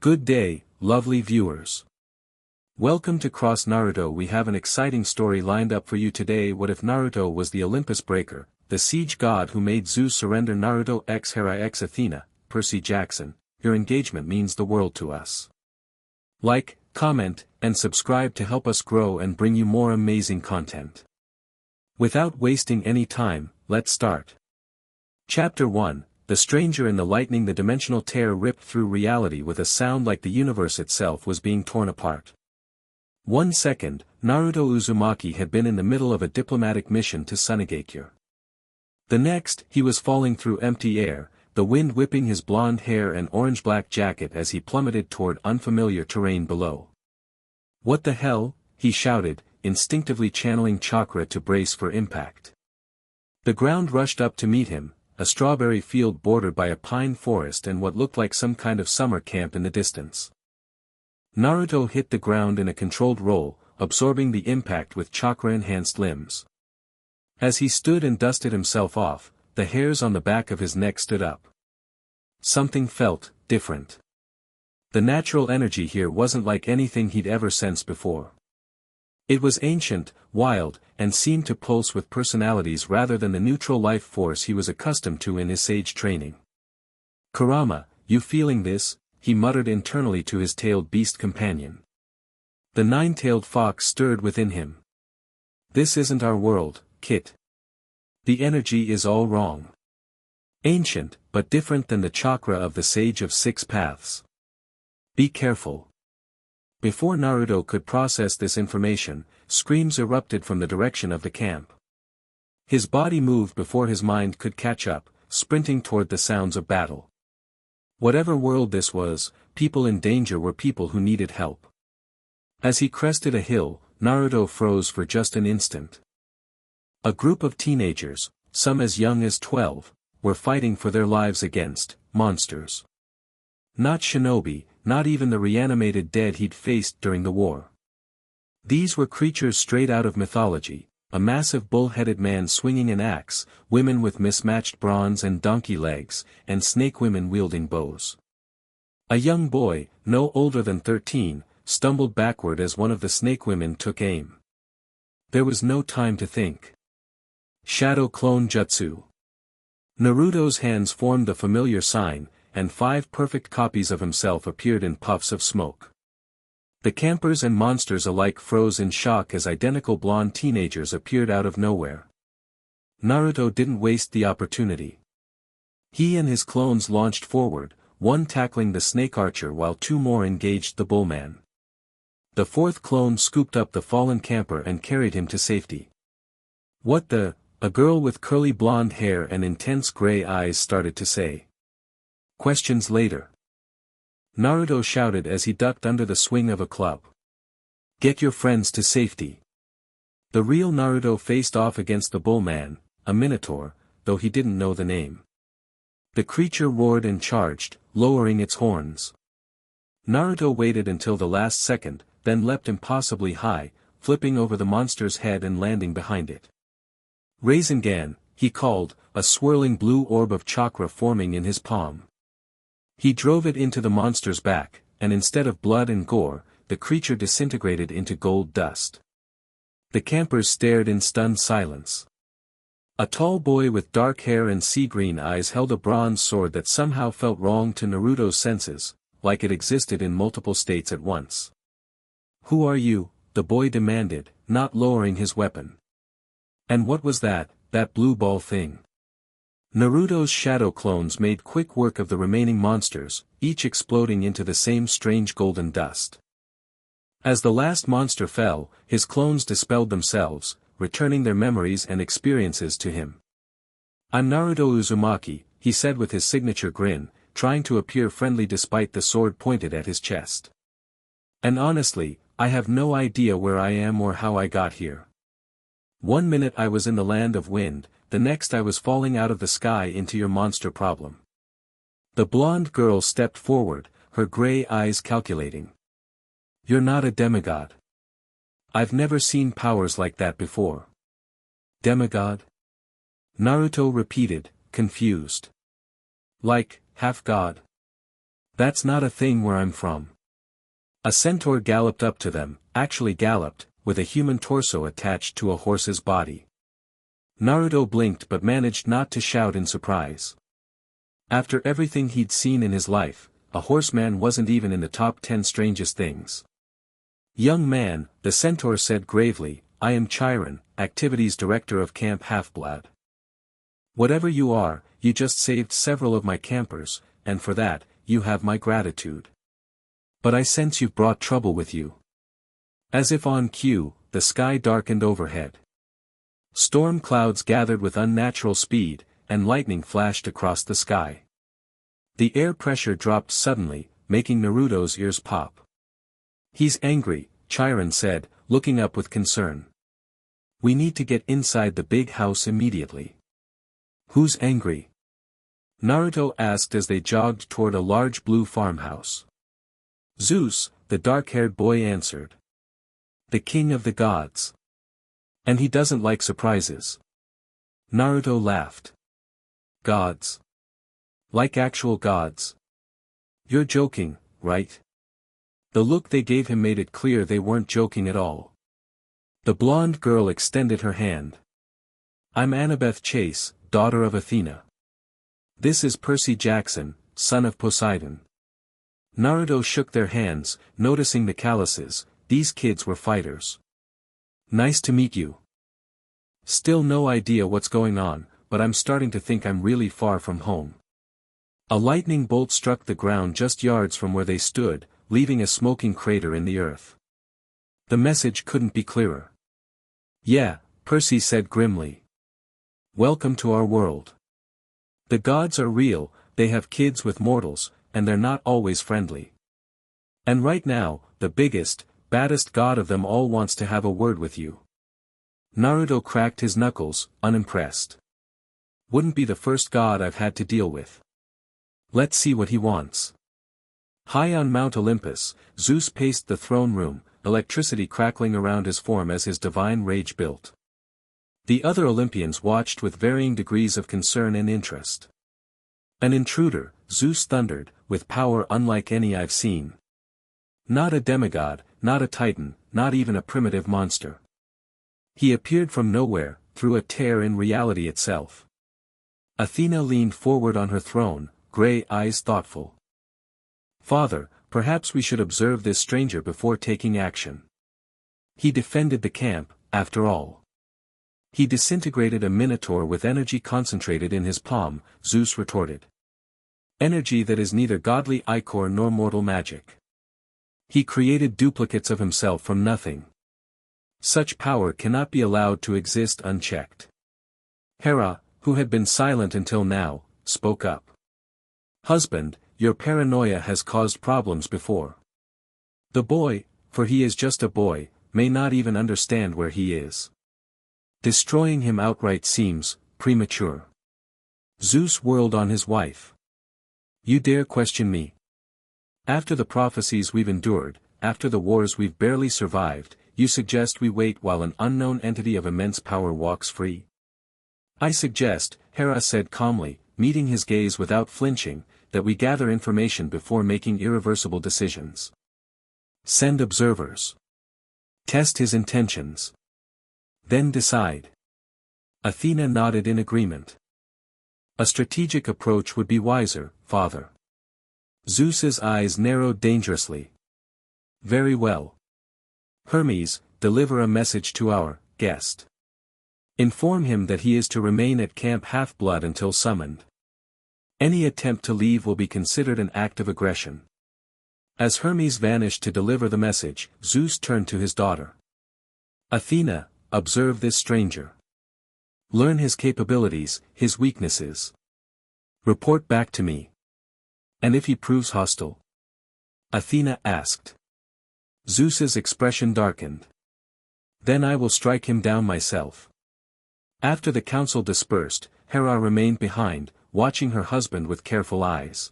Good day, lovely viewers. Welcome to Cross Naruto. We have an exciting story lined up for you today. What if Naruto was the Olympus breaker, the siege god who made Zeus surrender? Naruto x Hera x Athena, Percy Jackson, your engagement means the world to us. Like, comment, and subscribe to help us grow and bring you more amazing content. Without wasting any time, let's start. Chapter 1. The Stranger in the Lightning. The dimensional tear ripped through reality with a sound like the universe itself was being torn apart. 1 second, Naruto Uzumaki had been in the middle of a diplomatic mission to Sunigakure. The next, he was falling through empty air, the wind whipping his blonde hair and orange-black jacket as he plummeted toward unfamiliar terrain below. What the hell? He shouted, instinctively channeling chakra to brace for impact. The ground rushed up to meet him, a strawberry field bordered by a pine forest and what looked like some kind of summer camp in the distance. Naruto hit the ground in a controlled roll, absorbing the impact with chakra-enhanced limbs. As he stood and dusted himself off, the hairs on the back of his neck stood up. Something felt different. The natural energy here wasn't like anything he'd ever sensed before. It was ancient, wild, and seemed to pulse with personalities rather than the neutral life force he was accustomed to in his sage training. Kurama, you feeling this? He muttered internally to his tailed beast companion. The nine-tailed fox stirred within him. This isn't our world, Kit. The energy is all wrong. Ancient, but different than the chakra of the Sage of Six Paths. Be careful. Before Naruto could process this information, screams erupted from the direction of the camp. His body moved before his mind could catch up, sprinting toward the sounds of battle. Whatever world this was, people in danger were people who needed help. As he crested a hill, Naruto froze for just an instant. A group of teenagers, some as young as 12, were fighting for their lives against monsters. Not shinobi, not even the reanimated dead he'd faced during the war. These were creatures straight out of mythology, a massive bull-headed man swinging an axe, women with mismatched bronze and donkey legs, and snake women wielding bows. A young boy, no older than 13, stumbled backward as one of the snake women took aim. There was no time to think. Shadow Clone Jutsu. Naruto's hands formed the familiar sign, and 5 perfect copies of himself appeared in puffs of smoke. The campers and monsters alike froze in shock as identical blonde teenagers appeared out of nowhere. Naruto didn't waste the opportunity. He and his clones launched forward, one tackling the snake archer while 2 more engaged the bullman. The 4th clone scooped up the fallen camper and carried him to safety. What the? A girl with curly blonde hair and intense gray eyes started to say. Questions later. Naruto shouted as he ducked under the swing of a club. Get your friends to safety. The real Naruto faced off against the bullman, a minotaur, though he didn't know the name. The creature roared and charged, lowering its horns. Naruto waited until the last second, then leapt impossibly high, flipping over the monster's head and landing behind it. Rasengan, he called, a swirling blue orb of chakra forming in his palm. He drove it into the monster's back, and instead of blood and gore, the creature disintegrated into gold dust. The campers stared in stunned silence. A tall boy with dark hair and sea-green eyes held a bronze sword that somehow felt wrong to Naruto's senses, like it existed in multiple states at once. Who are you? The boy demanded, not lowering his weapon. And what was that blue ball thing? Naruto's shadow clones made quick work of the remaining monsters, each exploding into the same strange golden dust. As the last monster fell, his clones dispelled themselves, returning their memories and experiences to him. I'm Naruto Uzumaki, he said with his signature grin, trying to appear friendly despite the sword pointed at his chest. And honestly, I have no idea where I am or how I got here. 1 minute I was in the land of wind, the next I was falling out of the sky into your monster problem. The blonde girl stepped forward, her gray eyes calculating. You're not a demigod. I've never seen powers like that before. Demigod? Naruto repeated, confused. Like, half-god? That's not a thing where I'm from. A centaur galloped up to them, actually galloped, with a human torso attached to a horse's body. Naruto blinked but managed not to shout in surprise. After everything he'd seen in his life, a horseman wasn't even in the top 10 strangest things. Young man, the centaur said gravely, I am Chiron, activities director of Camp Half-Blood. Whatever you are, you just saved several of my campers, and for that, you have my gratitude. But I sense you've brought trouble with you. As if on cue, the sky darkened overhead. Storm clouds gathered with unnatural speed, and lightning flashed across the sky. The air pressure dropped suddenly, making Naruto's ears pop. He's angry, Chiron said, looking up with concern. We need to get inside the big house immediately. Who's angry? Naruto asked as they jogged toward a large blue farmhouse. Zeus, the dark-haired boy answered. The king of the gods. And he doesn't like surprises. Naruto laughed. Gods. Like actual gods. You're joking, right? The look they gave him made it clear they weren't joking at all. The blonde girl extended her hand. I'm Annabeth Chase, daughter of Athena. This is Percy Jackson, son of Poseidon. Naruto shook their hands, noticing the calluses. These kids were fighters. Nice to meet you. Still no idea what's going on, but I'm starting to think I'm really far from home. A lightning bolt struck the ground just yards from where they stood, leaving a smoking crater in the earth. The message couldn't be clearer. Yeah, Percy said grimly. Welcome to our world. The gods are real, they have kids with mortals, and they're not always friendly. And right now, the biggest, baddest god of them all wants to have a word with you. Naruto cracked his knuckles, unimpressed. Wouldn't be the first god I've had to deal with. Let's see what he wants. High on Mount Olympus, Zeus paced the throne room, electricity crackling around his form as his divine rage built. The other Olympians watched with varying degrees of concern and interest. An intruder, Zeus thundered, with power unlike any I've seen. Not a demigod, not a titan, not even a primitive monster. He appeared from nowhere, through a tear in reality itself. Athena leaned forward on her throne, gray eyes thoughtful. Father, perhaps we should observe this stranger before taking action. He defended the camp, after all. He disintegrated a minotaur with energy concentrated in his palm, Zeus retorted. Energy that is neither godly ichor nor mortal magic. He created duplicates of himself from nothing. Such power cannot be allowed to exist unchecked. Hera, who had been silent until now, spoke up. Husband, your paranoia has caused problems before. The boy, for he is just a boy, may not even understand where he is. Destroying him outright seems premature. Zeus whirled on his wife. You dare question me? After the prophecies we've endured, after the wars we've barely survived, you suggest we wait while an unknown entity of immense power walks free? I suggest, Hera said calmly, meeting his gaze without flinching, that we gather information before making irreversible decisions. Send observers. Test his intentions. Then decide. Athena nodded in agreement. A strategic approach would be wiser, father. Zeus's eyes narrowed dangerously. Very well. Hermes, deliver a message to our guest. Inform him that he is to remain at Camp Half-Blood until summoned. Any attempt to leave will be considered an act of aggression. As Hermes vanished to deliver the message, Zeus turned to his daughter. Athena, observe this stranger. Learn his capabilities, his weaknesses. Report back to me. And if he proves hostile? Athena asked. Zeus's expression darkened. Then I will strike him down myself. After the council dispersed, Hera remained behind, watching her husband with careful eyes.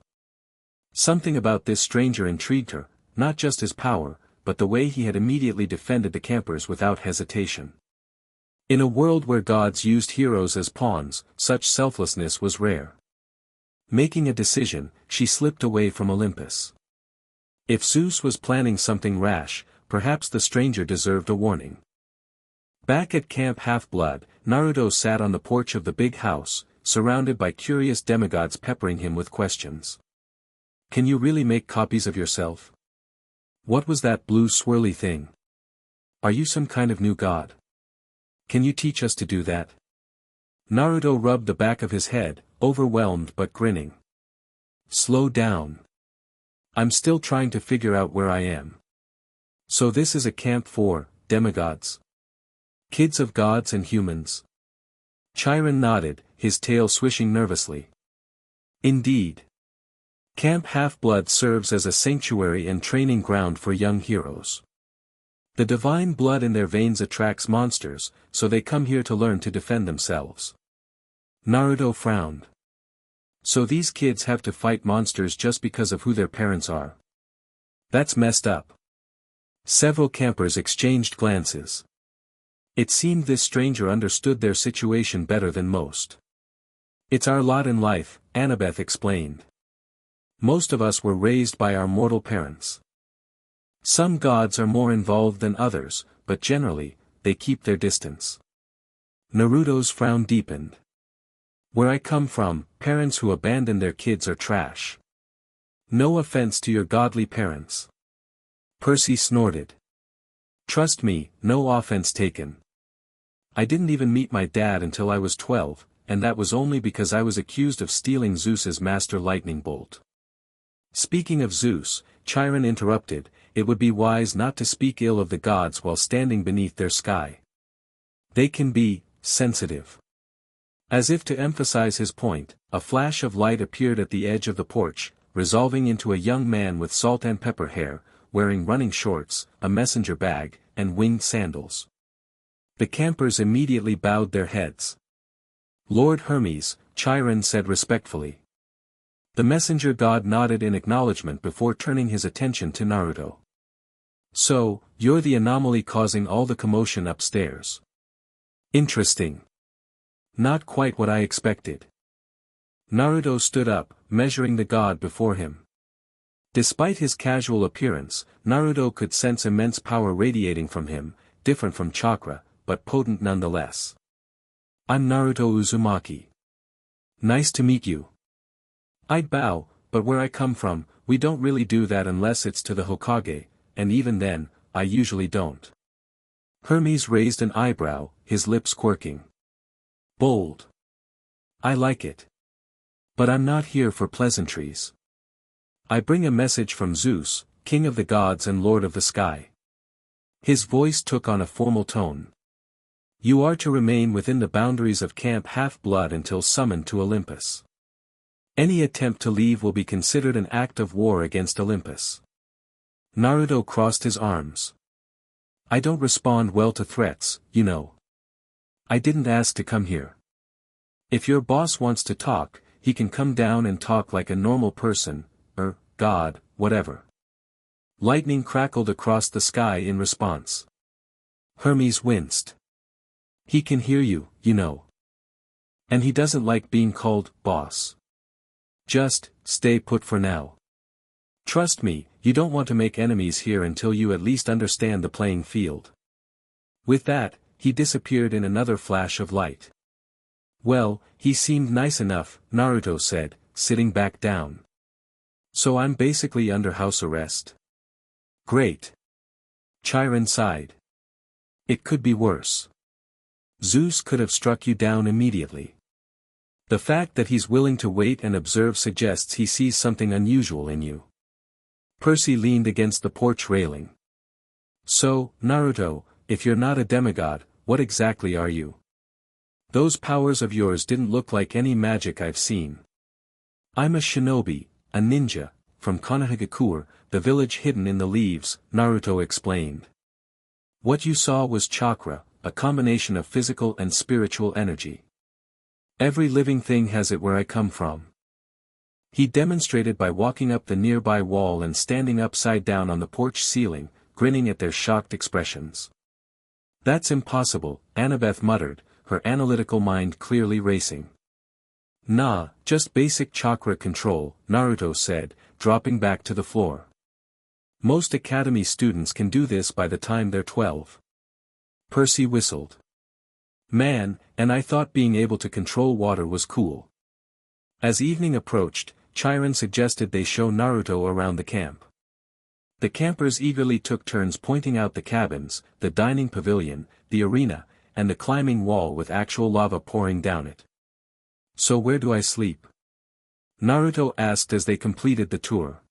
Something about this stranger intrigued her, not just his power, but the way he had immediately defended the campers without hesitation. In a world where gods used heroes as pawns, such selflessness was rare. Making a decision, she slipped away from Olympus. If Zeus was planning something rash, perhaps the stranger deserved a warning. Back at Camp Half-Blood, Naruto sat on the porch of the big house, surrounded by curious demigods peppering him with questions. Can you really make copies of yourself? What was that blue swirly thing? Are you some kind of new god? Can you teach us to do that? Naruto rubbed the back of his head, overwhelmed but grinning. Slow down. I'm still trying to figure out where I am. So this is a camp for demigods? Kids of gods and humans? Chiron nodded, his tail swishing nervously. Indeed. Camp Half-Blood serves as a sanctuary and training ground for young heroes. The divine blood in their veins attracts monsters, so they come here to learn to defend themselves. Naruto frowned. So these kids have to fight monsters just because of who their parents are. That's messed up. Several campers exchanged glances. It seemed this stranger understood their situation better than most. It's our lot in life, Annabeth explained. Most of us were raised by our mortal parents. Some gods are more involved than others, but generally, they keep their distance. Naruto's frown deepened. Where I come from, parents who abandon their kids are trash. No offense to your godly parents. Percy snorted. Trust me, no offense taken. I didn't even meet my dad until I was 12, and that was only because I was accused of stealing Zeus's master lightning bolt. Speaking of Zeus, Chiron interrupted, it would be wise not to speak ill of the gods while standing beneath their sky. They can be sensitive. As if to emphasize his point, a flash of light appeared at the edge of the porch, resolving into a young man with salt and pepper hair, wearing running shorts, a messenger bag, and winged sandals. The campers immediately bowed their heads. Lord Hermes, Chiron said respectfully. The messenger god nodded in acknowledgement before turning his attention to Naruto. So, you're the anomaly causing all the commotion upstairs. Interesting. Not quite what I expected. Naruto stood up, measuring the god before him. Despite his casual appearance, Naruto could sense immense power radiating from him, different from chakra, but potent nonetheless. I'm Naruto Uzumaki. Nice to meet you. I'd bow, but where I come from, we don't really do that unless it's to the Hokage, and even then, I usually don't. Hermes raised an eyebrow, his lips quirking. Bold. I like it. But I'm not here for pleasantries. I bring a message from Zeus, king of the gods and lord of the sky. His voice took on a formal tone. You are to remain within the boundaries of Camp Half-Blood until summoned to Olympus. Any attempt to leave will be considered an act of war against Olympus. Naruto crossed his arms. I don't respond well to threats, you know. I didn't ask to come here. If your boss wants to talk, he can come down and talk like a normal person, or god, whatever. Lightning crackled across the sky in response. Hermes winced. He can hear you, you know. And he doesn't like being called boss. Just stay put for now. Trust me, you don't want to make enemies here until you at least understand the playing field. With that, he disappeared in another flash of light. Well, he seemed nice enough, Naruto said, sitting back down. So I'm basically under house arrest. Great. Chiron sighed. It could be worse. Zeus could have struck you down immediately. The fact that he's willing to wait and observe suggests he sees something unusual in you. Percy leaned against the porch railing. So, Naruto, if you're not a demigod, what exactly are you? Those powers of yours didn't look like any magic I've seen. I'm a shinobi, a ninja, from Konohagakure, the village hidden in the leaves, Naruto explained. What you saw was chakra, a combination of physical and spiritual energy. Every living thing has it where I come from. He demonstrated by walking up the nearby wall and standing upside down on the porch ceiling, grinning at their shocked expressions. That's impossible, Annabeth muttered, her analytical mind clearly racing. Nah, just basic chakra control, Naruto said, dropping back to the floor. Most academy students can do this by the time they're 12. Percy whistled. Man, and I thought being able to control water was cool. As evening approached, Chiron suggested they show Naruto around the camp. The campers eagerly took turns pointing out the cabins, the dining pavilion, the arena, and the climbing wall with actual lava pouring down it. So where do I sleep? Naruto asked as they completed the tour.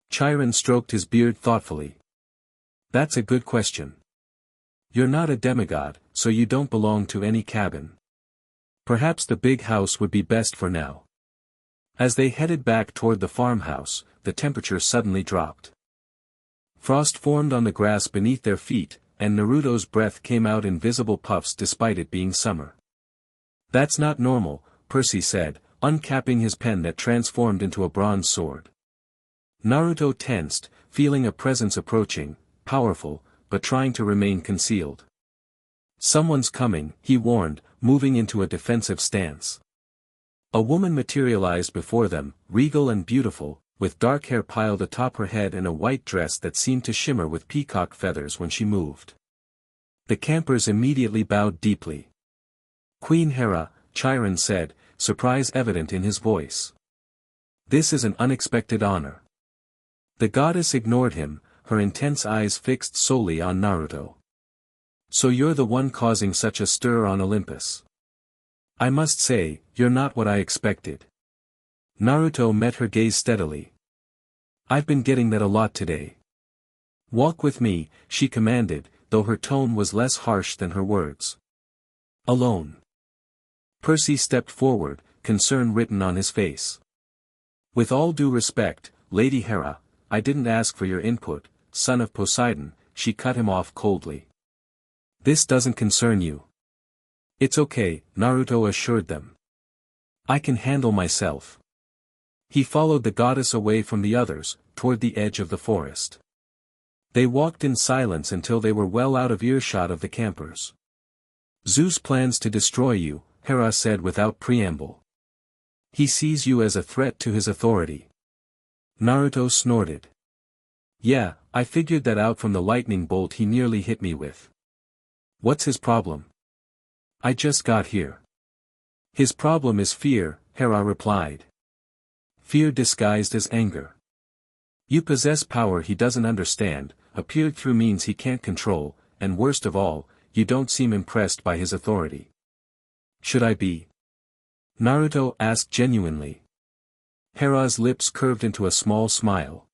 Chiron stroked his beard thoughtfully. That's a good question. You're not a demigod, so you don't belong to any cabin. Perhaps the big house would be best for now. As they headed back toward the farmhouse, the temperature suddenly dropped. Frost formed on the grass beneath their feet, and Naruto's breath came out in visible puffs despite it being summer. That's not normal, Percy said, uncapping his pen that transformed into a bronze sword. Naruto tensed, feeling a presence approaching, powerful, but trying to remain concealed. Someone's coming, he warned, moving into a defensive stance. A woman materialized before them, regal and beautiful, with dark hair piled atop her head and a white dress that seemed to shimmer with peacock feathers when she moved. The campers immediately bowed deeply. Queen Hera, Chiron said, surprise evident in his voice. This is an unexpected honor. The goddess ignored him, her intense eyes fixed solely on Naruto. So you're the one causing such a stir on Olympus. I must say, you're not what I expected. Naruto met her gaze steadily. I've been getting that a lot today. Walk with me, she commanded, though her tone was less harsh than her words. Alone. Percy stepped forward, concern written on his face. With all due respect, Lady Hera, I didn't ask for your input, son of Poseidon, she cut him off coldly. This doesn't concern you. It's okay, Naruto assured them. I can handle myself. He followed the goddess away from the others, toward the edge of the forest. They walked in silence until they were well out of earshot of the campers. Zeus plans to destroy you, Hera said without preamble. He sees you as a threat to his authority. Naruto snorted. Yeah, I figured that out from the lightning bolt he nearly hit me with. What's his problem? I just got here. His problem is fear, Hera replied. Fear disguised as anger. You possess power he doesn't understand, appeared through means he can't control, and worst of all, you don't seem impressed by his authority. Should I be? Naruto asked genuinely. Hera's lips curved into a small smile.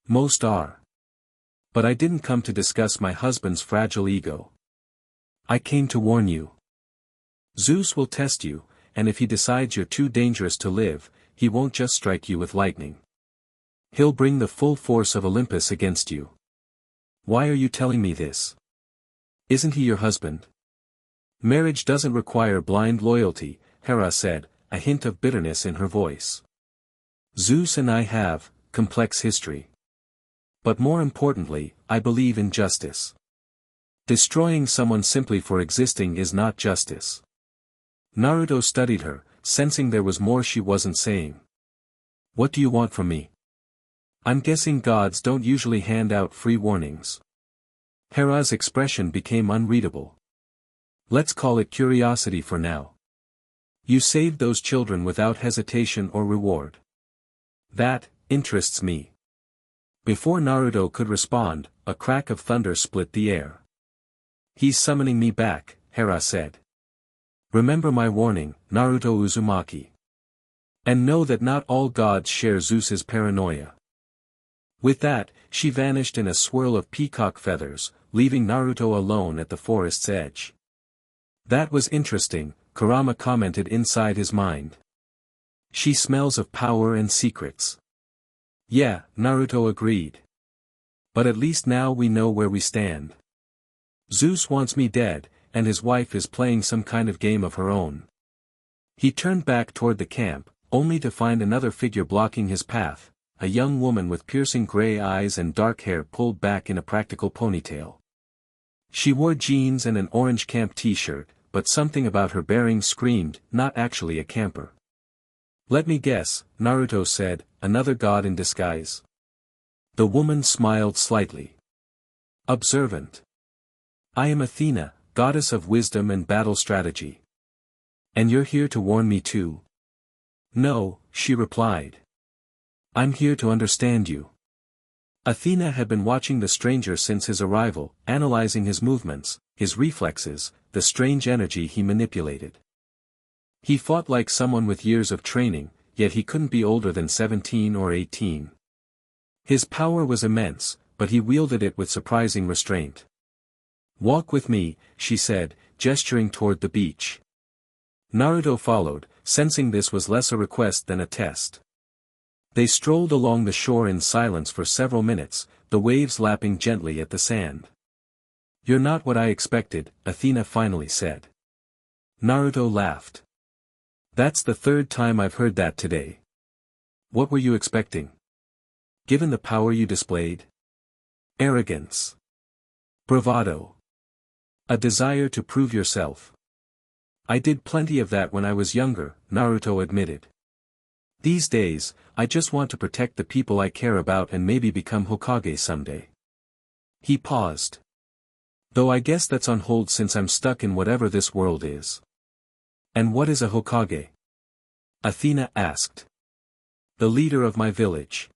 Most are. But I didn't come to discuss my husband's fragile ego. I came to warn you. Zeus will test you, and if he decides you're too dangerous to live, he won't just strike you with lightning. He'll bring the full force of Olympus against you. Why are you telling me this? Isn't he your husband? Marriage doesn't require blind loyalty, Hera said, a hint of bitterness in her voice. Zeus and I have complex history. But more importantly, I believe in justice. Destroying someone simply for existing is not justice. Naruto studied her, sensing there was more she wasn't saying. What do you want from me? I'm guessing gods don't usually hand out free warnings. Hera's expression became unreadable. Let's call it curiosity for now. You saved those children without hesitation or reward. That interests me. Before Naruto could respond, a crack of thunder split the air. He's summoning me back, Hera said. Remember my warning, Naruto Uzumaki. And know that not all gods share Zeus's paranoia. With that, she vanished in a swirl of peacock feathers, leaving Naruto alone at the forest's edge. That was interesting, Kurama commented inside his mind. She smells of power and secrets. Yeah, Naruto agreed. But at least now we know where we stand. Zeus wants me dead, and his wife is playing some kind of game of her own. He turned back toward the camp, only to find another figure blocking his path, a young woman with piercing gray eyes and dark hair pulled back in a practical ponytail. She wore jeans and an orange camp t-shirt, but something about her bearing screamed, not actually a camper. Let me guess, Naruto said, another god in disguise. The woman smiled slightly. Observant. I am Athena, goddess of wisdom and battle strategy. And you're here to warn me too? No, she replied. I'm here to understand you. Athena had been watching the stranger since his arrival, analyzing his movements, his reflexes, the strange energy he manipulated. He fought like someone with years of training, yet he couldn't be older than 17 or 18. His power was immense, but he wielded it with surprising restraint. Walk with me, she said, gesturing toward the beach. Naruto followed, sensing this was less a request than a test. They strolled along the shore in silence for several minutes, the waves lapping gently at the sand. You're not what I expected, Athena finally said. Naruto laughed. That's the third time I've heard that today. What were you expecting? Given the power you displayed? Arrogance. Bravado. A desire to prove yourself. I did plenty of that when I was younger, Naruto admitted. These days, I just want to protect the people I care about and maybe become Hokage someday. He paused. Though I guess that's on hold since I'm stuck in whatever this world is. And what is a Hokage? Athena asked. The leader of my village.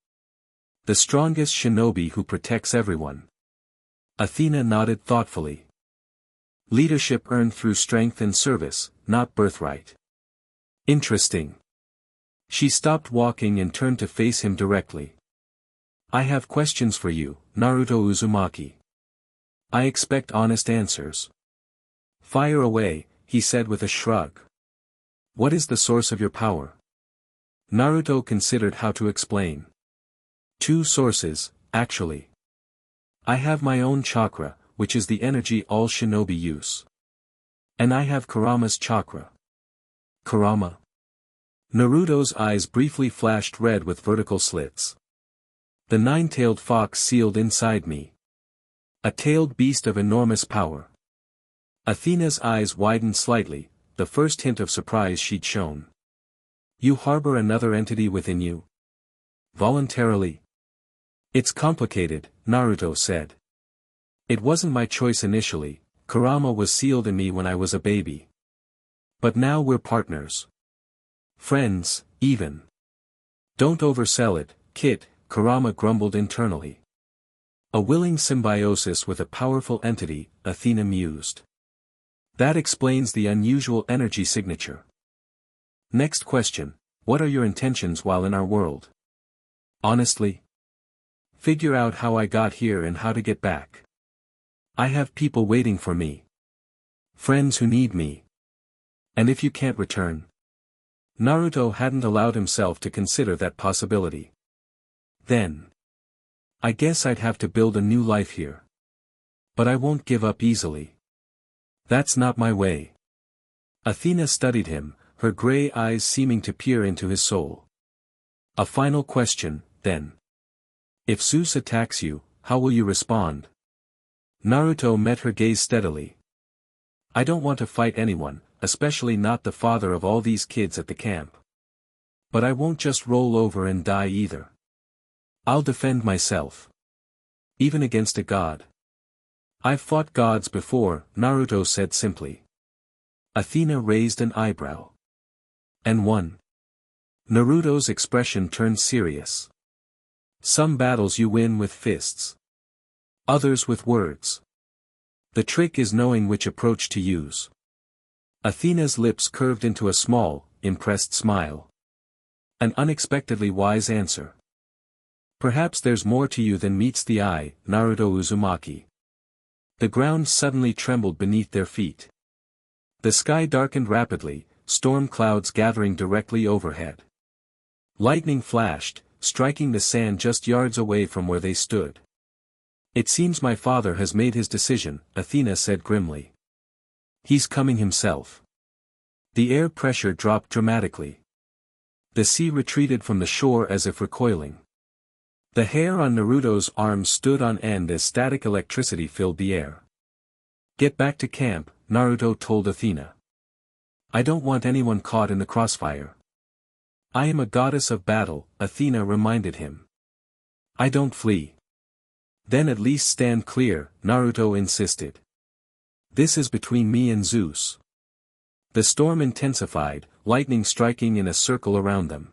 The strongest shinobi who protects everyone. Athena nodded thoughtfully. Leadership earned through strength and service, not birthright. Interesting. She stopped walking and turned to face him directly. I have questions for you, Naruto Uzumaki. I expect honest answers. Fire away, he said with a shrug. What is the source of your power? Naruto considered how to explain. Two sources, actually. I have my own chakra, which is the energy all shinobi use. And I have Kurama's chakra. Kurama? Naruto's eyes briefly flashed red with vertical slits. The nine-tailed fox sealed inside me. A tailed beast of enormous power. Athena's eyes widened slightly, the first hint of surprise she'd shown. You harbor another entity within you? Voluntarily? It's complicated, Naruto said. It wasn't my choice initially, Kurama was sealed in me when I was a baby. But now we're partners. Friends, even. Don't oversell it, kid, Kurama grumbled internally. A willing symbiosis with a powerful entity, Athena mused. That explains the unusual energy signature. Next question, what are your intentions while in our world? Honestly? Figure out how I got here and how to get back. I have people waiting for me. Friends who need me. And if you can't return? Naruto hadn't allowed himself to consider that possibility. Then. I guess I'd have to build a new life here. But I won't give up easily. That's not my way. Athena studied him, her gray eyes seeming to peer into his soul. A final question, then. If Zeus attacks you, how will you respond? Naruto met her gaze steadily. I don't want to fight anyone, especially not the father of all these kids at the camp. But I won't just roll over and die either. I'll defend myself. Even against a god. I've fought gods before, Naruto said simply. Athena raised an eyebrow. And won. Naruto's expression turned serious. Some battles you win with fists. Others with words. The trick is knowing which approach to use. Athena's lips curved into a small, impressed smile. An unexpectedly wise answer. Perhaps there's more to you than meets the eye, Naruto Uzumaki. The ground suddenly trembled beneath their feet. The sky darkened rapidly, storm clouds gathering directly overhead. Lightning flashed, striking the sand just yards away from where they stood. It seems my father has made his decision, Athena said grimly. He's coming himself. The air pressure dropped dramatically. The sea retreated from the shore as if recoiling. The hair on Naruto's arms stood on end as static electricity filled the air. Get back to camp, Naruto told Athena. I don't want anyone caught in the crossfire. I am a goddess of battle, Athena reminded him. I don't flee. Then at least stand clear, Naruto insisted. This is between me and Zeus. The storm intensified, lightning striking in a circle around them.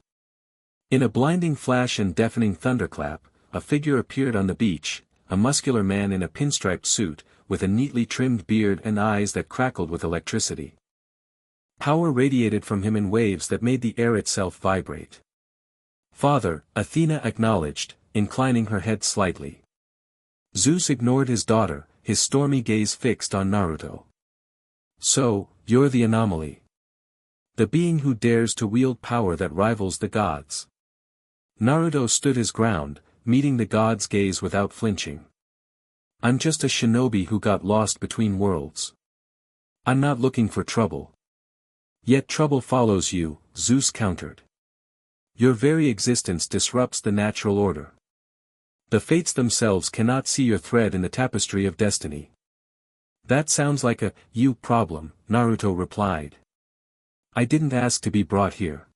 In a blinding flash and deafening thunderclap, a figure appeared on the beach, a muscular man in a pinstriped suit, with a neatly trimmed beard and eyes that crackled with electricity. Power radiated from him in waves that made the air itself vibrate. Father, Athena acknowledged, inclining her head slightly. Zeus ignored his daughter, his stormy gaze fixed on Naruto. So, you're the anomaly. The being who dares to wield power that rivals the gods. Naruto stood his ground, meeting the god's gaze without flinching. I'm just a shinobi who got lost between worlds. I'm not looking for trouble. Yet trouble follows you, Zeus countered. Your very existence disrupts the natural order. The fates themselves cannot see your thread in the tapestry of destiny. That sounds like a you problem, Naruto replied. I didn't ask to be brought here.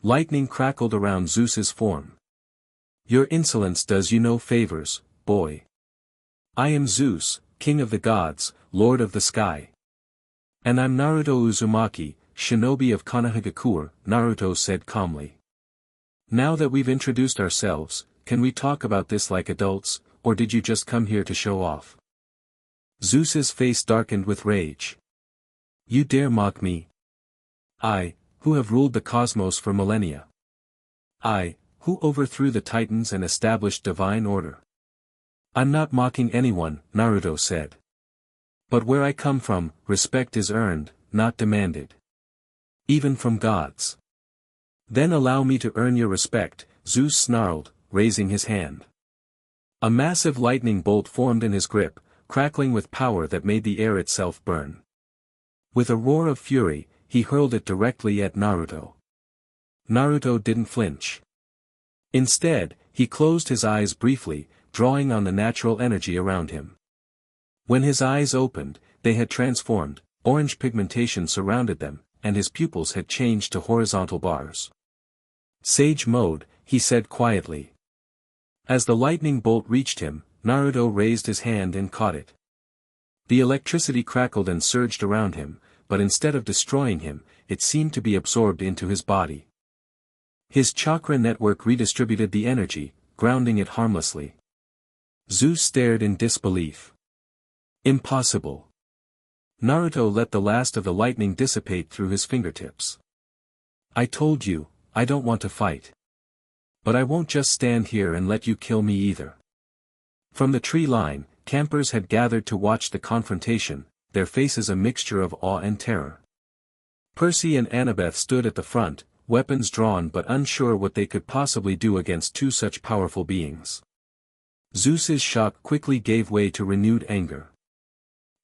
Lightning crackled around Zeus's form. Your insolence does you no favors, boy. I am Zeus, king of the gods, lord of the sky. And I'm Naruto Uzumaki, shinobi of Konohagakure, Naruto said calmly. Now that we've introduced ourselves, can we talk about this like adults, or did you just come here to show off? Zeus's face darkened with rage. You dare mock me? I, who have ruled the cosmos for millennia. I, who overthrew the Titans and established divine order. I'm not mocking anyone, Naruto said. But where I come from, respect is earned, not demanded. Even from gods. Then allow me to earn your respect, Zeus snarled, raising his hand. A massive lightning bolt formed in his grip, crackling with power that made the air itself burn. With a roar of fury, he hurled it directly at Naruto. Naruto didn't flinch. Instead, he closed his eyes briefly, drawing on the natural energy around him. When his eyes opened, they had transformed, orange pigmentation surrounded them, and his pupils had changed to horizontal bars. Sage mode, he said quietly. As the lightning bolt reached him, Naruto raised his hand and caught it. The electricity crackled and surged around him, but instead of destroying him, it seemed to be absorbed into his body. His chakra network redistributed the energy, grounding it harmlessly. Zeus stared in disbelief. Impossible. Naruto let the last of the lightning dissipate through his fingertips. I told you, I don't want to fight. But I won't just stand here and let you kill me either. From the tree line, campers had gathered to watch the confrontation, their faces a mixture of awe and terror. Percy and Annabeth stood at the front, weapons drawn but unsure what they could possibly do against two such powerful beings. Zeus's shock quickly gave way to renewed anger.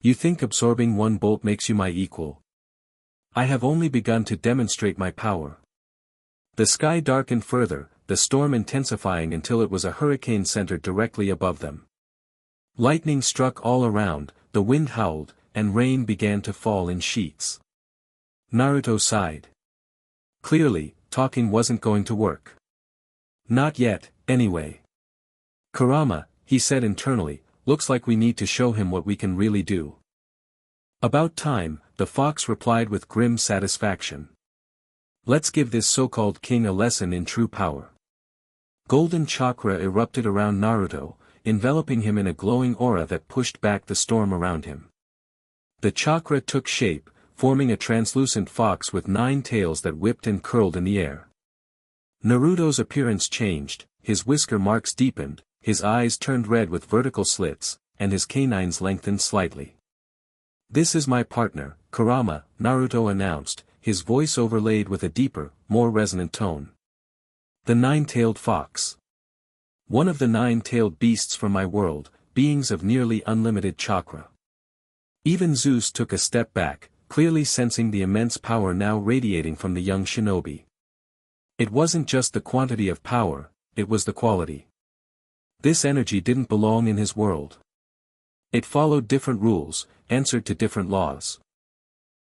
You think absorbing one bolt makes you my equal? I have only begun to demonstrate my power. The sky darkened further, the storm intensifying until it was a hurricane centered directly above them. Lightning struck all around, the wind howled, and rain began to fall in sheets. Naruto sighed. Clearly, talking wasn't going to work. Not yet, anyway. Kurama, he said internally, looks like we need to show him what we can really do. About time, the fox replied with grim satisfaction. Let's give this so-called king a lesson in true power. Golden chakra erupted around Naruto, enveloping him in a glowing aura that pushed back the storm around him. The chakra took shape, forming a translucent fox with 9 tails that whipped and curled in the air. Naruto's appearance changed, his whisker marks deepened, his eyes turned red with vertical slits, and his canines lengthened slightly. This is my partner, Kurama, Naruto announced, his voice overlaid with a deeper, more resonant tone. The 9-tailed fox. One of the 9-tailed beasts from my world, beings of nearly unlimited chakra. Even Zeus took a step back, clearly sensing the immense power now radiating from the young shinobi. It wasn't just the quantity of power, it was the quality. This energy didn't belong in his world. It followed different rules, answered to different laws.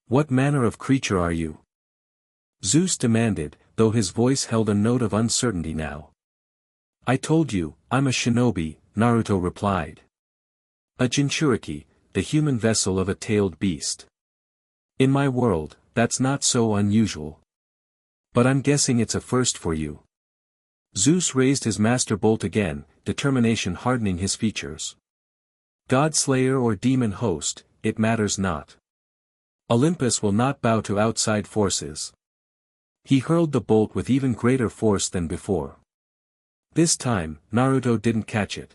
What manner of creature are you? Zeus demanded, though his voice held a note of uncertainty now. "I told you, I'm a shinobi," Naruto replied. "A jinchuriki, the human vessel of a tailed beast. In my world, that's not so unusual. But I'm guessing it's a first for you." Zeus raised his master bolt again, determination hardening his features. "God slayer or demon host, it matters not. Olympus will not bow to outside forces." He hurled the bolt with even greater force than before. This time, Naruto didn't catch it.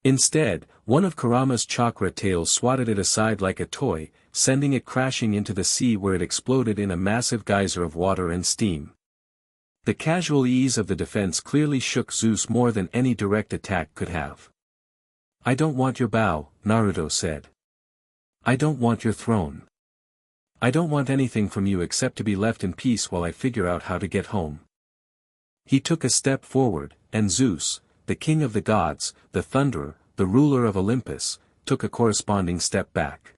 Instead, one of Kurama's chakra tails swatted it aside like a toy, sending it crashing into the sea where it exploded in a massive geyser of water and steam. The casual ease of the defense clearly shook Zeus more than any direct attack could have. "I don't want your bow," Naruto said. "I don't want your throne. I don't want anything from you except to be left in peace while I figure out how to get home." He took a step forward, and Zeus, the king of the gods, the thunderer, the ruler of Olympus, took a corresponding step back.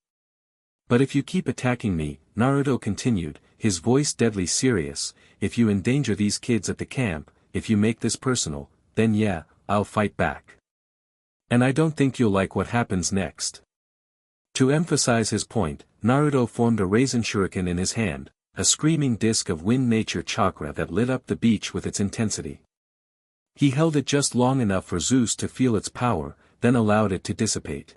"But if you keep attacking me," Naruto continued, his voice deadly serious, "if you endanger these kids at the camp, if you make this personal, then yeah, I'll fight back. And I don't think you'll like what happens next." To emphasize his point, Naruto formed a raisin shuriken in his hand, a screaming disk of wind nature chakra that lit up the beach with its intensity. He held it just long enough for Zeus to feel its power, then allowed it to dissipate.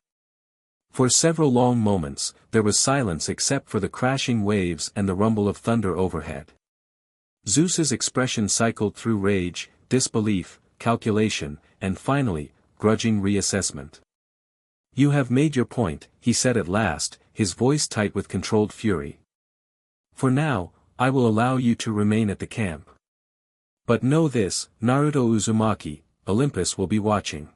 For several long moments, there was silence except for the crashing waves and the rumble of thunder overhead. Zeus's expression cycled through rage, disbelief, calculation, and finally, grudging reassessment. "You have made your point," he said at last, his voice tight with controlled fury. "For now, I will allow you to remain at the camp. But know this, Naruto Uzumaki, Olympus will be watching.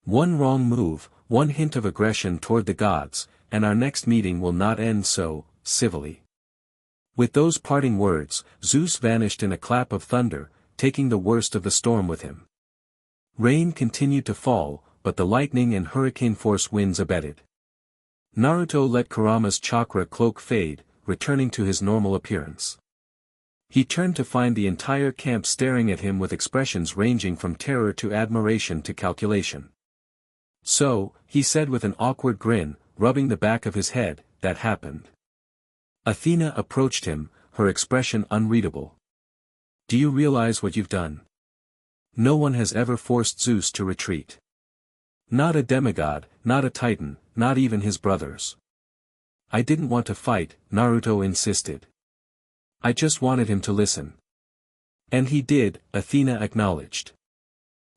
One wrong move, one hint of aggression toward the gods, and our next meeting will not end so, civilly." With those parting words, Zeus vanished in a clap of thunder, taking the worst of the storm with him. Rain continued to fall, but the lightning and hurricane-force winds abated. Naruto let Kurama's chakra cloak fade, returning to his normal appearance. He turned to find the entire camp staring at him with expressions ranging from terror to admiration to calculation. "So," he said with an awkward grin, rubbing the back of his head, "that happened." Athena approached him, her expression unreadable. "Do you realize what you've done? No one has ever forced Zeus to retreat. Not a demigod, not a titan, not even his brothers." "I didn't want to fight," Naruto insisted. "I just wanted him to listen." "And he did," Athena acknowledged.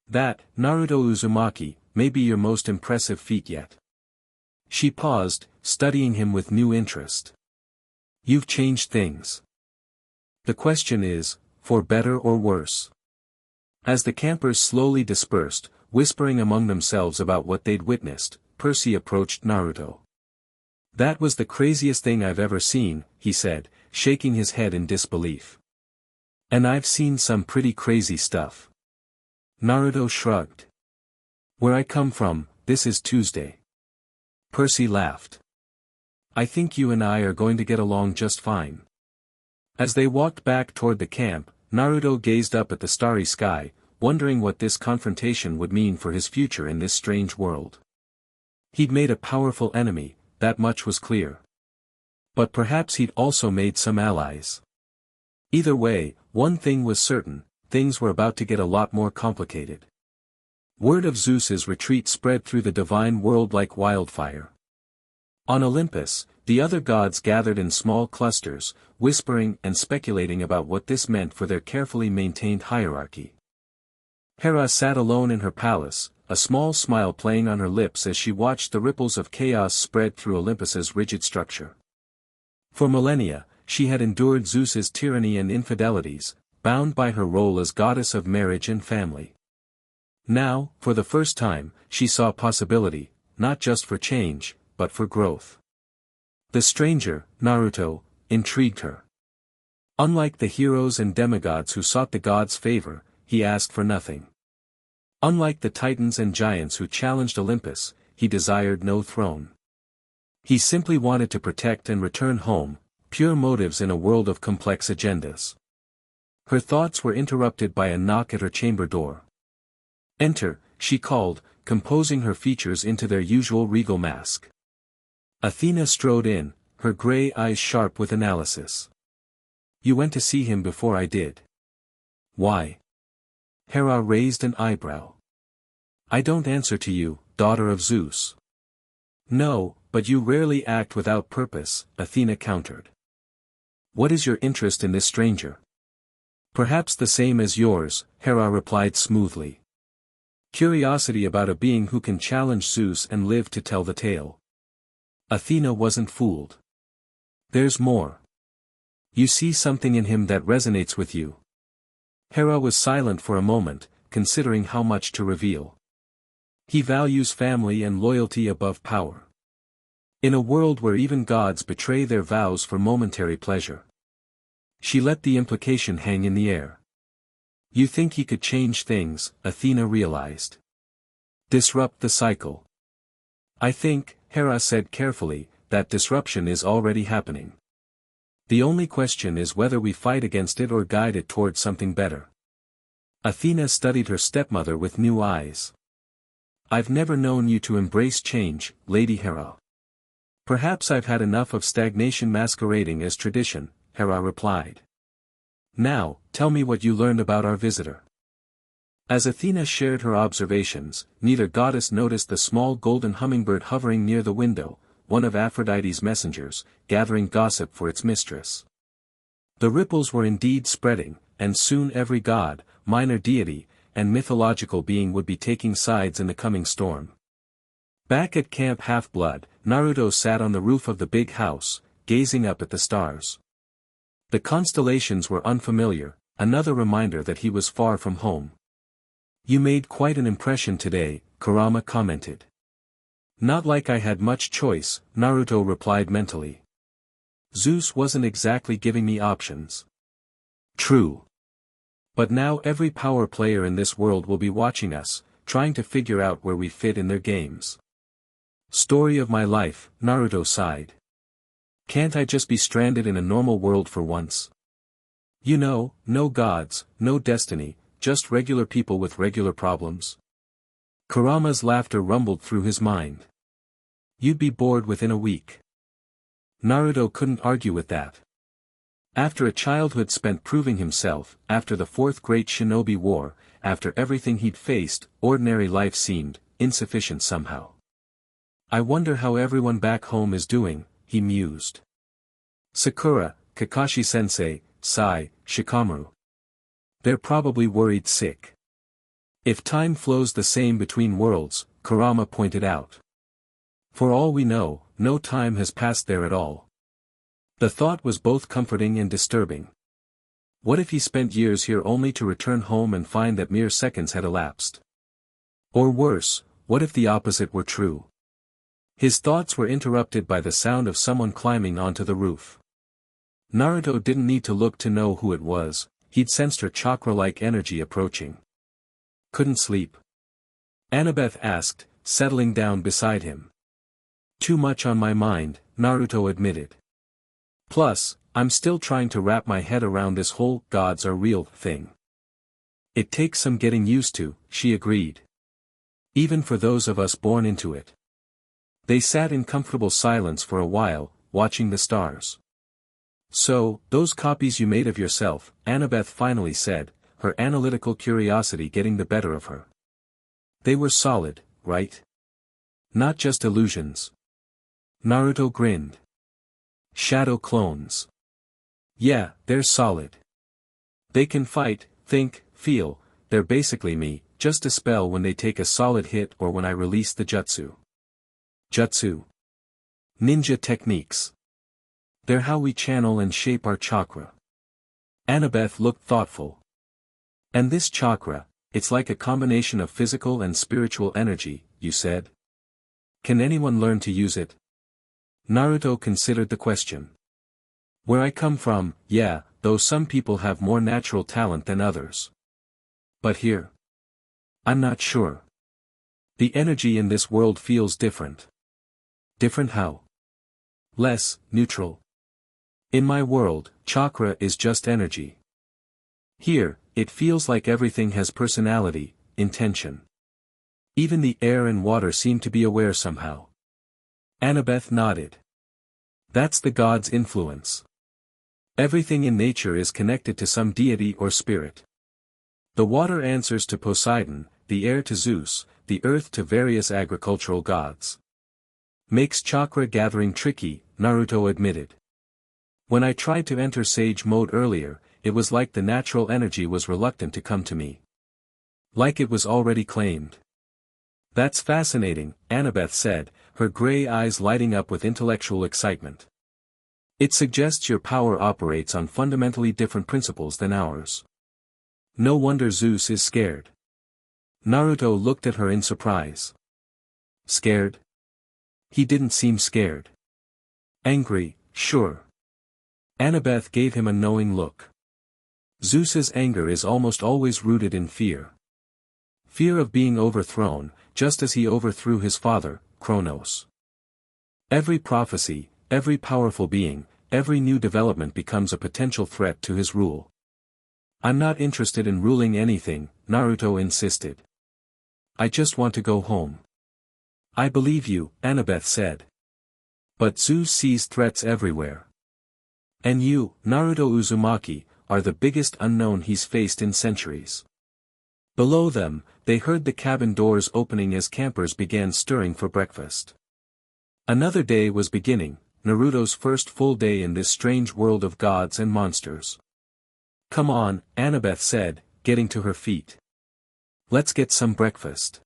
"That, Naruto Uzumaki, may be your most impressive feat yet." She paused, studying him with new interest. "You've changed things. The question is, for better or worse?" As the campers slowly dispersed, whispering among themselves about what they'd witnessed, Percy approached Naruto. "That was the craziest thing I've ever seen," he said, shaking his head in disbelief. "And I've seen some pretty crazy stuff." Naruto shrugged. "Where I come from, this is Tuesday." Percy laughed. "I think you and I are going to get along just fine." As they walked back toward the camp, Naruto gazed up at the starry sky, wondering what this confrontation would mean for his future in this strange world. He'd made a powerful enemy, that much was clear. But perhaps he'd also made some allies. Either way, one thing was certain, things were about to get a lot more complicated. Word of Zeus's retreat spread through the divine world like wildfire. On Olympus, the other gods gathered in small clusters, whispering and speculating about what this meant for their carefully maintained hierarchy. Hera sat alone in her palace, a small smile playing on her lips as she watched the ripples of chaos spread through Olympus's rigid structure. For millennia, she had endured Zeus's tyranny and infidelities, bound by her role as goddess of marriage and family. Now, for the first time, she saw possibility, not just for change, but for growth. The stranger, Naruto, intrigued her. Unlike the heroes and demigods who sought the gods' favor, he asked for nothing. Unlike the titans and giants who challenged Olympus, he desired no throne. He simply wanted to protect and return home, pure motives in a world of complex agendas. Her thoughts were interrupted by a knock at her chamber door. "Enter," she called, composing her features into their usual regal mask. Athena strode in, her grey eyes sharp with analysis. "You went to see him before I did." "Why?" Hera raised an eyebrow. "I don't answer to you, daughter of Zeus." "No, but you rarely act without purpose," Athena countered. "What is your interest in this stranger?" "Perhaps the same as yours," Hera replied smoothly. "Curiosity about a being who can challenge Zeus and live to tell the tale." Athena wasn't fooled. "There's more. You see something in him that resonates with you." Hera was silent for a moment, considering how much to reveal. "He values family and loyalty above power. In a world where even gods betray their vows for momentary pleasure." She let the implication hang in the air. "You think he could change things," Athena realized. "Disrupt the cycle." "I think," Hera said carefully, "that disruption is already happening. The only question is whether we fight against it or guide it towards something better." Athena studied her stepmother with new eyes. "I've never known you to embrace change, Lady Hera." "Perhaps I've had enough of stagnation masquerading as tradition," Hera replied. "Now, tell me what you learned about our visitor." As Athena shared her observations, neither goddess noticed the small golden hummingbird hovering near the window, one of Aphrodite's messengers, gathering gossip for its mistress. The ripples were indeed spreading, and soon every god, minor deity, and mythological being would be taking sides in the coming storm. Back at Camp Half-Blood, Naruto sat on the roof of the big house, gazing up at the stars. The constellations were unfamiliar, another reminder that he was far from home. "You made quite an impression today," Kurama commented. "Not like I had much choice," Naruto replied mentally. "Zeus wasn't exactly giving me options." "True. But now every power player in this world will be watching us, trying to figure out where we fit in their games." "Story of my life," Naruto sighed. "Can't I just be stranded in a normal world for once? You know, no gods, no destiny, just regular people with regular problems." Kurama's laughter rumbled through his mind. "You'd be bored within a week." Naruto couldn't argue with that. After a childhood spent proving himself, after the Fourth Great Shinobi War, after everything he'd faced, ordinary life seemed insufficient somehow. "I wonder how everyone back home is doing," he mused. "Sakura, Kakashi-sensei, Sai, Shikamaru. They're probably worried sick." "If time flows the same between worlds," Kurama pointed out. "For all we know, no time has passed there at all." The thought was both comforting and disturbing. What if he spent years here only to return home and find that mere seconds had elapsed? Or worse, what if the opposite were true? His thoughts were interrupted by the sound of someone climbing onto the roof. Naruto didn't need to look to know who it was, he'd sensed her chakra-like energy approaching. "Couldn't sleep?" Annabeth asked, settling down beside him. "Too much on my mind," Naruto admitted. "Plus, I'm still trying to wrap my head around this whole gods are real thing." "It takes some getting used to," she agreed. "Even for those of us born into it." They sat in comfortable silence for a while, watching the stars. "So, those copies you made of yourself," Annabeth finally said, her analytical curiosity getting the better of her. "They were solid, right? Not just illusions." Naruto grinned. "Shadow clones. Yeah, they're solid. They can fight, think, feel, they're basically me, just a spell when they take a solid hit or when I release the jutsu." "Jutsu?" "Ninja techniques. They're how we channel and shape our chakra." Annabeth looked thoughtful. "And this chakra, it's like a combination of physical and spiritual energy, you said? Can anyone learn to use it?" Naruto considered the question. "Where I come from, yeah, though some people have more natural talent than others. But here? I'm not sure. The energy in this world feels different." "Different how?" "Less, neutral. In my world, chakra is just energy. Here, it feels like everything has personality, intention. Even the air and water seem to be aware somehow. Annabeth nodded. That's the god's influence. Everything in nature is connected to some deity or spirit. The water answers to Poseidon, the air to Zeus, the earth to various agricultural gods. Makes chakra gathering tricky, Naruto admitted. When I tried to enter sage mode earlier, it was like the natural energy was reluctant to come to me. Like it was already claimed. That's fascinating, Annabeth said, her gray eyes lighting up with intellectual excitement. It suggests your power operates on fundamentally different principles than ours. No wonder Zeus is scared. Naruto looked at her in surprise. Scared? He didn't seem scared. Angry, sure. Annabeth gave him a knowing look. Zeus's anger is almost always rooted in fear. Fear of being overthrown, just as he overthrew his father, Kronos. Every prophecy, every powerful being, every new development becomes a potential threat to his rule. I'm not interested in ruling anything, Naruto insisted. I just want to go home. I believe you, Annabeth said. But Zeus sees threats everywhere. And you, Naruto Uzumaki, are the biggest unknown he's faced in centuries. Below them, they heard the cabin doors opening as campers began stirring for breakfast. Another day was beginning, Naruto's first full day in this strange world of gods and monsters. Come on, Annabeth said, getting to her feet. Let's get some breakfast.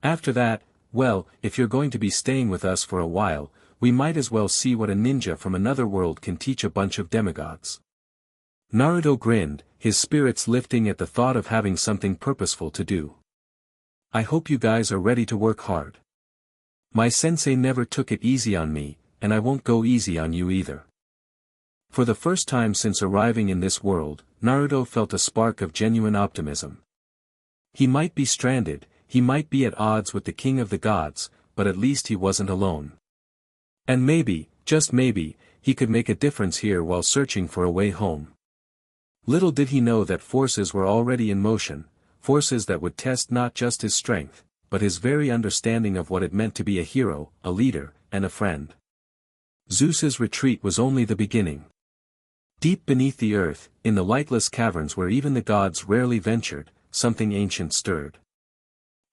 After that, well, if you're going to be staying with us for a while, we might as well see what a ninja from another world can teach a bunch of demigods. Naruto grinned, his spirits lifting at the thought of having something purposeful to do. I hope you guys are ready to work hard. My sensei never took it easy on me, and I won't go easy on you either. For the first time since arriving in this world, Naruto felt a spark of genuine optimism. He might be stranded, he might be at odds with the king of the gods, but at least he wasn't alone. And maybe, just maybe, he could make a difference here while searching for a way home. Little did he know that forces were already in motion, forces that would test not just his strength, but his very understanding of what it meant to be a hero, a leader, and a friend. Zeus's retreat was only the beginning. Deep beneath the earth, in the lightless caverns where even the gods rarely ventured, something ancient stirred.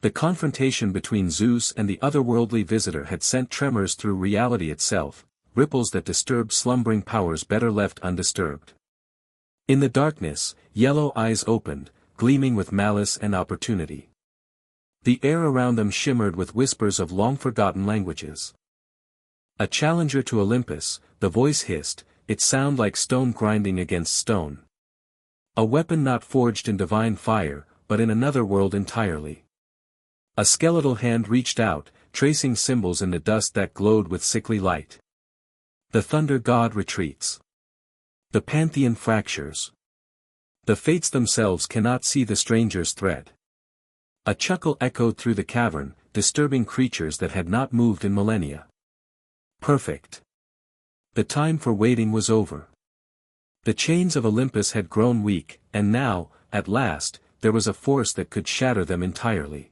The confrontation between Zeus and the otherworldly visitor had sent tremors through reality itself, ripples that disturbed slumbering powers better left undisturbed. In the darkness, yellow eyes opened, gleaming with malice and opportunity. The air around them shimmered with whispers of long-forgotten languages. A challenger to Olympus, the voice hissed, its sound like stone grinding against stone. A weapon not forged in divine fire, but in another world entirely. A skeletal hand reached out, tracing symbols in the dust that glowed with sickly light. The thunder god retreats. The pantheon fractures. The fates themselves cannot see the stranger's thread. A chuckle echoed through the cavern, disturbing creatures that had not moved in millennia. Perfect. The time for waiting was over. The chains of Olympus had grown weak, and now, at last, there was a force that could shatter them entirely.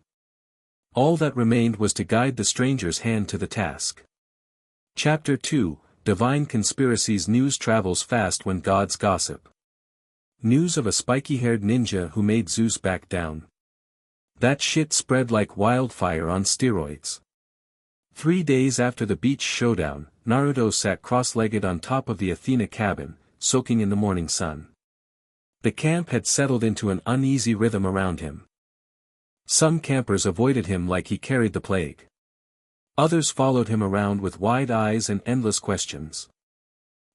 All that remained was to guide the stranger's hand to the task. Chapter 2, Divine Conspiracies. News travels fast when gods gossip. News of a spiky-haired ninja who made Zeus back down. That shit spread like wildfire on steroids. 3 days after the beach showdown, Naruto sat cross-legged on top of the Athena cabin, soaking in the morning sun. The camp had settled into an uneasy rhythm around him. Some campers avoided him like he carried the plague. Others followed him around with wide eyes and endless questions.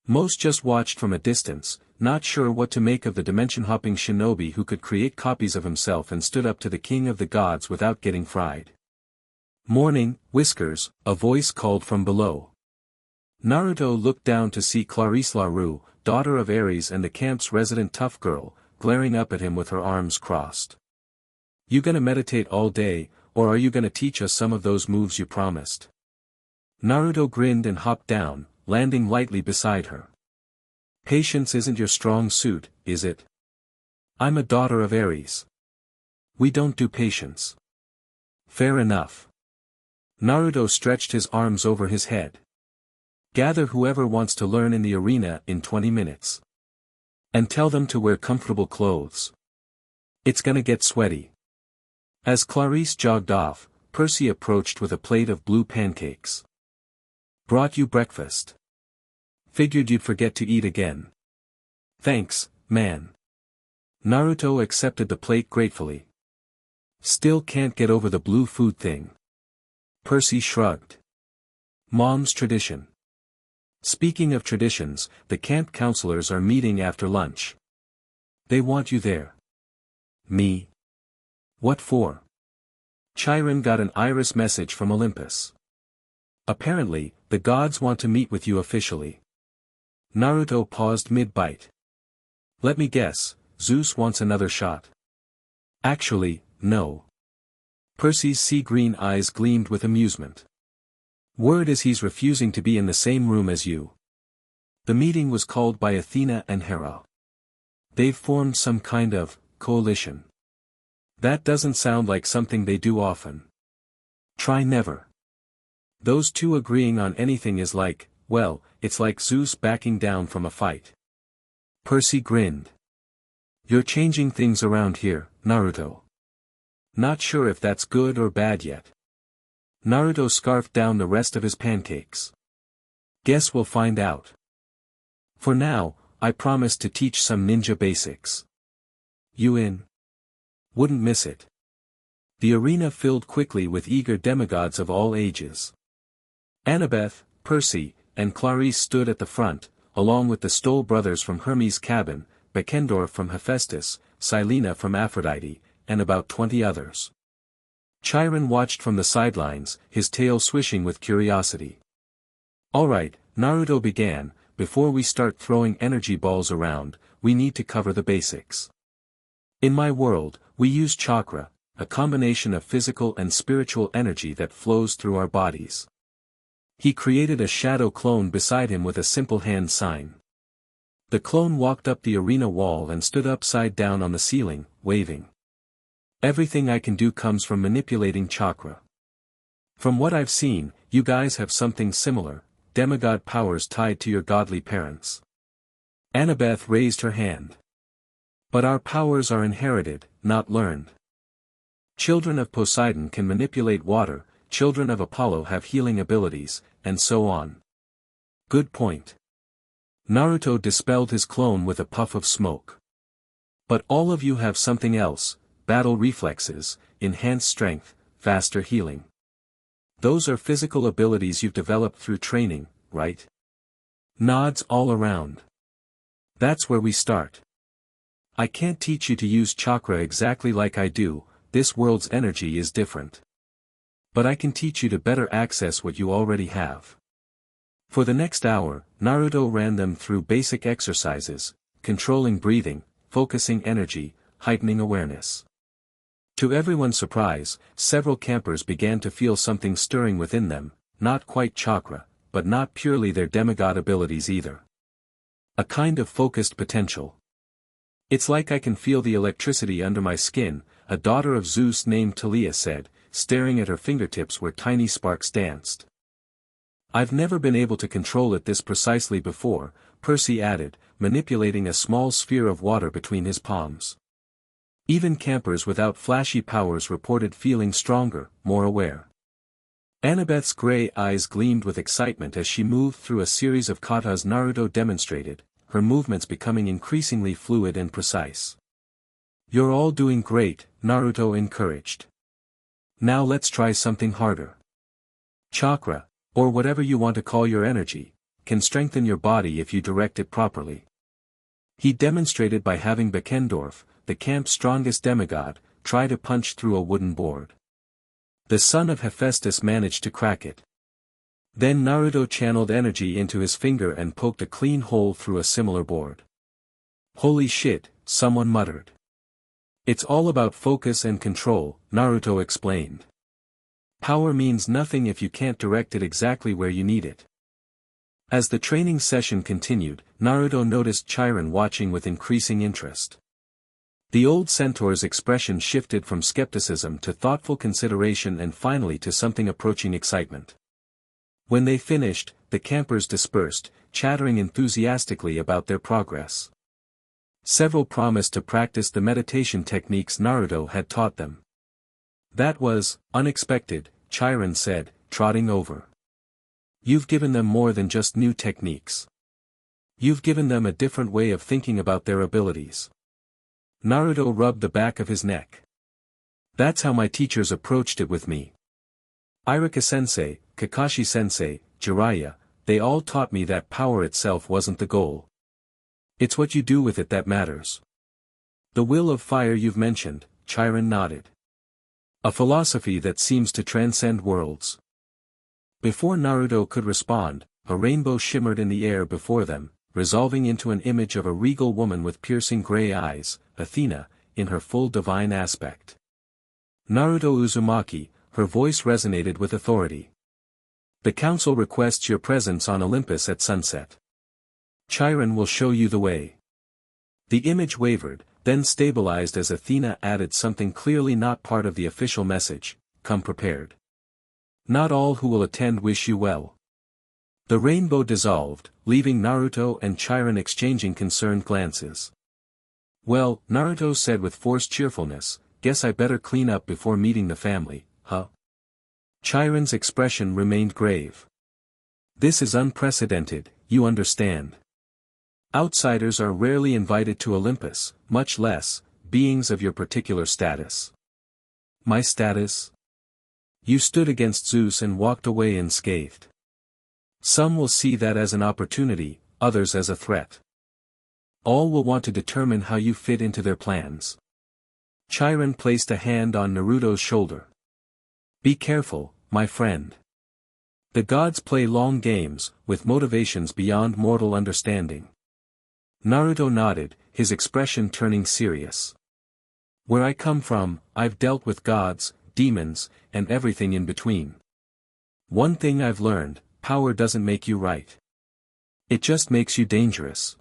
Most just watched from a distance, not sure what to make of the dimension-hopping shinobi who could create copies of himself and stood up to the king of the gods without getting fried. Morning, Whiskers, a voice called from below. Naruto looked down to see Clarice LaRue, daughter of Ares and the camp's resident tough girl, glaring up at him with her arms crossed. You gonna meditate all day, or are you gonna teach us some of those moves you promised? Naruto grinned and hopped down, landing lightly beside her. Patience isn't your strong suit, is it? I'm a daughter of Ares. We don't do patience. Fair enough. Naruto stretched his arms over his head. Gather whoever wants to learn in the arena in 20 minutes. And tell them to wear comfortable clothes. It's gonna get sweaty. As Clarice jogged off, Percy approached with a plate of blue pancakes. Brought you breakfast. Figured you'd forget to eat again. Thanks, man. Naruto accepted the plate gratefully. Still can't get over the blue food thing. Percy shrugged. Mom's tradition. Speaking of traditions, the camp counselors are meeting after lunch. They want you there. Me? What for? Chiron got an iris message from Olympus. Apparently, the gods want to meet with you officially. Naruto paused mid-bite. Let me guess, Zeus wants another shot. Actually, no. Percy's sea-green eyes gleamed with amusement. Word is he's refusing to be in the same room as you. The meeting was called by Athena and Hera. They've formed some kind of coalition. That doesn't sound like something they do often. Try never. Those two agreeing on anything is like, well, it's like Zeus backing down from a fight. Percy grinned. You're changing things around here, Naruto. Not sure if that's good or bad yet. Naruto scarfed down the rest of his pancakes. Guess we'll find out. For now, I promise to teach some ninja basics. You in? Wouldn't miss it. The arena filled quickly with eager demigods of all ages. Annabeth, Percy, and Clarice stood at the front, along with the Stoll brothers from Hermes' cabin, Beckendorf from Hephaestus, Silena from Aphrodite, and about 20 others. Chiron watched from the sidelines, his tail swishing with curiosity. Alright, Naruto began, before we start throwing energy balls around, we need to cover the basics. In my world, we use chakra, a combination of physical and spiritual energy that flows through our bodies. He created a shadow clone beside him with a simple hand sign. The clone walked up the arena wall and stood upside down on the ceiling, waving. Everything I can do comes from manipulating chakra. From what I've seen, you guys have something similar, demigod powers tied to your godly parents. Annabeth raised her hand. But our powers are inherited, not learned. Children of Poseidon can manipulate water, children of Apollo have healing abilities, and so on. Good point. Naruto dispelled his clone with a puff of smoke. But all of you have something else. Battle reflexes, enhanced strength, faster healing. Those are physical abilities you've developed through training, right? Nods all around. That's where we start. I can't teach you to use chakra exactly like I do, this world's energy is different. But I can teach you to better access what you already have. For the next hour, Naruto ran them through basic exercises, controlling breathing, focusing energy, heightening awareness. To everyone's surprise, several campers began to feel something stirring within them, not quite chakra, but not purely their demigod abilities either. A kind of focused potential. It's like I can feel the electricity under my skin, a daughter of Zeus named Talia said, staring at her fingertips where tiny sparks danced. I've never been able to control it this precisely before, Percy added, manipulating a small sphere of water between his palms. Even campers without flashy powers reported feeling stronger, more aware. Annabeth's gray eyes gleamed with excitement as she moved through a series of katas Naruto demonstrated, her movements becoming increasingly fluid and precise. You're all doing great, Naruto encouraged. Now let's try something harder. Chakra, or whatever you want to call your energy, can strengthen your body if you direct it properly. He demonstrated by having Beckendorf, the camp's strongest demigod, try to punch through a wooden board. The son of Hephaestus managed to crack it. Then Naruto channeled energy into his finger and poked a clean hole through a similar board. Holy shit, someone muttered. It's all about focus and control, Naruto explained. Power means nothing if you can't direct it exactly where you need it. As the training session continued, Naruto noticed Chiron watching with increasing interest. The old centaur's expression shifted from skepticism to thoughtful consideration and finally to something approaching excitement. When they finished, the campers dispersed, chattering enthusiastically about their progress. Several promised to practice the meditation techniques Naruto had taught them. "That was unexpected," Chiron said, trotting over. "You've given them more than just new techniques. You've given them a different way of thinking about their abilities." Naruto rubbed the back of his neck. "That's how my teachers approached it with me. Iruka-sensei, Kakashi-sensei, Jiraiya, they all taught me that power itself wasn't the goal. It's what you do with it that matters." "The will of fire you've mentioned," Chiron nodded. "A philosophy that seems to transcend worlds." Before Naruto could respond, a rainbow shimmered in the air before them, resolving into an image of a regal woman with piercing gray eyes, Athena, in her full divine aspect. "Naruto Uzumaki," her voice resonated with authority. "The council requests your presence on Olympus at sunset. Chiron will show you the way." The image wavered, then stabilized as Athena added something clearly not part of the official message: "Come prepared. Not all who will attend wish you well." The rainbow dissolved, leaving Naruto and Chiron exchanging concerned glances. "Well," Naruto said with forced cheerfulness, "guess I better clean up before meeting the family, huh?" Chiron's expression remained grave. "This is unprecedented, you understand. Outsiders are rarely invited to Olympus, much less, beings of your particular status." "My status? You stood against Zeus and walked away unscathed. Some will see that as an opportunity, others as a threat. All will want to determine how you fit into their plans." Chiron placed a hand on Naruto's shoulder. "Be careful, my friend. The gods play long games, with motivations beyond mortal understanding." Naruto nodded, his expression turning serious. "Where I come from, I've dealt with gods, demons, and everything in between. One thing I've learned: power doesn't make you right. It just makes you dangerous."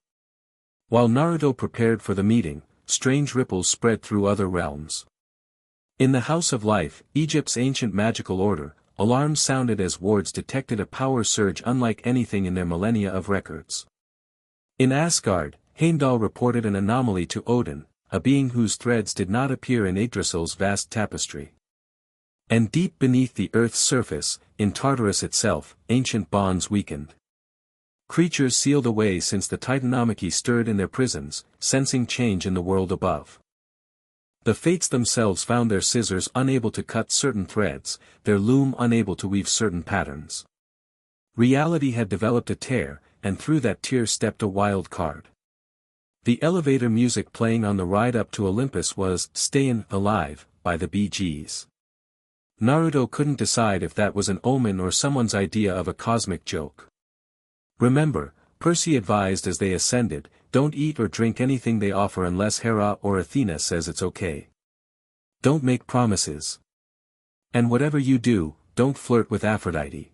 While Naruto prepared for the meeting, strange ripples spread through other realms. In the House of Life, Egypt's ancient magical order, alarms sounded as wards detected a power surge unlike anything in their millennia of records. In Asgard, Heimdall reported an anomaly to Odin, a being whose threads did not appear in Yggdrasil's vast tapestry. And deep beneath the Earth's surface, in Tartarus itself, ancient bonds weakened. Creatures sealed away since the Titanomachy stirred in their prisons, sensing change in the world above. The fates themselves found their scissors unable to cut certain threads, their loom unable to weave certain patterns. Reality had developed a tear, and through that tear stepped a wild card. The elevator music playing on the ride up to Olympus was "Stayin' Alive" by the Bee Gees. Naruto couldn't decide if that was an omen or someone's idea of a cosmic joke. "Remember," Percy advised as they ascended, "don't eat or drink anything they offer unless Hera or Athena says it's okay. Don't make promises. And whatever you do, don't flirt with Aphrodite."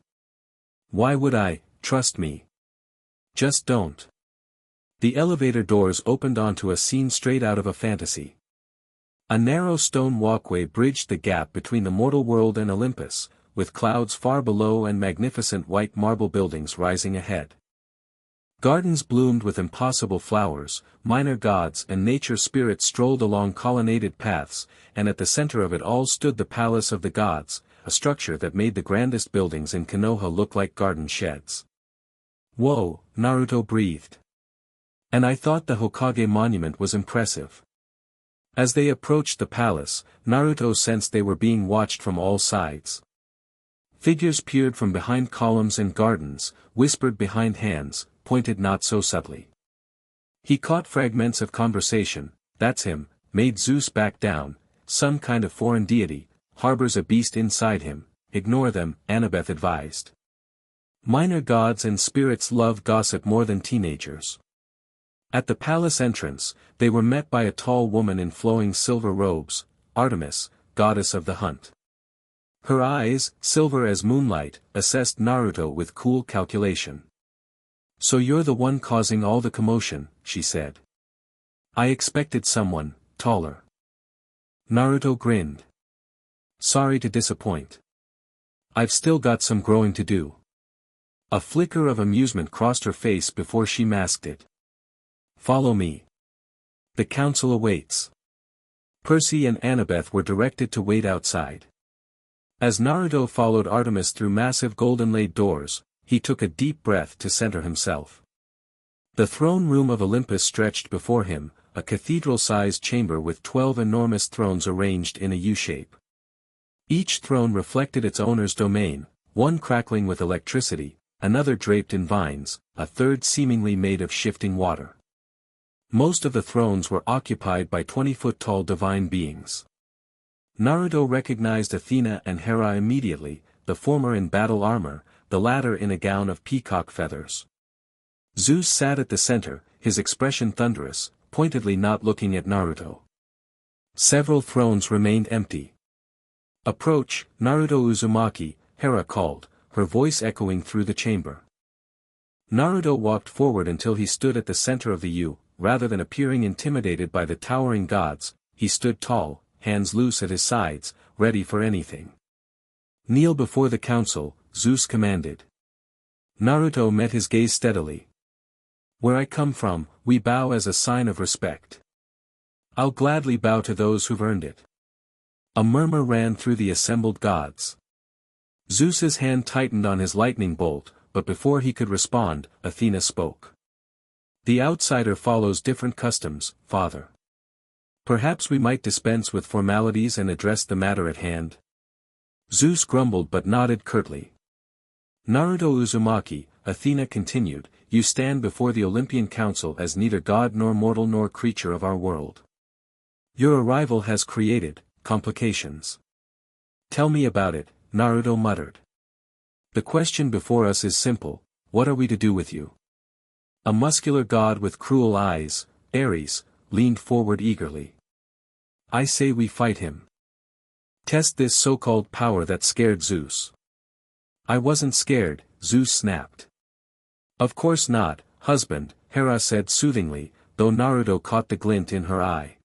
"Why would I? Trust me. Just don't." The elevator doors opened onto a scene straight out of a fantasy. A narrow stone walkway bridged the gap between the mortal world and Olympus, with clouds far below and magnificent white marble buildings rising ahead. Gardens bloomed with impossible flowers, minor gods and nature spirits strolled along colonnaded paths, and at the center of it all stood the Palace of the Gods, a structure that made the grandest buildings in Konoha look like garden sheds. "Whoa," Naruto breathed. "And I thought the Hokage monument was impressive." As they approached the palace, Naruto sensed they were being watched from all sides. Figures peered from behind columns and gardens, whispered behind hands, pointed not so subtly. He caught fragments of conversation: "That's him, made Zeus back down, some kind of foreign deity, harbors a beast inside him, ignore them," Annabeth advised. Minor gods and spirits love gossip more than teenagers. At the palace entrance, they were met by a tall woman in flowing silver robes, Artemis, goddess of the hunt. Her eyes, silver as moonlight, assessed Naruto with cool calculation. "So you're the one causing all the commotion," she said. "I expected someone, taller. Naruto grinned. Sorry to disappoint. I've still got some growing to do. A flicker of amusement crossed her face before she masked it. Follow me. The council awaits. Percy and Annabeth were directed to wait outside. As Naruto followed Artemis through massive golden-laid doors, he took a deep breath to center himself. The throne room of Olympus stretched before him, a cathedral-sized chamber with 12 enormous thrones arranged in a U-shape. Each throne reflected its owner's domain, one crackling with electricity, another draped in vines, a third seemingly made of shifting water. Most of the thrones were occupied by 20-foot-tall divine beings. Naruto recognized Athena and Hera immediately, the former in battle armor, the latter in a gown of peacock feathers. Zeus sat at the center, his expression thunderous, pointedly not looking at Naruto. Several thrones remained empty. Approach, Naruto Uzumaki, Hera called, her voice echoing through the chamber. Naruto walked forward until he stood at the center of the U. Rather than appearing intimidated by the towering gods, he stood tall, hands loose at his sides, ready for anything. Kneel before the council, Zeus commanded. Naruto met his gaze steadily. Where I come from, we bow as a sign of respect. I'll gladly bow to those who've earned it. A murmur ran through the assembled gods. Zeus's hand tightened on his lightning bolt, but before he could respond, Athena spoke. The outsider follows different customs, father. Perhaps we might dispense with formalities and address the matter at hand. Zeus grumbled but nodded curtly. Naruto Uzumaki, Athena continued, you stand before the Olympian Council as neither god nor mortal nor creature of our world. Your arrival has created complications. Tell me about it, Naruto muttered. The question before us is simple, what are we to do with you? A muscular god with cruel eyes, Ares, leaned forward eagerly. I say we fight him. Test this so-called power that scared Zeus. I wasn't scared, Zeus snapped. Of course not, husband, Hera said soothingly, though Naruto caught the glint in her eye.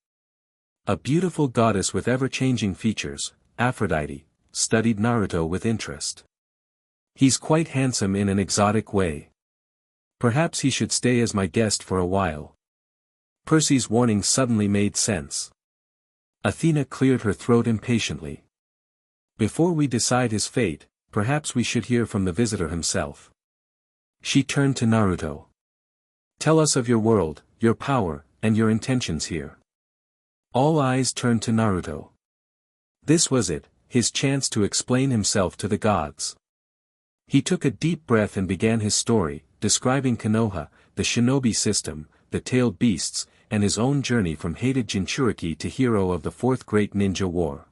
A beautiful goddess with ever-changing features, Aphrodite, studied Naruto with interest. He's quite handsome in an exotic way. Perhaps he should stay as my guest for a while. Percy's warning suddenly made sense. Athena cleared her throat impatiently. Before we decide his fate, perhaps we should hear from the visitor himself. She turned to Naruto. Tell us of your world, your power, and your intentions here. All eyes turned to Naruto. This was it, his chance to explain himself to the gods. He took a deep breath and began his story, describing Konoha, the shinobi system, the tailed beasts, and his own journey from hated Jinchuriki to hero of the Fourth Great Ninja War.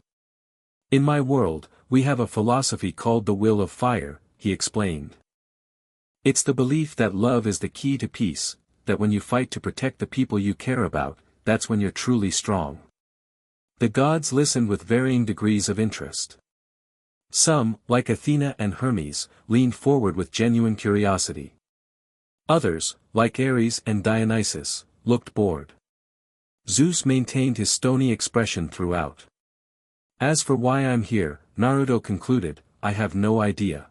In my world, we have a philosophy called the will of fire, he explained. It's the belief that love is the key to peace, that when you fight to protect the people you care about, that's when you're truly strong. The gods listened with varying degrees of interest. Some, like Athena and Hermes, leaned forward with genuine curiosity. Others, like Ares and Dionysus, looked bored. Zeus maintained his stony expression throughout. As for why I'm here, Naruto concluded, I have no idea.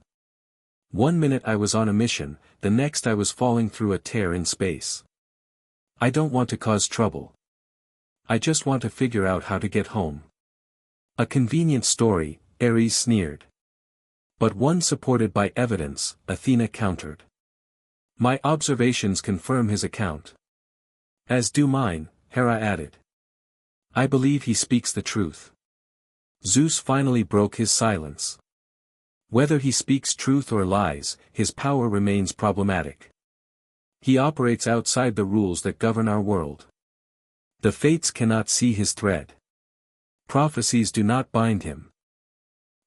One minute I was on a mission, the next I was falling through a tear in space. I don't want to cause trouble. I just want to figure out how to get home. A convenient story, Ares sneered. But one supported by evidence, Athena countered. My observations confirm his account. As do mine, Hera added. I believe he speaks the truth. Zeus finally broke his silence. Whether he speaks truth or lies, his power remains problematic. He operates outside the rules that govern our world. The fates cannot see his thread. Prophecies do not bind him.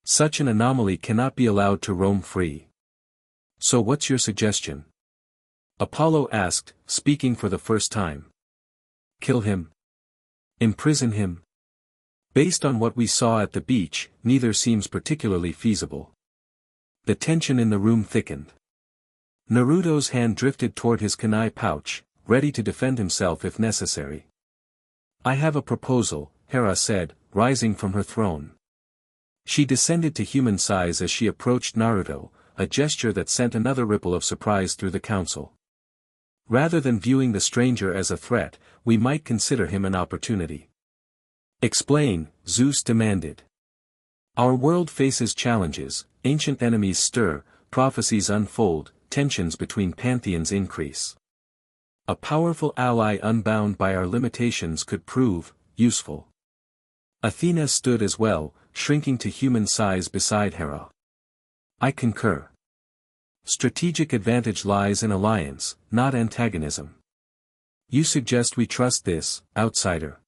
Such an anomaly cannot be allowed to roam free. So what's your suggestion? Apollo asked, speaking for the first time. Kill him? Imprison him? Based on what we saw at the beach, neither seems particularly feasible. The tension in the room thickened. Naruto's hand drifted toward his kunai pouch, ready to defend himself if necessary. I have a proposal, Hera said, rising from her throne. She descended to human size as she approached Naruto, a gesture that sent another ripple of surprise through the council. Rather than viewing the stranger as a threat, we might consider him an opportunity. Explain, Zeus demanded. Our world faces challenges, ancient enemies stir, prophecies unfold, tensions between pantheons increase. A powerful ally unbound by our limitations could prove useful. Athena stood as well, shrinking to human size beside Hera. I concur. Strategic advantage lies in alliance, not antagonism. You suggest we trust this outsider?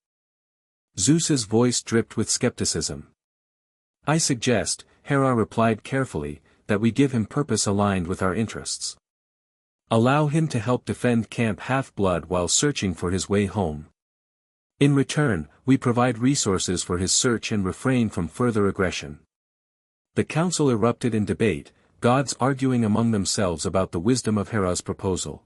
Zeus's voice dripped with skepticism. I suggest, Hera replied carefully, that we give him purpose aligned with our interests. Allow him to help defend Camp Half-Blood while searching for his way home. In return, we provide resources for his search and refrain from further aggression. The council erupted in debate, gods arguing among themselves about the wisdom of Hera's proposal.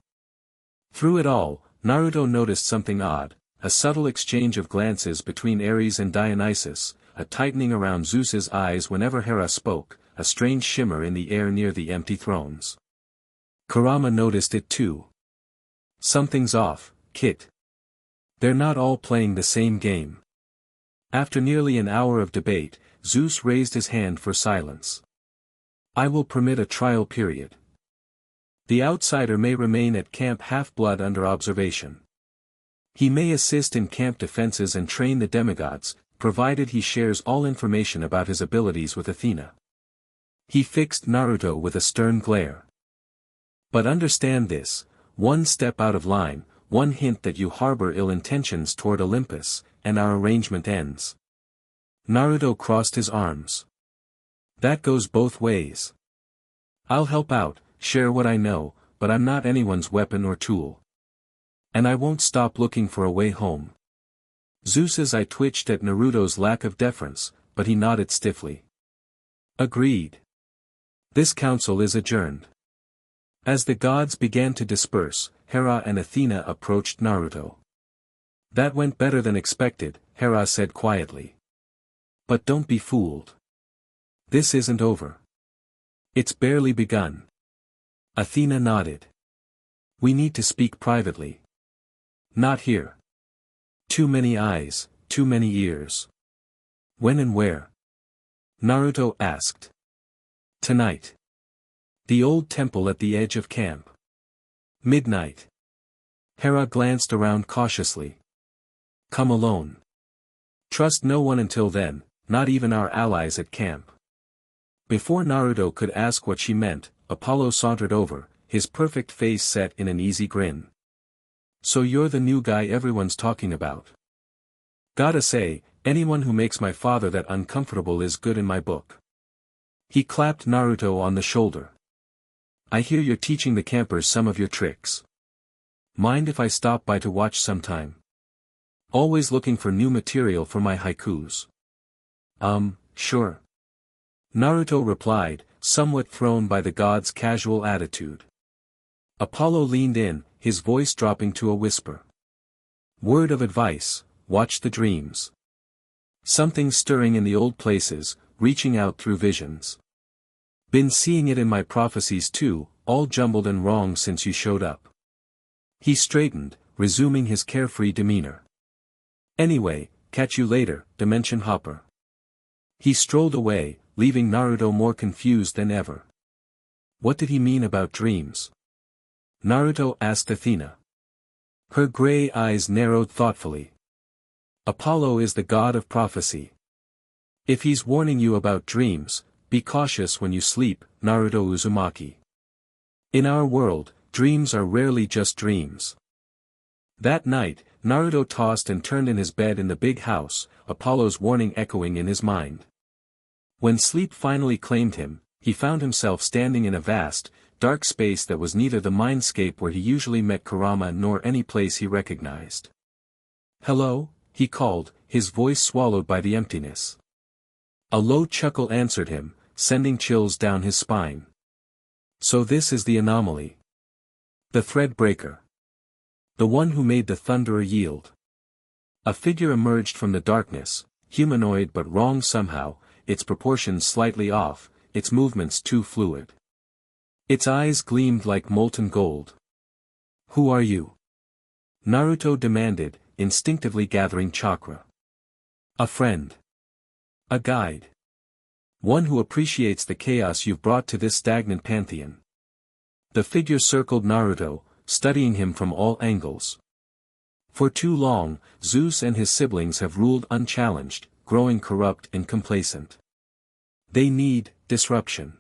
Through it all, Naruto noticed something odd, a subtle exchange of glances between Ares and Dionysus, a tightening around Zeus's eyes whenever Hera spoke, a strange shimmer in the air near the empty thrones. Kurama noticed it too. Something's off, Kit. They're not all playing the same game. After nearly an hour of debate, Zeus raised his hand for silence. I will permit a trial period. The outsider may remain at Camp Half-Blood under observation. He may assist in camp defenses and train the demigods, provided he shares all information about his abilities with Athena. He fixed Naruto with a stern glare. But understand this, one step out of line, one hint that you harbor ill intentions toward Olympus, and our arrangement ends. Naruto crossed his arms. That goes both ways. I'll help out, share what I know, but I'm not anyone's weapon or tool. And I won't stop looking for a way home. Zeus's eye twitched at Naruto's lack of deference, but he nodded stiffly. Agreed. This council is adjourned. As the gods began to disperse, Hera and Athena approached Naruto. That went better than expected, Hera said quietly. But don't be fooled. This isn't over. It's barely begun. Athena nodded. We need to speak privately. Not here. Too many eyes, too many ears. When and where? Naruto asked. Tonight. The old temple at the edge of camp. Midnight. Hera glanced around cautiously. Come alone. Trust no one until then, not even our allies at camp. Before Naruto could ask what she meant, Apollo sauntered over, his perfect face set in an easy grin. So you're the new guy everyone's talking about. Gotta say, anyone who makes my father that uncomfortable is good in my book. He clapped Naruto on the shoulder. I hear you're teaching the campers some of your tricks. Mind if I stop by to watch sometime? Always looking for new material for my haikus. Sure. Naruto replied, somewhat thrown by the god's casual attitude. Apollo leaned in, his voice dropping to a whisper. Word of advice, watch the dreams. Something stirring in the old places, reaching out through visions. Been seeing it in my prophecies too, all jumbled and wrong since you showed up. He straightened, resuming his carefree demeanor. Anyway, catch you later, Dimension Hopper. He strolled away, leaving Naruto more confused than ever. What did he mean about dreams? Naruto asked Athena. Her gray eyes narrowed thoughtfully. Apollo is the god of prophecy. If he's warning you about dreams, be cautious when you sleep, Naruto Uzumaki. In our world, dreams are rarely just dreams. That night, Naruto tossed and turned in his bed in the big house, Apollo's warning echoing in his mind. When sleep finally claimed him, he found himself standing in a vast, dark space that was neither the mindscape where he usually met Kurama nor any place he recognized. Hello, he called, his voice swallowed by the emptiness. A low chuckle answered him, sending chills down his spine. So this is the anomaly. The thread breaker. The one who made the thunderer yield. A figure emerged from the darkness, humanoid but wrong somehow, its proportions slightly off, its movements too fluid. Its eyes gleamed like molten gold. "Who are you?" Naruto demanded, instinctively gathering chakra. "A friend. A guide. One who appreciates the chaos you've brought to this stagnant pantheon." The figure circled Naruto, studying him from all angles. "For too long, Zeus and his siblings have ruled unchallenged, growing corrupt and complacent. They need disruption."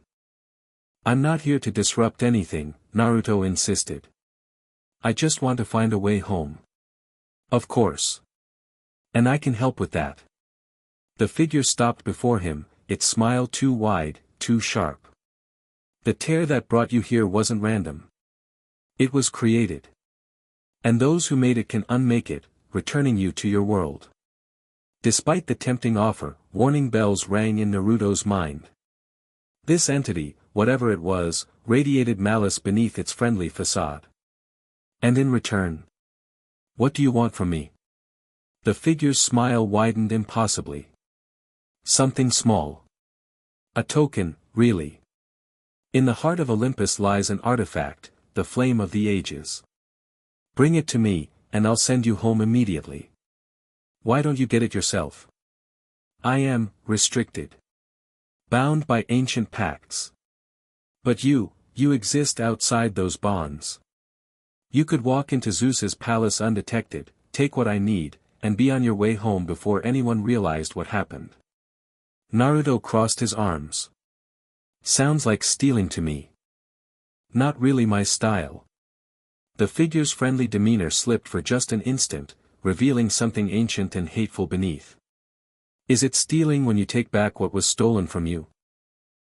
"I'm not here to disrupt anything," Naruto insisted. "I just want to find a way home." "Of course. And I can help with that." The figure stopped before him, its smile too wide, too sharp. "The tear that brought you here wasn't random. It was created. And those who made it can unmake it, returning you to your world." Despite the tempting offer, warning bells rang in Naruto's mind. This entity, whatever it was, radiated malice beneath its friendly facade. "And in return? What do you want from me?" The figure's smile widened impossibly. "Something small. A token, really. In the heart of Olympus lies an artifact, the flame of the ages. Bring it to me, and I'll send you home immediately. Why don't you get it yourself? I am restricted. Bound by ancient pacts. But you exist outside those bonds. You could walk into Zeus's palace undetected, take what I need, and be on your way home before anyone realized what happened." Naruto crossed his arms. "Sounds like stealing to me. Not really my style." The figure's friendly demeanor slipped for just an instant, revealing something ancient and hateful beneath. "Is it stealing when you take back what was stolen from you?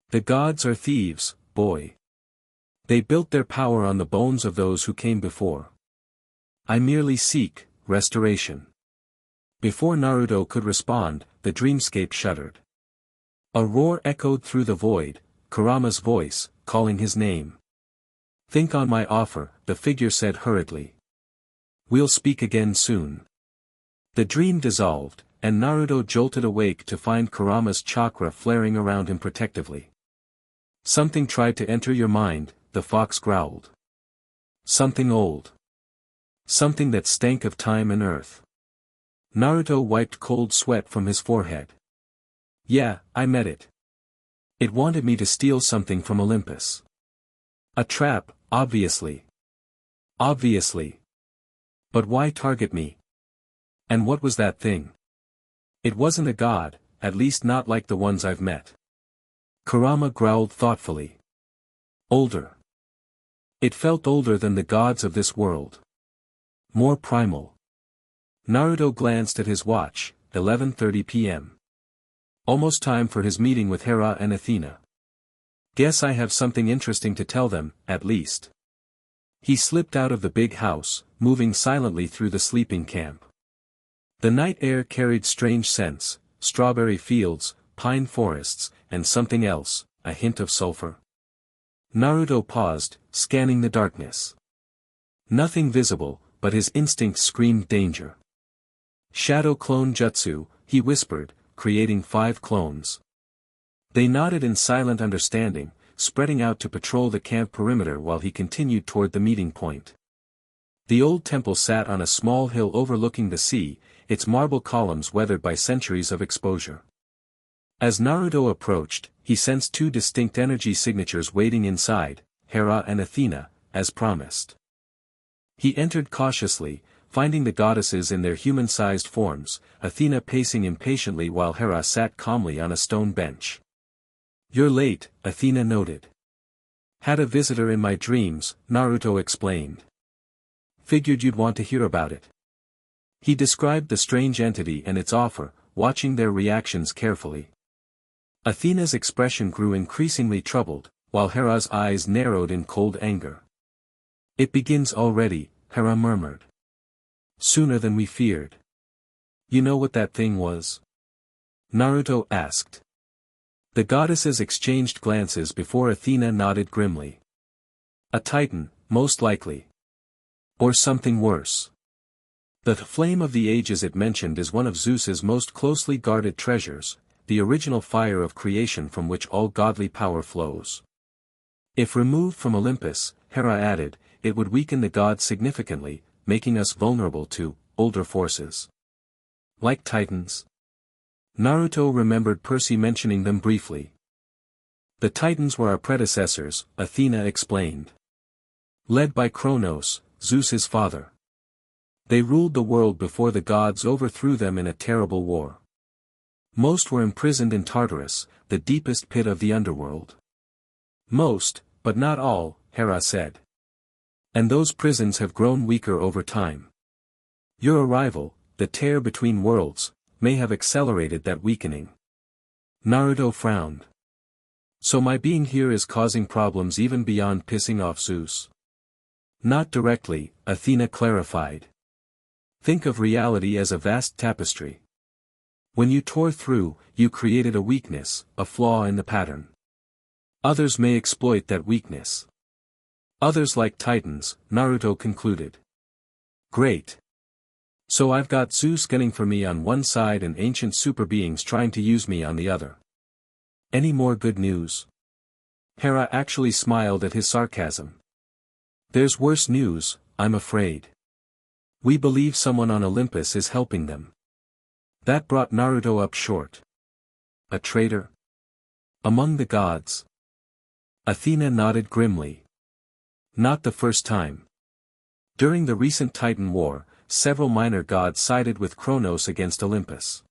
The gods are thieves, boy. They built their power on the bones of those who came before. I merely seek restoration." Before Naruto could respond, the dreamscape shuddered. A roar echoed through the void, Kurama's voice, calling his name. "Think on my offer," the figure said hurriedly. "We'll speak again soon." The dream dissolved, and Naruto jolted awake to find Kurama's chakra flaring around him protectively. "Something tried to enter your mind," the fox growled. "Something old. Something that stank of time and earth." Naruto wiped cold sweat from his forehead. "Yeah, I met it. It wanted me to steal something from Olympus. A trap, obviously. Obviously. But why target me? And what was that thing? It wasn't a god, at least not like the ones I've met." Kurama growled thoughtfully. "Older. It felt older than the gods of this world. More primal." Naruto glanced at his watch, 11:30 p.m. Almost time for his meeting with Hera and Athena. "Guess I have something interesting to tell them, at least." He slipped out of the big house, moving silently through the sleeping camp. The night air carried strange scents, strawberry fields, pine forests, and something else, a hint of sulfur. Naruto paused, scanning the darkness. Nothing visible, but his instincts screamed danger. "Shadow clone jutsu," he whispered, creating 5 clones. They nodded in silent understanding, spreading out to patrol the camp perimeter while he continued toward the meeting point. The old temple sat on a small hill overlooking the sea, its marble columns weathered by centuries of exposure. As Naruto approached, he sensed 2 distinct energy signatures waiting inside, Hera and Athena, as promised. He entered cautiously, finding the goddesses in their human-sized forms, Athena pacing impatiently while Hera sat calmly on a stone bench. "You're late," Athena noted. "Had a visitor in my dreams," Naruto explained. "Figured you'd want to hear about it." He described the strange entity and its offer, watching their reactions carefully. Athena's expression grew increasingly troubled, while Hera's eyes narrowed in cold anger. "It begins already," Hera murmured. "Sooner than we feared." "You know what that thing was?" Naruto asked. The goddesses exchanged glances before Athena nodded grimly. "A titan, most likely. Or something worse." The flame of the ages it mentioned is one of Zeus's most closely guarded treasures, the original fire of creation from which all godly power flows. If removed from Olympus, Hera added, it would weaken the gods significantly, making us vulnerable to older forces. Like Titans? Naruto remembered Percy mentioning them briefly. The Titans were our predecessors, Athena explained. Led by Kronos, Zeus's father. They ruled the world before the gods overthrew them in a terrible war. Most were imprisoned in Tartarus, the deepest pit of the underworld. Most, but not all, Hera said. And those prisons have grown weaker over time. Your arrival, the tear between worlds, may have accelerated that weakening. Naruto frowned. So my being here is causing problems even beyond pissing off Zeus? Not directly, Athena clarified. Think of reality as a vast tapestry. When you tore through, you created a weakness, a flaw in the pattern. Others may exploit that weakness. Others like Titans, Naruto concluded. Great. So I've got Zeus gunning for me on one side and ancient super beings trying to use me on the other. Any more good news? Hera actually smiled at his sarcasm. There's worse news, I'm afraid. We believe someone on Olympus is helping them. That brought Naruto up short. A traitor? Among the gods? Athena nodded grimly. Not the first time. During the recent Titan War, several minor gods sided with Kronos against Olympus.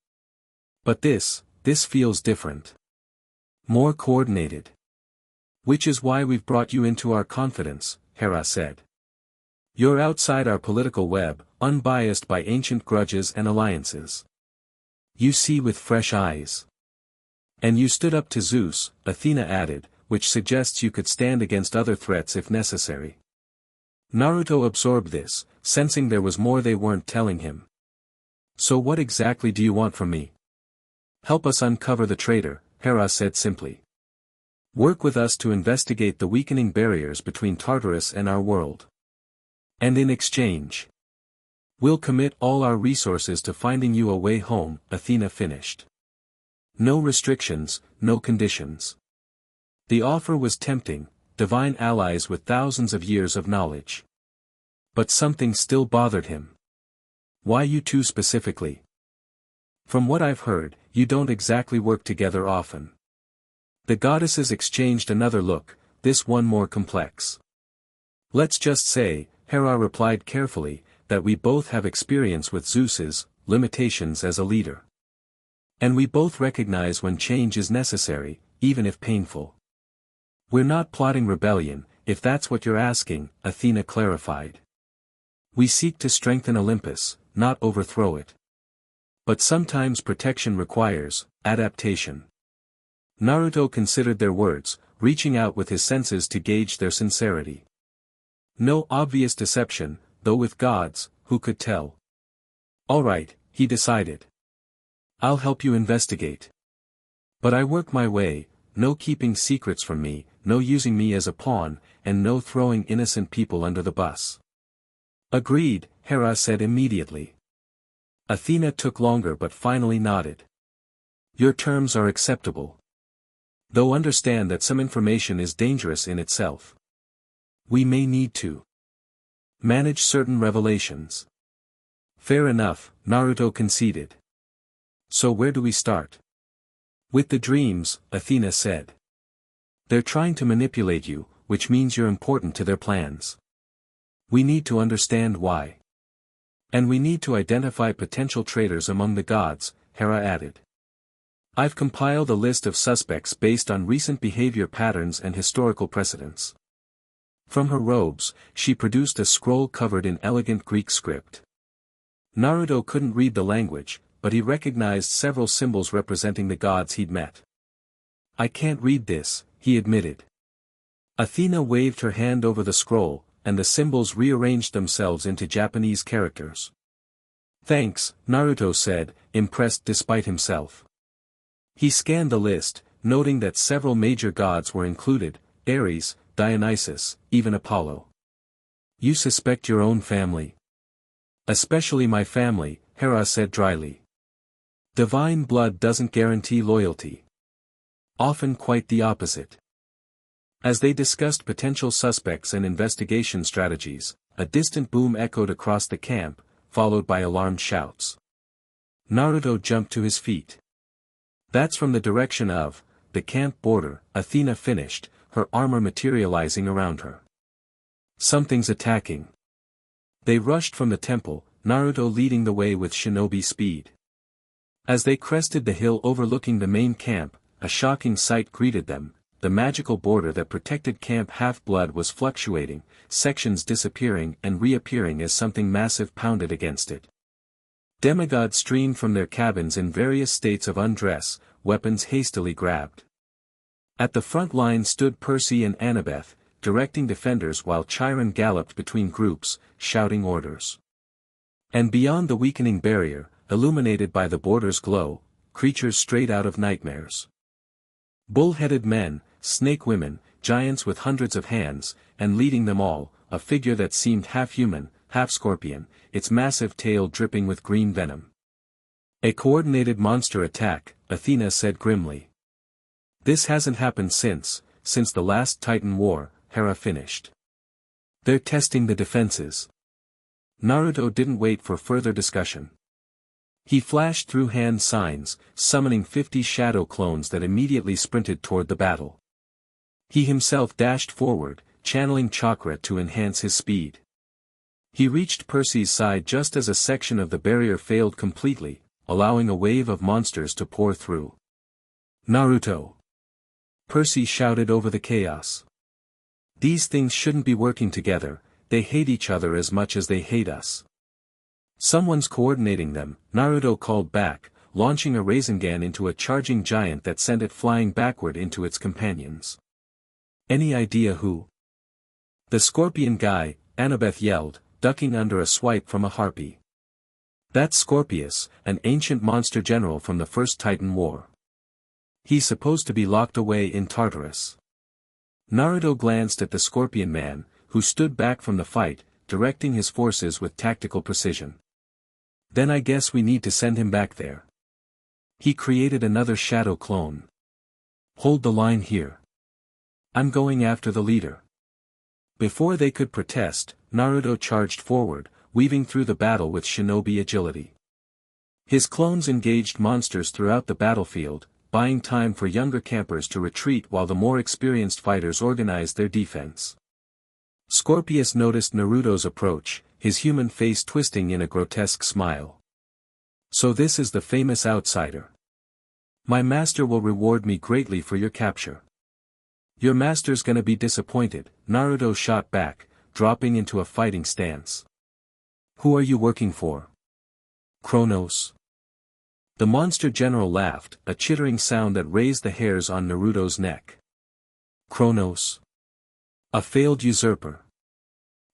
But this feels different. More coordinated. Which is why we've brought you into our confidence, Hera said. You're outside our political web, unbiased by ancient grudges and alliances. You see with fresh eyes. And you stood up to Zeus, Athena added, which suggests you could stand against other threats if necessary. Naruto absorbed this, sensing there was more they weren't telling him. So what exactly do you want from me? Help us uncover the traitor, Hera said simply. Work with us to investigate the weakening barriers between Tartarus and our world. And in exchange, we'll commit all our resources to finding you a way home, Athena finished. No restrictions, no conditions. The offer was tempting, divine allies with thousands of years of knowledge. But something still bothered him. Why you two specifically? From what I've heard, you don't exactly work together often. The goddesses exchanged another look, this one more complex. Let's just say, Hera replied carefully, that we both have experience with Zeus's limitations as a leader. And we both recognize when change is necessary, even if painful. We're not plotting rebellion, if that's what you're asking, Athena clarified. We seek to strengthen Olympus, not overthrow it. But sometimes protection requires adaptation. Naruto considered their words, reaching out with his senses to gauge their sincerity. No obvious deception, though with gods, who could tell? All right, he decided. I'll help you investigate. But I work my way, no keeping secrets from me, no using me as a pawn, and no throwing innocent people under the bus. Agreed, Hera said immediately. Athena took longer but finally nodded. Your terms are acceptable. Though understand that some information is dangerous in itself. We may need to manage certain revelations. Fair enough, Naruto conceded. So where do we start? With the dreams, Athena said. They're trying to manipulate you, which means you're important to their plans. We need to understand why. And we need to identify potential traitors among the gods, Hera added. I've compiled a list of suspects based on recent behavior patterns and historical precedents. From her robes, she produced a scroll covered in elegant Greek script. Naruto couldn't read the language, but he recognized several symbols representing the gods he'd met. I can't read this, he admitted. Athena waved her hand over the scroll, and the symbols rearranged themselves into Japanese characters. Thanks, Naruto said, impressed despite himself. He scanned the list, noting that several major gods were included, Ares, Dionysus, even Apollo. You suspect your own family? Especially my family, Hera said dryly. Divine blood doesn't guarantee loyalty. Often quite the opposite. As they discussed potential suspects and investigation strategies, a distant boom echoed across the camp, followed by alarmed shouts. Naruto jumped to his feet. That's from the direction of the camp border, Athena finished, her armor materializing around her. Something's attacking. They rushed from the temple, Naruto leading the way with shinobi speed. As they crested the hill overlooking the main camp, a shocking sight greeted them. The magical border that protected Camp Half-Blood was fluctuating, sections disappearing and reappearing as something massive pounded against it. Demigods streamed from their cabins in various states of undress, weapons hastily grabbed. At the front line stood Percy and Annabeth, directing defenders while Chiron galloped between groups, shouting orders. And beyond the weakening barrier, illuminated by the border's glow, creatures straight out of nightmares. Bull-headed men, snake women, giants with hundreds of hands, and leading them all, a figure that seemed half-human, half-scorpion, its massive tail dripping with green venom. A coordinated monster attack, Athena said grimly. This hasn't happened since the last Titan War, Hera finished. They're testing the defenses. Naruto didn't wait for further discussion. He flashed through hand signs, summoning 50 shadow clones that immediately sprinted toward the battle. He himself dashed forward, channeling chakra to enhance his speed. He reached Percy's side just as a section of the barrier failed completely, allowing a wave of monsters to pour through. Naruto! Percy shouted over the chaos. These things shouldn't be working together, they hate each other as much as they hate us. Someone's coordinating them, Naruto called back, launching a Rasengan into a charging giant that sent it flying backward into its companions. Any idea who? The scorpion guy, Annabeth yelled, ducking under a swipe from a harpy. That's Scorpius, an ancient monster general from the First Titan War. He's supposed to be locked away in Tartarus. Naruto glanced at the scorpion man, who stood back from the fight, directing his forces with tactical precision. Then I guess we need to send him back there. He created another shadow clone. Hold the line here. I'm going after the leader. Before they could protest, Naruto charged forward, weaving through the battle with shinobi agility. His clones engaged monsters throughout the battlefield, buying time for younger campers to retreat while the more experienced fighters organized their defense. Scorpius noticed Naruto's approach, his human face twisting in a grotesque smile. So this is the famous outsider. My master will reward me greatly for your capture. Your master's gonna be disappointed, Naruto shot back, dropping into a fighting stance. Who are you working for? Kronos. The monster general laughed, a chittering sound that raised the hairs on Naruto's neck. Kronos. A failed usurper.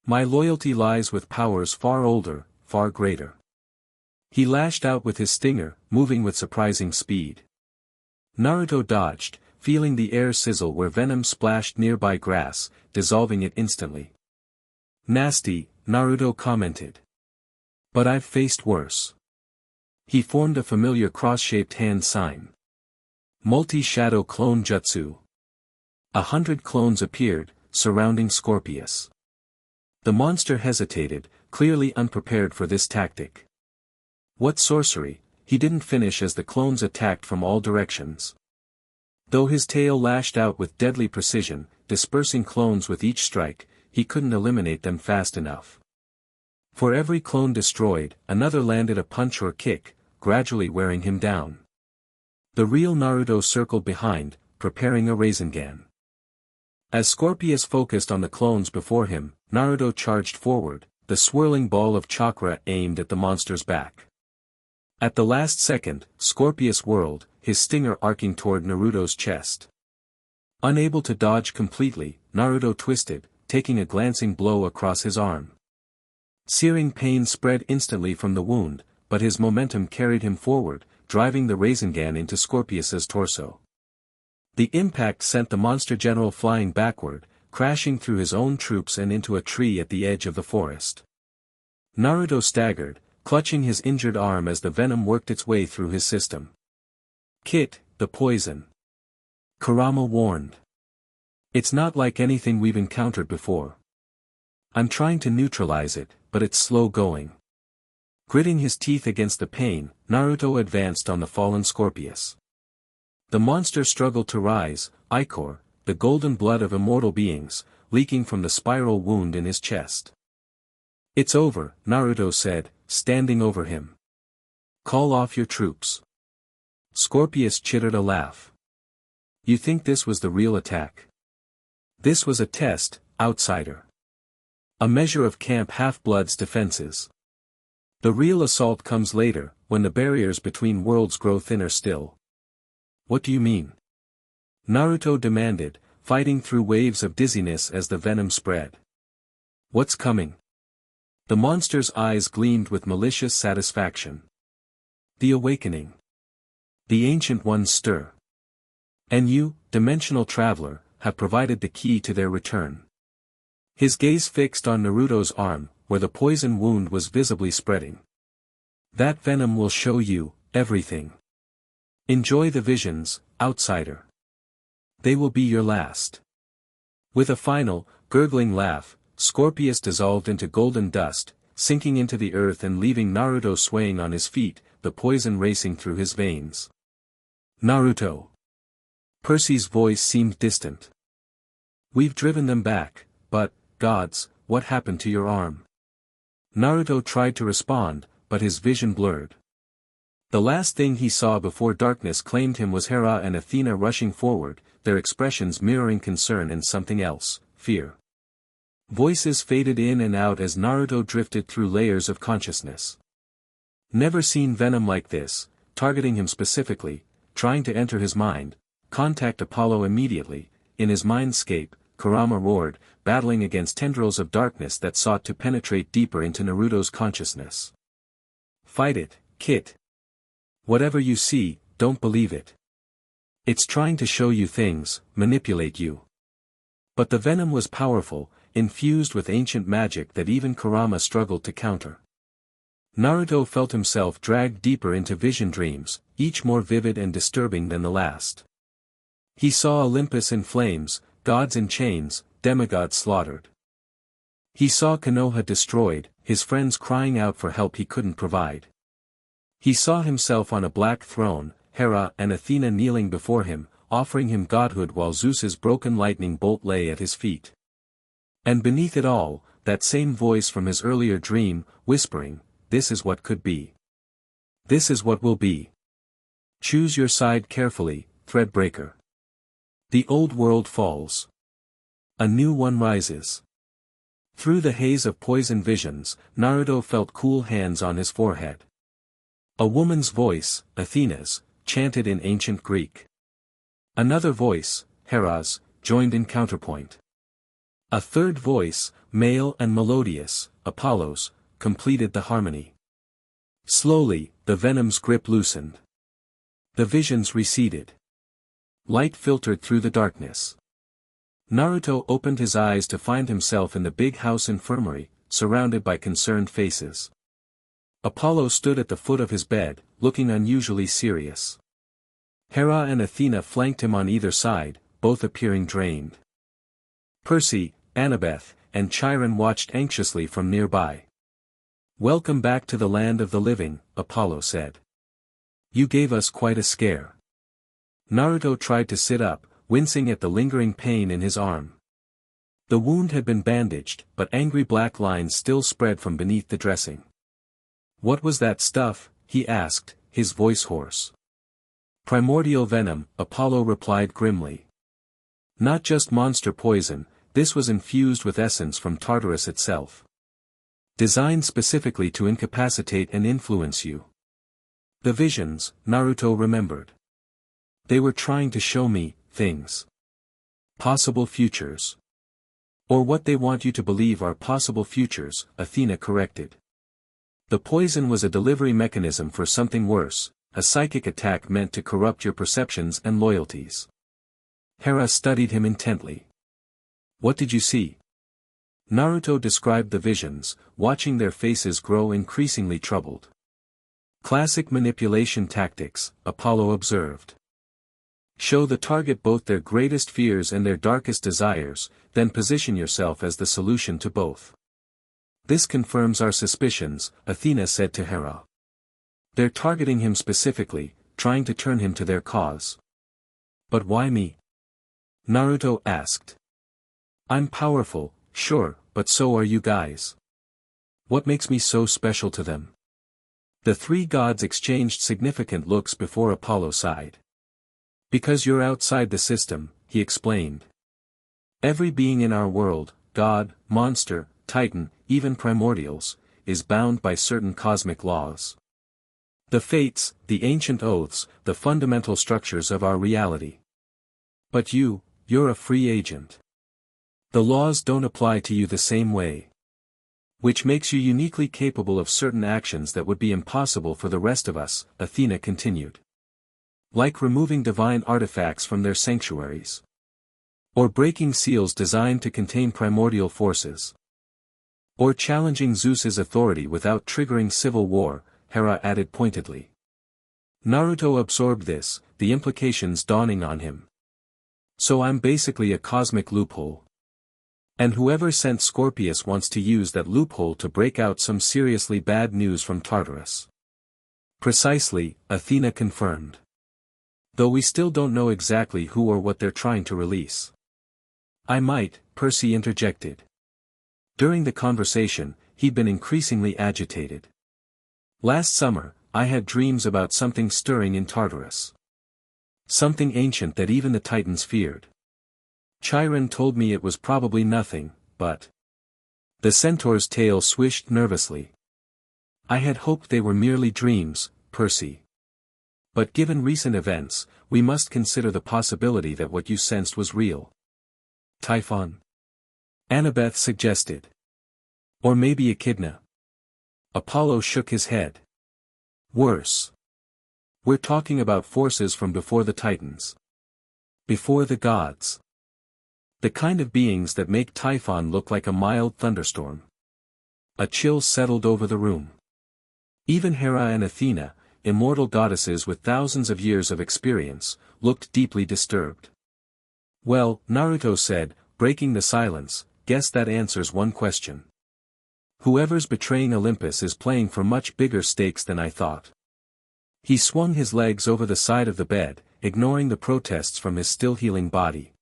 My loyalty lies with powers far older, far greater. He lashed out with his stinger, moving with surprising speed. Naruto dodged, feeling the air sizzle where venom splashed nearby grass, dissolving it instantly. Nasty, Naruto commented. But I've faced worse. He formed a familiar cross-shaped hand sign. Multi-shadow clone jutsu. 100 clones appeared, surrounding Scorpius. The monster hesitated, clearly unprepared for this tactic. What sorcery? He didn't finish as the clones attacked from all directions. Though his tail lashed out with deadly precision, dispersing clones with each strike, he couldn't eliminate them fast enough. For every clone destroyed, another landed a punch or kick, gradually wearing him down. The real Naruto circled behind, preparing a Rasengan. As Scorpius focused on the clones before him, Naruto charged forward, the swirling ball of chakra aimed at the monster's back. At the last second, Scorpius whirled, his stinger arcing toward Naruto's chest. Unable to dodge completely, Naruto twisted, taking a glancing blow across his arm. Searing pain spread instantly from the wound, but his momentum carried him forward, driving the Rasengan into Scorpius's torso. The impact sent the monster general flying backward, crashing through his own troops and into a tree at the edge of the forest. Naruto staggered, clutching his injured arm as the venom worked its way through his system. "Kit, the poison," Kurama warned. "It's not like anything we've encountered before. I'm trying to neutralize it, but it's slow going." Gritting his teeth against the pain, Naruto advanced on the fallen Scorpius. The monster struggled to rise, ichor, the golden blood of immortal beings, leaking from the spiral wound in his chest. "It's over," Naruto said, standing over him. "Call off your troops." Scorpius chittered a laugh. "You think this was the real attack? This was a test, outsider. A measure of Camp Half-Blood's defenses. The real assault comes later, when the barriers between worlds grow thinner still." "What do you mean?" Naruto demanded, fighting through waves of dizziness as the venom spread. "What's coming?" The monster's eyes gleamed with malicious satisfaction. "The awakening. The ancient ones stir. And you, dimensional traveler, have provided the key to their return." His gaze fixed on Naruto's arm, where the poison wound was visibly spreading. "That venom will show you everything. Enjoy the visions, outsider. They will be your last." With a final, gurgling laugh, Scorpius dissolved into golden dust, sinking into the earth and leaving Naruto swaying on his feet, the poison racing through his veins. "Naruto." Percy's voice seemed distant. "We've driven them back, but, gods, what happened to your arm?" Naruto tried to respond, but his vision blurred. The last thing he saw before darkness claimed him was Hera and Athena rushing forward, their expressions mirroring concern and something else, fear. Voices faded in and out as Naruto drifted through layers of consciousness. "Never seen venom like this, targeting him specifically, trying to enter his mind. Contact Apollo immediately." In his mindscape, Kurama roared, battling against tendrils of darkness that sought to penetrate deeper into Naruto's consciousness. "Fight it, Kit. Whatever you see, don't believe it. It's trying to show you things, manipulate you." But the venom was powerful, infused with ancient magic that even Kurama struggled to counter. Naruto felt himself dragged deeper into vision dreams, each more vivid and disturbing than the last. He saw Olympus in flames, gods in chains, demigods slaughtered. He saw Konoha destroyed, his friends crying out for help he couldn't provide. He saw himself on a black throne, Hera and Athena kneeling before him, offering him godhood while Zeus's broken lightning bolt lay at his feet. And beneath it all, that same voice from his earlier dream, whispering, "This is what could be. This is what will be. Choose your side carefully, Threadbreaker. The old world falls. A new one rises." Through the haze of poison visions, Naruto felt cool hands on his forehead. A woman's voice, Athena's, chanted in ancient Greek. Another voice, Hera's, joined in counterpoint. A third voice, male and melodious, Apollo's, completed the harmony. Slowly, the venom's grip loosened. The visions receded. Light filtered through the darkness. Naruto opened his eyes to find himself in the big house infirmary, surrounded by concerned faces. Apollo stood at the foot of his bed, looking unusually serious. Hera and Athena flanked him on either side, both appearing drained. Percy, Annabeth, and Chiron watched anxiously from nearby. "Welcome back to the land of the living," Apollo said. "You gave us quite a scare." Naruto tried to sit up, wincing at the lingering pain in his arm. The wound had been bandaged, but angry black lines still spread from beneath the dressing. "What was that stuff?" he asked, his voice hoarse. "Primordial venom," Apollo replied grimly. "Not just monster poison, this was infused with essence from Tartarus itself. Designed specifically to incapacitate and influence you." The visions, Naruto remembered. They were trying to show me things. Possible futures. Or what they want you to believe are possible futures, Athena corrected. The poison was a delivery mechanism for something worse, a psychic attack meant to corrupt your perceptions and loyalties. Hera studied him intently. "What did you see?" Naruto described the visions, watching their faces grow increasingly troubled. Classic manipulation tactics, Apollo observed. Show the target both their greatest fears and their darkest desires, then position yourself as the solution to both. This confirms our suspicions, Athena said to Hera. They're targeting him specifically, trying to turn him to their cause. But why me? Naruto asked. I'm powerful, sure, but so are you guys. What makes me so special to them? The three gods exchanged significant looks before Apollo sighed. Because you're outside the system, he explained. Every being in our world, god, monster, titan, even primordials, is bound by certain cosmic laws. The fates, the ancient oaths, the fundamental structures of our reality. But you're a free agent. The laws don't apply to you the same way. Which makes you uniquely capable of certain actions that would be impossible for the rest of us, Athena continued. Like removing divine artifacts from their sanctuaries. Or breaking seals designed to contain primordial forces. Or challenging Zeus's authority without triggering civil war, Hera added pointedly. Naruto absorbed this, the implications dawning on him. So I'm basically a cosmic loophole. And whoever sent Scorpius wants to use that loophole to break out some seriously bad news from Tartarus. Precisely, Athena confirmed. Though we still don't know exactly who or what they're trying to release. I might, Percy interjected. During the conversation, he'd been increasingly agitated. Last summer, I had dreams about something stirring in Tartarus. Something ancient that even the Titans feared. Chiron told me it was probably nothing, but... The centaur's tail swished nervously. I had hoped they were merely dreams, Percy. But given recent events, we must consider the possibility that what you sensed was real. Typhon? Annabeth suggested. Or maybe echidna. Apollo shook his head. Worse. We're talking about forces from before the Titans. Before the gods. The kind of beings that make Typhon look like a mild thunderstorm. A chill settled over the room. Even Hera and Athena, immortal goddesses with thousands of years of experience, looked deeply disturbed. Well, Naruto said, breaking the silence, guess that answers one question. Whoever's betraying Olympus is playing for much bigger stakes than I thought. He swung his legs over the side of the bed, ignoring the protests from his still healing body.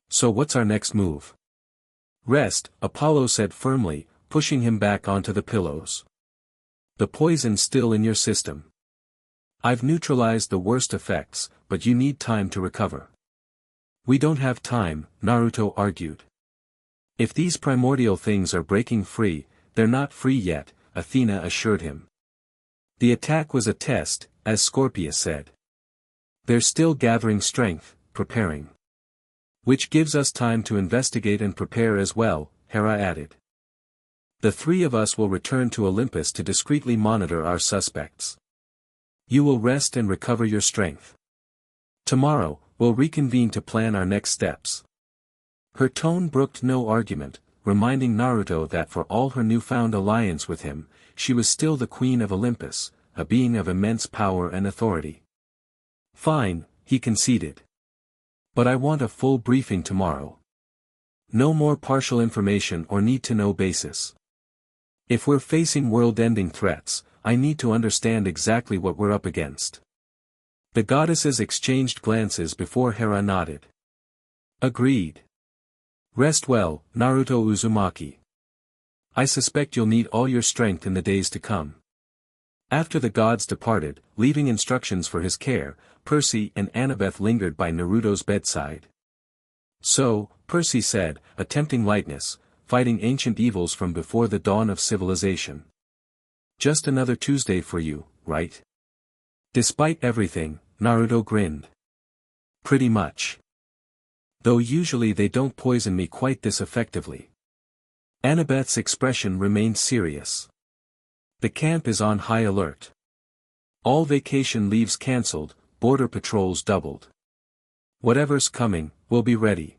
So what's our next move? Rest, Apollo said firmly, pushing him back onto the pillows. The poison's still in your system. I've neutralized the worst effects, but you need time to recover. We don't have time, Naruto argued. If these primordial things are breaking free, they're not free yet, Athena assured him. The attack was a test, as Scorpius said. They're still gathering strength, preparing. Which gives us time to investigate and prepare as well, Hera added. The three of us will return to Olympus to discreetly monitor our suspects. You will rest and recover your strength. Tomorrow, we'll reconvene to plan our next steps. Her tone brooked no argument, reminding Naruto that for all her newfound alliance with him, she was still the queen of Olympus, a being of immense power and authority. Fine, he conceded. But I want a full briefing tomorrow. No more partial information or need-to-know basis. If we're facing world-ending threats, I need to understand exactly what we're up against. The goddesses exchanged glances before Hera nodded. Agreed. Rest well, Naruto Uzumaki. I suspect you'll need all your strength in the days to come. After the gods departed, leaving instructions for his care, Percy and Annabeth lingered by Naruto's bedside. So, Percy said, attempting lightness, fighting ancient evils from before the dawn of civilization. Just another Tuesday for you, right? Despite everything, Naruto grinned. Pretty much. Though usually they don't poison me quite this effectively. Annabeth's expression remained serious. The camp is on high alert. All vacation leaves cancelled, border patrols doubled. Whatever's coming, we'll be ready.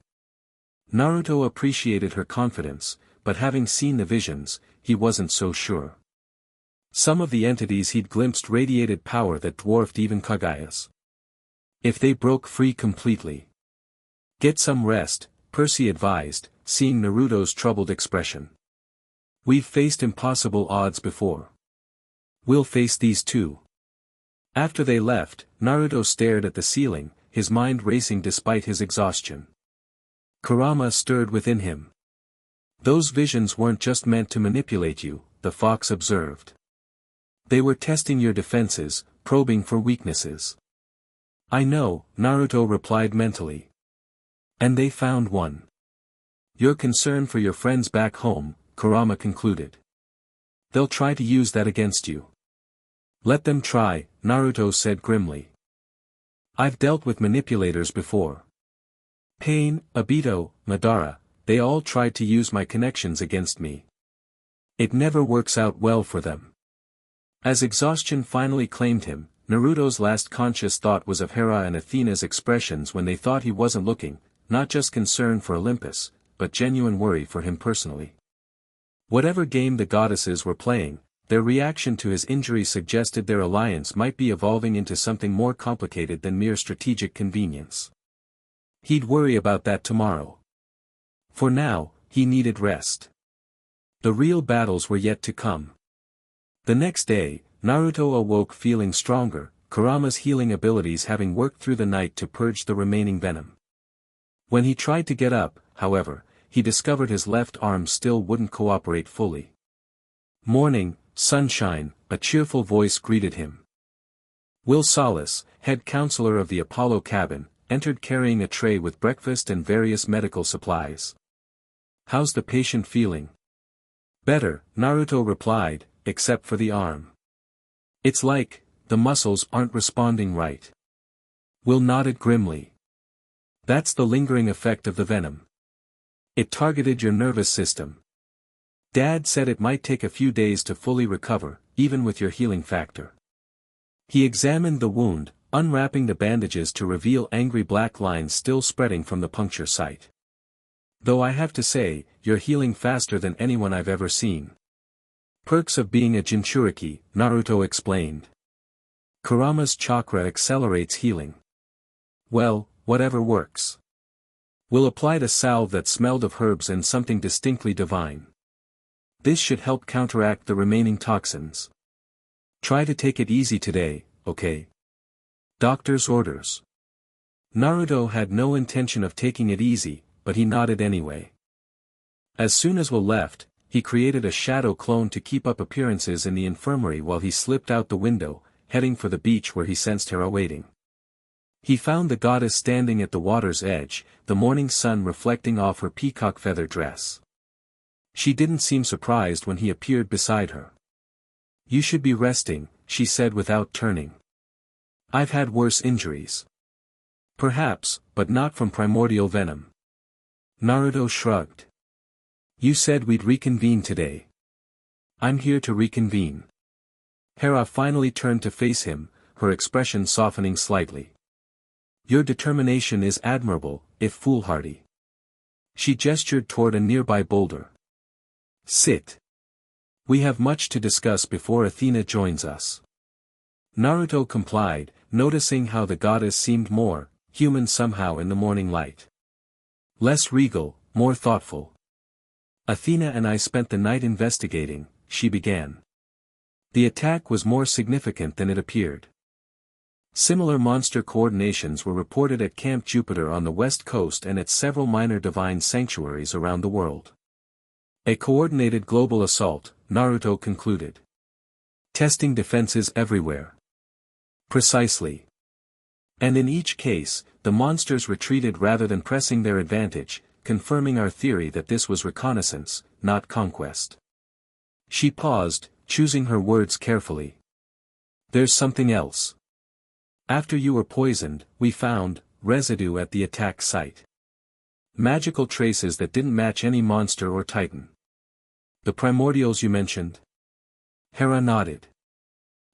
Naruto appreciated her confidence, but having seen the visions, he wasn't so sure. Some of the entities he'd glimpsed radiated power that dwarfed even Kagaya's. If they broke free completely. Get some rest, Percy advised, seeing Naruto's troubled expression. We've faced impossible odds before. We'll face these too. After they left, Naruto stared at the ceiling, his mind racing despite his exhaustion. Kurama stirred within him. Those visions weren't just meant to manipulate you, the fox observed. They were testing your defenses, probing for weaknesses. I know, Naruto replied mentally. And they found one. Your concern for your friends back home, Kurama concluded. They'll try to use that against you. Let them try, Naruto said grimly. I've dealt with manipulators before. Pain, Obito, Madara, they all tried to use my connections against me. It never works out well for them. As exhaustion finally claimed him, Naruto's last conscious thought was of Hera and Athena's expressions when they thought he wasn't looking, not just concern for Olympus, but genuine worry for him personally. Whatever game the goddesses were playing, their reaction to his injury suggested their alliance might be evolving into something more complicated than mere strategic convenience. He'd worry about that tomorrow. For now, he needed rest. The real battles were yet to come. The next day, Naruto awoke feeling stronger, Kurama's healing abilities having worked through the night to purge the remaining venom. When he tried to get up, however, he discovered his left arm still wouldn't cooperate fully. Morning, sunshine, a cheerful voice greeted him. Will Solace, head counselor of the Apollo cabin, entered carrying a tray with breakfast and various medical supplies. How's the patient feeling? Better, Naruto replied, except for the arm. It's like, the muscles aren't responding right. Will nodded grimly. That's the lingering effect of the venom. It targeted your nervous system. Dad said it might take a few days to fully recover, even with your healing factor. He examined the wound, unwrapping the bandages to reveal angry black lines still spreading from the puncture site. Though I have to say, you're healing faster than anyone I've ever seen. Perks of being a Jinchuriki, Naruto explained. Kurama's chakra accelerates healing. Well, whatever works. We'll apply the salve that smelled of herbs and something distinctly divine. This should help counteract the remaining toxins. Try to take it easy today, okay? Doctor's orders. Naruto had no intention of taking it easy, but he nodded anyway. As soon as Will left, he created a shadow clone to keep up appearances in the infirmary while he slipped out the window, heading for the beach where he sensed Hera waiting. He found the goddess standing at the water's edge, the morning sun reflecting off her peacock feather dress. She didn't seem surprised when he appeared beside her. You should be resting, she said without turning. I've had worse injuries. Perhaps, but not from primordial venom. Naruto shrugged. You said we'd reconvene today. I'm here to reconvene. Hera finally turned to face him, her expression softening slightly. Your determination is admirable, if foolhardy. She gestured toward a nearby boulder. Sit. We have much to discuss before Athena joins us. Naruto complied, noticing how the goddess seemed more human somehow in the morning light. Less regal, more thoughtful. Athena and I spent the night investigating, she began. The attack was more significant than it appeared. Similar monster coordinations were reported at Camp Jupiter on the west coast and at several minor divine sanctuaries around the world. A coordinated global assault, Naruto concluded. Testing defenses everywhere. Precisely. And in each case, the monsters retreated rather than pressing their advantage, confirming our theory that this was reconnaissance, not conquest. She paused, choosing her words carefully. There's something else. After you were poisoned, we found residue at the attack site. Magical traces that didn't match any monster or titan. The primordials you mentioned? Hera nodded.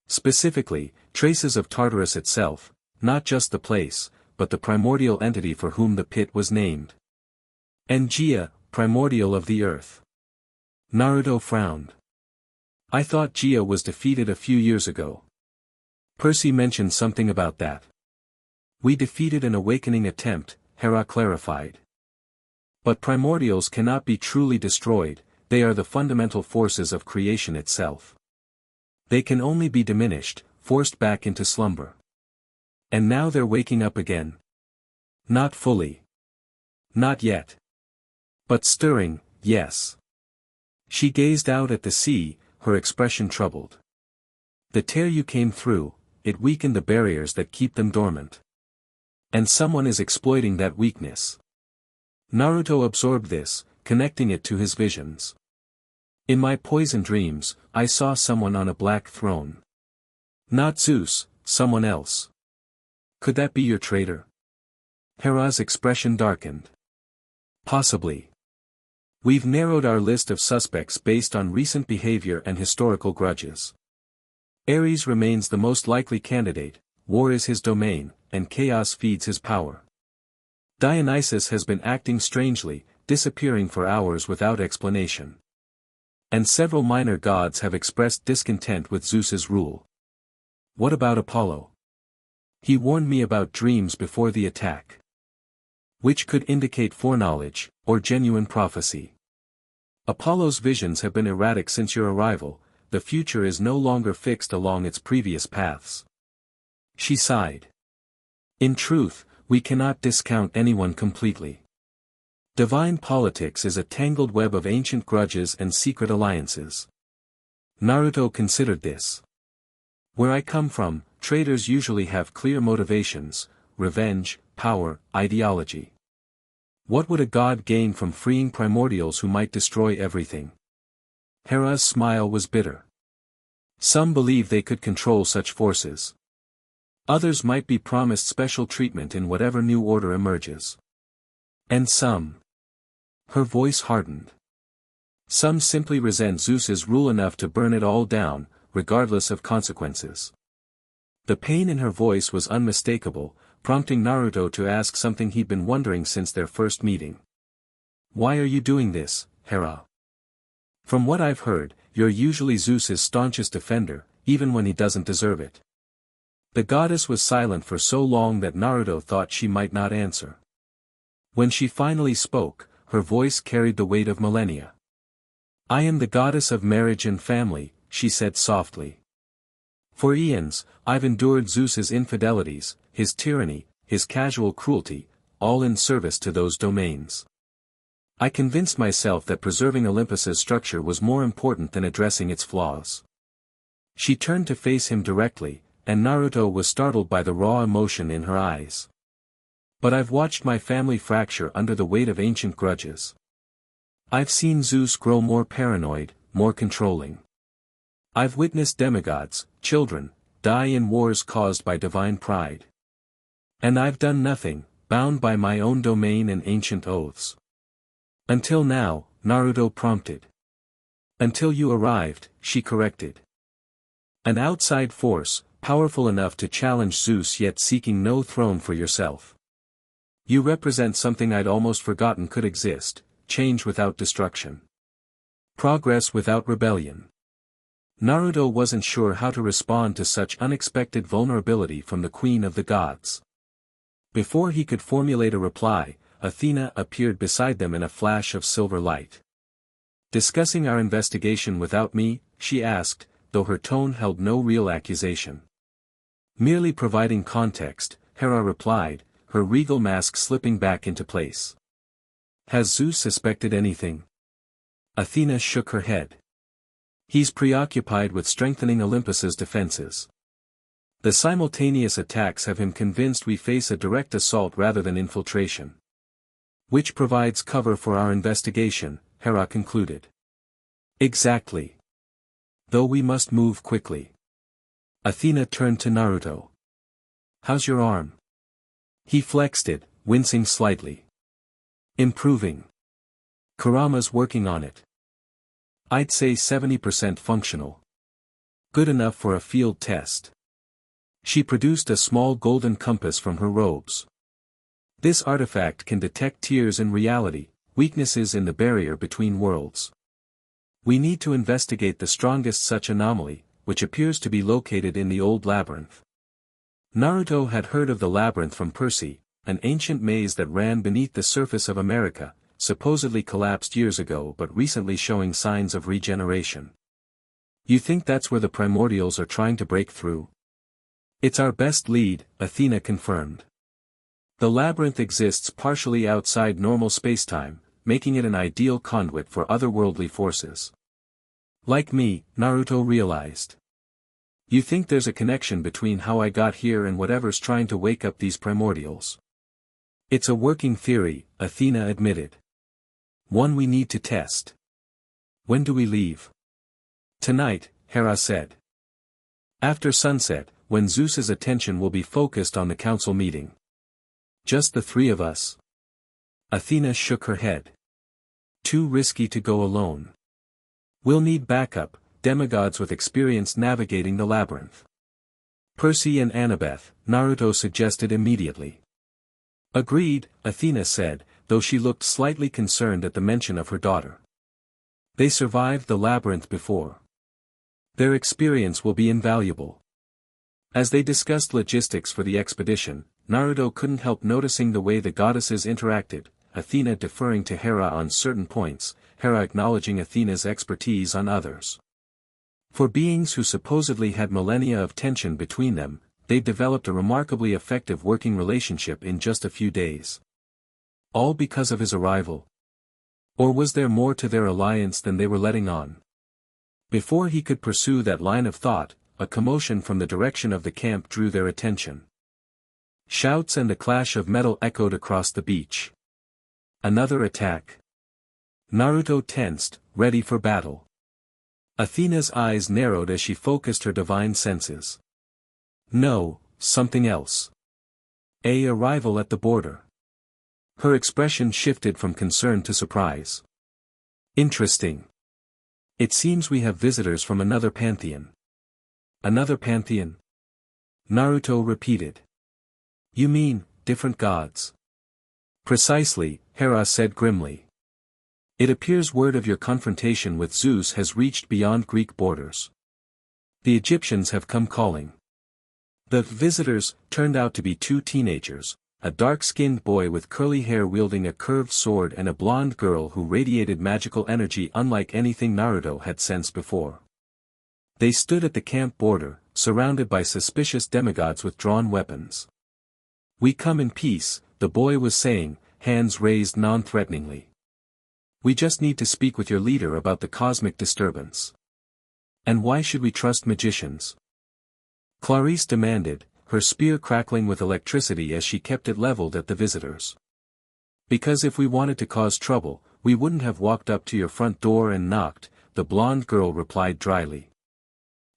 Specifically, traces of Tartarus itself, not just the place, but the primordial entity for whom the pit was named. Engea, primordial of the earth. Naruto frowned. I thought Gia was defeated a few years ago. Percy mentioned something about that. We defeated an awakening attempt, Hera clarified. But primordials cannot be truly destroyed, they are the fundamental forces of creation itself. They can only be diminished, forced back into slumber. And now they're waking up again. Not fully. Not yet. But stirring, yes. She gazed out at the sea, her expression troubled. The tear you came through, it weakened the barriers that keep them dormant. And someone is exploiting that weakness. Naruto absorbed this, connecting it to his visions. In my poison dreams, I saw someone on a black throne. Not Zeus, someone else. Could that be your traitor? Hera's expression darkened. Possibly. We've narrowed our list of suspects based on recent behavior and historical grudges. Ares remains the most likely candidate, war is his domain, and chaos feeds his power. Dionysus has been acting strangely, disappearing for hours without explanation. And several minor gods have expressed discontent with Zeus's rule. What about Apollo? He warned me about dreams before the attack. Which could indicate foreknowledge, or genuine prophecy. Apollo's visions have been erratic since your arrival, the future is no longer fixed along its previous paths. She sighed. In truth, we cannot discount anyone completely. Divine politics is a tangled web of ancient grudges and secret alliances. Naruto considered this. Where I come from, traitors usually have clear motivations, revenge, power, ideology. What would a god gain from freeing primordials who might destroy everything? Hera's smile was bitter. Some believe they could control such forces. Others might be promised special treatment in whatever new order emerges. And some. Her voice hardened. Some simply resent Zeus's rule enough to burn it all down, regardless of consequences. The pain in her voice was unmistakable, prompting Naruto to ask something he'd been wondering since their first meeting. Why are you doing this, Hera? From what I've heard, you're usually Zeus's staunchest defender, even when he doesn't deserve it. The goddess was silent for so long that Naruto thought she might not answer. When she finally spoke, her voice carried the weight of millennia. I am the goddess of marriage and family, she said softly. For eons, I've endured Zeus's infidelities, his tyranny, his casual cruelty, all in service to those domains. I convinced myself that preserving Olympus's structure was more important than addressing its flaws. She turned to face him directly, and Naruto was startled by the raw emotion in her eyes. But I've watched my family fracture under the weight of ancient grudges. I've seen Zeus grow more paranoid, more controlling. I've witnessed demigods, children, die in wars caused by divine pride. And I've done nothing, bound by my own domain and ancient oaths. Until now, Naruto prompted. Until you arrived, she corrected. An outside force, powerful enough to challenge Zeus yet seeking no throne for yourself. You represent something I'd almost forgotten could exist, change without destruction. Progress without rebellion. Naruto wasn't sure how to respond to such unexpected vulnerability from the Queen of the Gods. Before he could formulate a reply, Athena appeared beside them in a flash of silver light. Discussing our investigation without me, she asked, though her tone held no real accusation. Merely providing context, Hera replied, her regal mask slipping back into place. Has Zeus suspected anything? Athena shook her head. He's preoccupied with strengthening Olympus's defenses. The simultaneous attacks have him convinced we face a direct assault rather than infiltration. Which provides cover for our investigation, Hera concluded. Exactly. Though we must move quickly. Athena turned to Naruto. How's your arm? He flexed it, wincing slightly. Improving. Kurama's working on it. I'd say 70% functional. Good enough for a field test. She produced a small golden compass from her robes. This artifact can detect tears in reality, weaknesses in the barrier between worlds. We need to investigate the strongest such anomaly, which appears to be located in the old labyrinth. Naruto had heard of the labyrinth from Percy, an ancient maze that ran beneath the surface of America, supposedly collapsed years ago but recently showing signs of regeneration. You think that's where the primordials are trying to break through? It's our best lead, Athena confirmed. The labyrinth exists partially outside normal spacetime, making it an ideal conduit for otherworldly forces. Like me, Naruto realized. You think there's a connection between how I got here and whatever's trying to wake up these primordials? It's a working theory, Athena admitted. One we need to test. When do we leave? Tonight, Hera said. After sunset, when Zeus's attention will be focused on the council meeting. Just the three of us? Athena shook her head. Too risky to go alone. We'll need backup, demigods with experience navigating the labyrinth. Percy and Annabeth, Naruto suggested immediately. Agreed, Athena said, though she looked slightly concerned at the mention of her daughter. They survived the labyrinth before. Their experience will be invaluable. As they discussed logistics for the expedition, Naruto couldn't help noticing the way the goddesses interacted, Athena deferring to Hera on certain points, Hera acknowledging Athena's expertise on others. For beings who supposedly had millennia of tension between them, they'd developed a remarkably effective working relationship in just a few days. All because of his arrival? Or was there more to their alliance than they were letting on? Before he could pursue that line of thought, a commotion from the direction of the camp drew their attention. Shouts and the clash of metal echoed across the beach. Another attack. Naruto tensed, ready for battle. Athena's eyes narrowed as she focused her divine senses. No, something else. Arrival at the border. Her expression shifted from concern to surprise. Interesting. It seems we have visitors from another pantheon. Another pantheon? Naruto repeated. You mean, different gods? Precisely, Hera said grimly. It appears word of your confrontation with Zeus has reached beyond Greek borders. The Egyptians have come calling. The visitors turned out to be two teenagers, a dark-skinned boy with curly hair wielding a curved sword and a blonde girl who radiated magical energy unlike anything Naruto had sensed before. They stood at the camp border, surrounded by suspicious demigods with drawn weapons. We come in peace, the boy was saying, hands raised non-threateningly. We just need to speak with your leader about the cosmic disturbance. And why should we trust magicians? Clarice demanded, her spear crackling with electricity as she kept it leveled at the visitors. Because if we wanted to cause trouble, we wouldn't have walked up to your front door and knocked, the blonde girl replied dryly.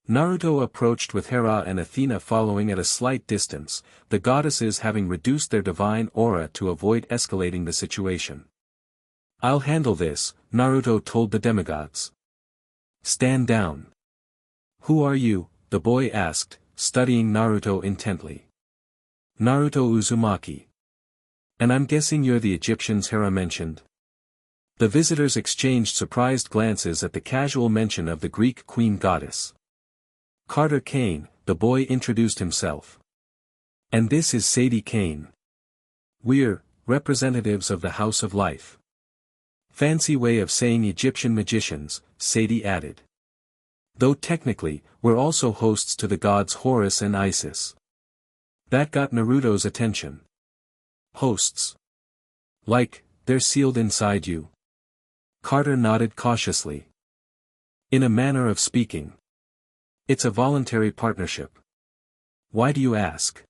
Naruto approached with Hera and Athena following at a slight distance, the goddesses having reduced their divine aura to avoid escalating the situation. I'll handle this, Naruto told the demigods. Stand down. Who are you? The boy asked, studying Naruto intently. Naruto Uzumaki. And I'm guessing you're the Egyptians Hera mentioned? The visitors exchanged surprised glances at the casual mention of the Greek queen goddess. Carter Kane, the boy introduced himself. And this is Sadie Kane. We're representatives of the House of Life. Fancy way of saying Egyptian magicians, Sadie added. Though technically, we're also hosts to the gods Horus and Isis. That got Naruto's attention. Hosts. Like, they're sealed inside you. Carter nodded cautiously. In a manner of speaking. It's a voluntary partnership. Why do you ask?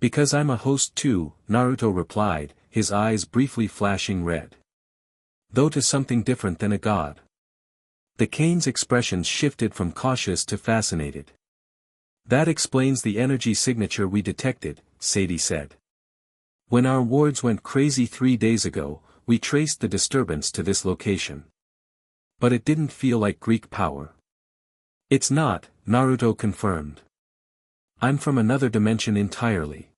Because I'm a host too, Naruto replied, his eyes briefly flashing red. Though to something different than a god. The Kane's expressions shifted from cautious to fascinated. That explains the energy signature we detected, Sadie said. When our wards went crazy 3 days ago, we traced the disturbance to this location. But it didn't feel like Greek power. It's not, Naruto confirmed. I'm from another dimension entirely.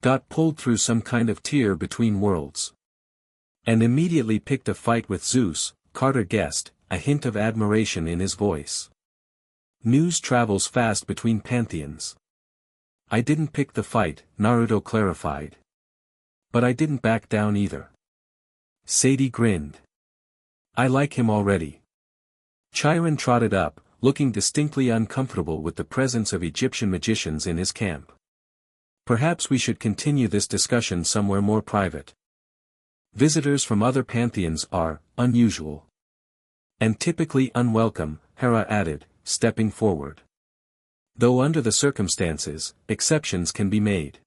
Got pulled through some kind of tear between worlds. And immediately picked a fight with Zeus, Carter guessed, a hint of admiration in his voice. News travels fast between pantheons. I didn't pick the fight, Naruto clarified. But I didn't back down either. Sadie grinned. I like him already. Chiron trotted up, looking distinctly uncomfortable with the presence of Egyptian magicians in his camp. Perhaps we should continue this discussion somewhere more private. Visitors from other pantheons are unusual. And typically unwelcome, Hera added, stepping forward. Though under the circumstances, exceptions can be made.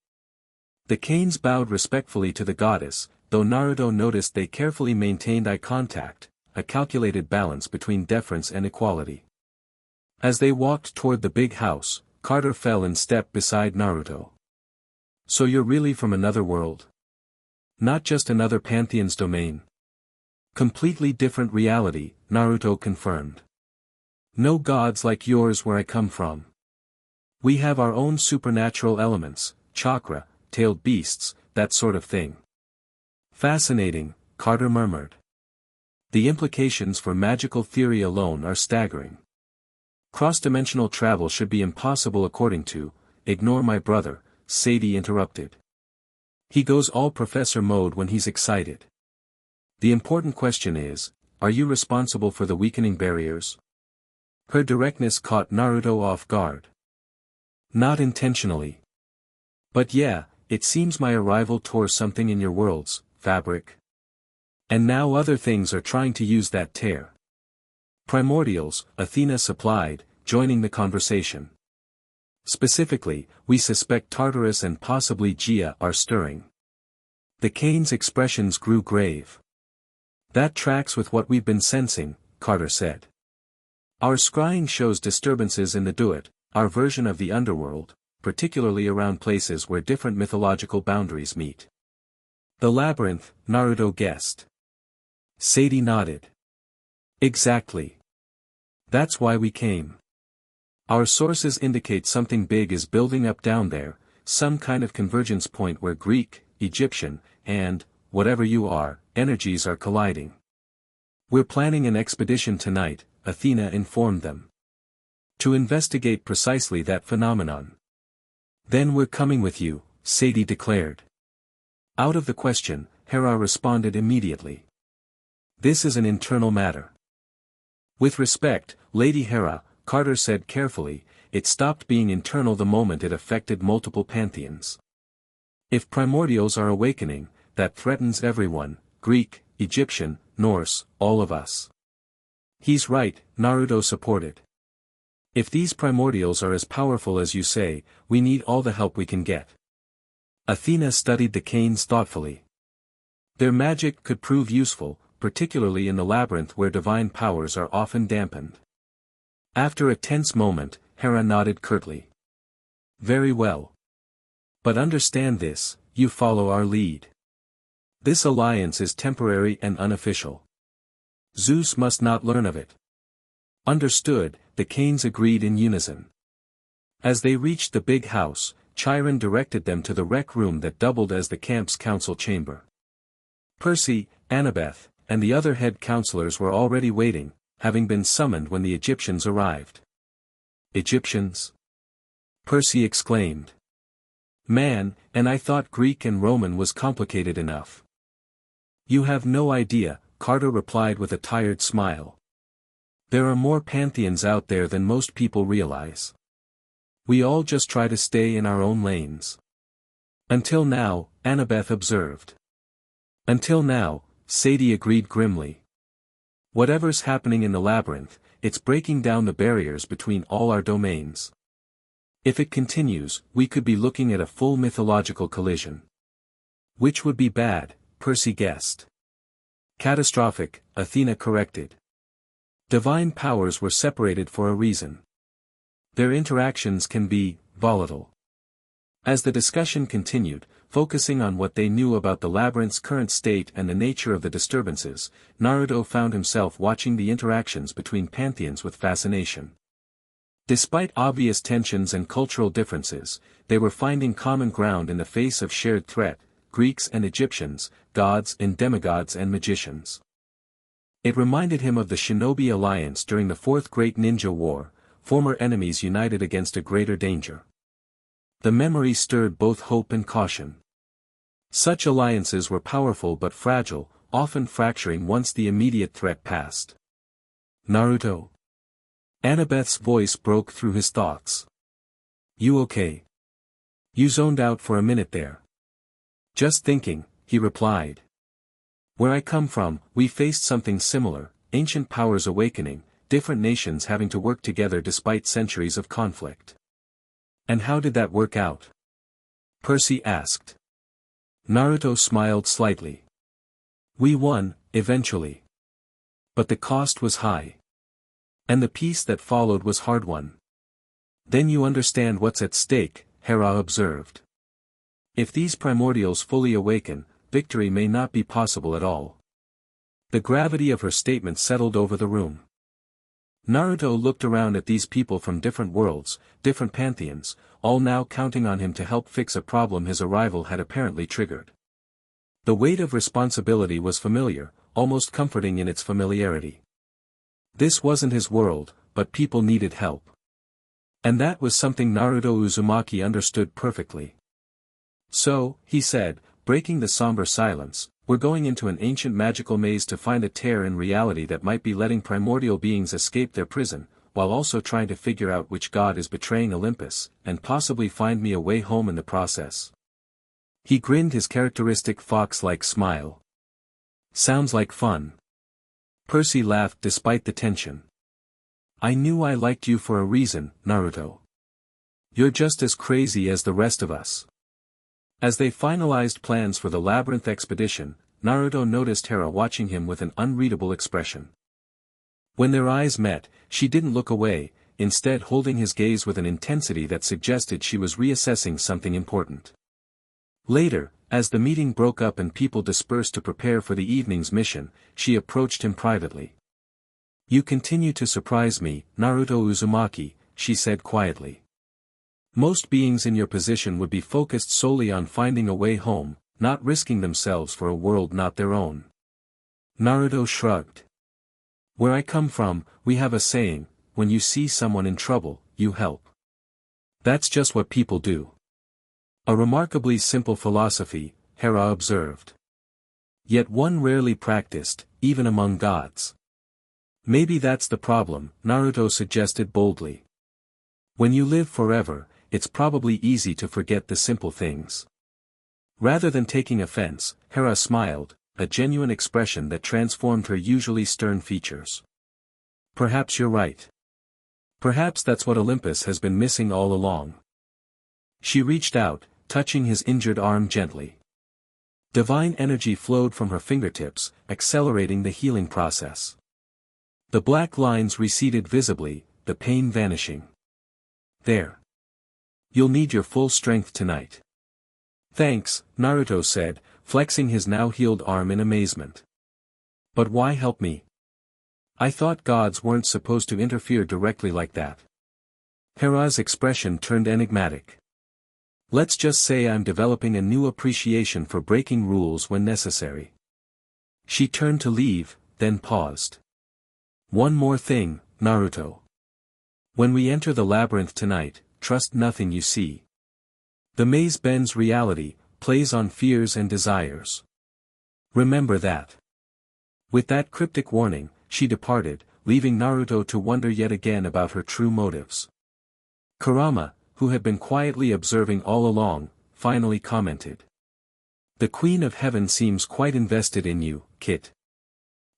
The Canes bowed respectfully to the goddess, though Naruto noticed they carefully maintained eye contact, a calculated balance between deference and equality. As they walked toward the big house, Carter fell in step beside Naruto. So you're really from another world? Not just another pantheon's domain. Completely different reality, Naruto confirmed. No gods like yours where I come from. We have our own supernatural elements, chakra, tailed beasts, that sort of thing. Fascinating, Carter murmured. The implications for magical theory alone are staggering. Cross-dimensional travel should be impossible according to, ignore my brother, Sadie interrupted. He goes all professor mode when he's excited. The important question is, are you responsible for the weakening barriers? Her directness caught Naruto off guard. Not intentionally. But yeah, it seems my arrival tore something in your world's fabric. And now other things are trying to use that tear. Primordials, Athena supplied, joining the conversation. Specifically, we suspect Tartarus and possibly Gia are stirring. The Cane's expressions grew grave. That tracks with what we've been sensing, Carter said. Our scrying shows disturbances in the Duat, our version of the underworld, particularly around places where different mythological boundaries meet. The labyrinth, Naruto guessed. Sadie nodded. Exactly. That's why we came. Our sources indicate something big is building up down there, some kind of convergence point where Greek, Egyptian, and, whatever you are, energies are colliding. We're planning an expedition tonight, Athena informed them. To investigate precisely that phenomenon. Then we're coming with you, Sadie declared. Out of the question, Hera responded immediately. This is an internal matter. With respect, Lady Hera, Carter said carefully, it stopped being internal the moment it affected multiple pantheons. If primordials are awakening, that threatens everyone, Greek, Egyptian, Norse, all of us. He's right, Naruto supported. If these primordials are as powerful as you say, we need all the help we can get. Athena studied the Canes thoughtfully. Their magic could prove useful, particularly in the labyrinth where divine powers are often dampened. After a tense moment, Hera nodded curtly. Very well. But understand this, you follow our lead. This alliance is temporary and unofficial. Zeus must not learn of it. Understood, the Canes agreed in unison. As they reached the big house, Chiron directed them to the rec room that doubled as the camp's council chamber. Percy, Annabeth, and the other head counselors were already waiting, having been summoned when the Egyptians arrived. Egyptians? Percy exclaimed. Man, and I thought Greek and Roman was complicated enough. You have no idea, Carter replied with a tired smile. There are more pantheons out there than most people realize. We all just try to stay in our own lanes. Until now, Annabeth observed. Until now, Sadie agreed grimly. Whatever's happening in the labyrinth, it's breaking down the barriers between all our domains. If it continues, we could be looking at a full mythological collision. Which would be bad, Percy guessed. Catastrophic, Athena corrected. Divine powers were separated for a reason. Their interactions can be volatile. As the discussion continued, focusing on what they knew about the labyrinth's current state and the nature of the disturbances, Naruto found himself watching the interactions between pantheons with fascination. Despite obvious tensions and cultural differences, they were finding common ground in the face of shared threat, Greeks and Egyptians, gods and demigods and magicians. It reminded him of the Shinobi Alliance during the Fourth Great Ninja War, former enemies united against a greater danger. The memory stirred both hope and caution. Such alliances were powerful but fragile, often fracturing once the immediate threat passed. Naruto. Annabeth's voice broke through his thoughts. You okay? You zoned out for a minute there. Just thinking, he replied. Where I come from, we faced something similar, ancient powers awakening, different nations having to work together despite centuries of conflict. And how did that work out? Percy asked. Naruto smiled slightly. We won, eventually. But the cost was high. And the peace that followed was hard-won. Then you understand what's at stake, Hera observed. If these primordials fully awaken, victory may not be possible at all. The gravity of her statement settled over the room. Naruto looked around at these people from different worlds, different pantheons, all now counting on him to help fix a problem his arrival had apparently triggered. The weight of responsibility was familiar, almost comforting in its familiarity. This wasn't his world, but people needed help. And that was something Naruto Uzumaki understood perfectly. So, he said, breaking the somber silence, we're going into an ancient magical maze to find a tear in reality that might be letting primordial beings escape their prison, while also trying to figure out which god is betraying Olympus, and possibly find me a way home in the process. He grinned his characteristic fox-like smile. Sounds like fun. Percy laughed despite the tension. I knew I liked you for a reason, Naruto. You're just as crazy as the rest of us. As they finalized plans for the labyrinth expedition, Naruto noticed Hera watching him with an unreadable expression. When their eyes met, she didn't look away, instead holding his gaze with an intensity that suggested she was reassessing something important. Later, as the meeting broke up and people dispersed to prepare for the evening's mission, she approached him privately. You continue to surprise me, Naruto Uzumaki, she said quietly. Most beings in your position would be focused solely on finding a way home, not risking themselves for a world not their own. Naruto shrugged. Where I come from, we have a saying, when you see someone in trouble, you help. That's just what people do. A remarkably simple philosophy, Hera observed. Yet one rarely practiced, even among gods. Maybe that's the problem, Naruto suggested boldly. When you live forever, it's probably easy to forget the simple things. Rather than taking offense, Hera smiled, a genuine expression that transformed her usually stern features. Perhaps you're right. Perhaps that's what Olympus has been missing all along. She reached out, touching his injured arm gently. Divine energy flowed from her fingertips, accelerating the healing process. The black lines receded visibly, the pain vanishing. There. You'll need your full strength tonight. Thanks, Naruto said, flexing his now healed arm in amazement. But why help me? I thought gods weren't supposed to interfere directly like that. Hera's expression turned enigmatic. Let's just say I'm developing a new appreciation for breaking rules when necessary. She turned to leave, then paused. One more thing, Naruto. When we enter the labyrinth tonight, trust nothing you see. The maze bends reality, plays on fears and desires. Remember that. With that cryptic warning, she departed, leaving Naruto to wonder yet again about her true motives. Kurama, who had been quietly observing all along, finally commented. The Queen of Heaven seems quite invested in you, Kit.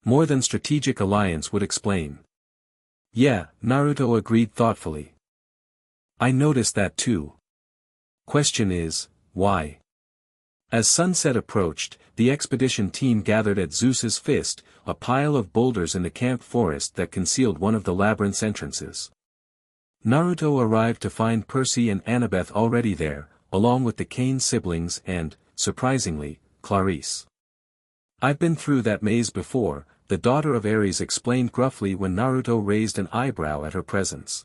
More than strategic alliance would explain. Yeah, Naruto agreed thoughtfully. I noticed that too. Question is, why? As sunset approached, the expedition team gathered at Zeus's fist, a pile of boulders in the camp forest that concealed one of the labyrinth's entrances. Naruto arrived to find Percy and Annabeth already there, along with the Kane siblings and, surprisingly, Clarice. I've been through that maze before, the daughter of Ares explained gruffly when Naruto raised an eyebrow at her presence.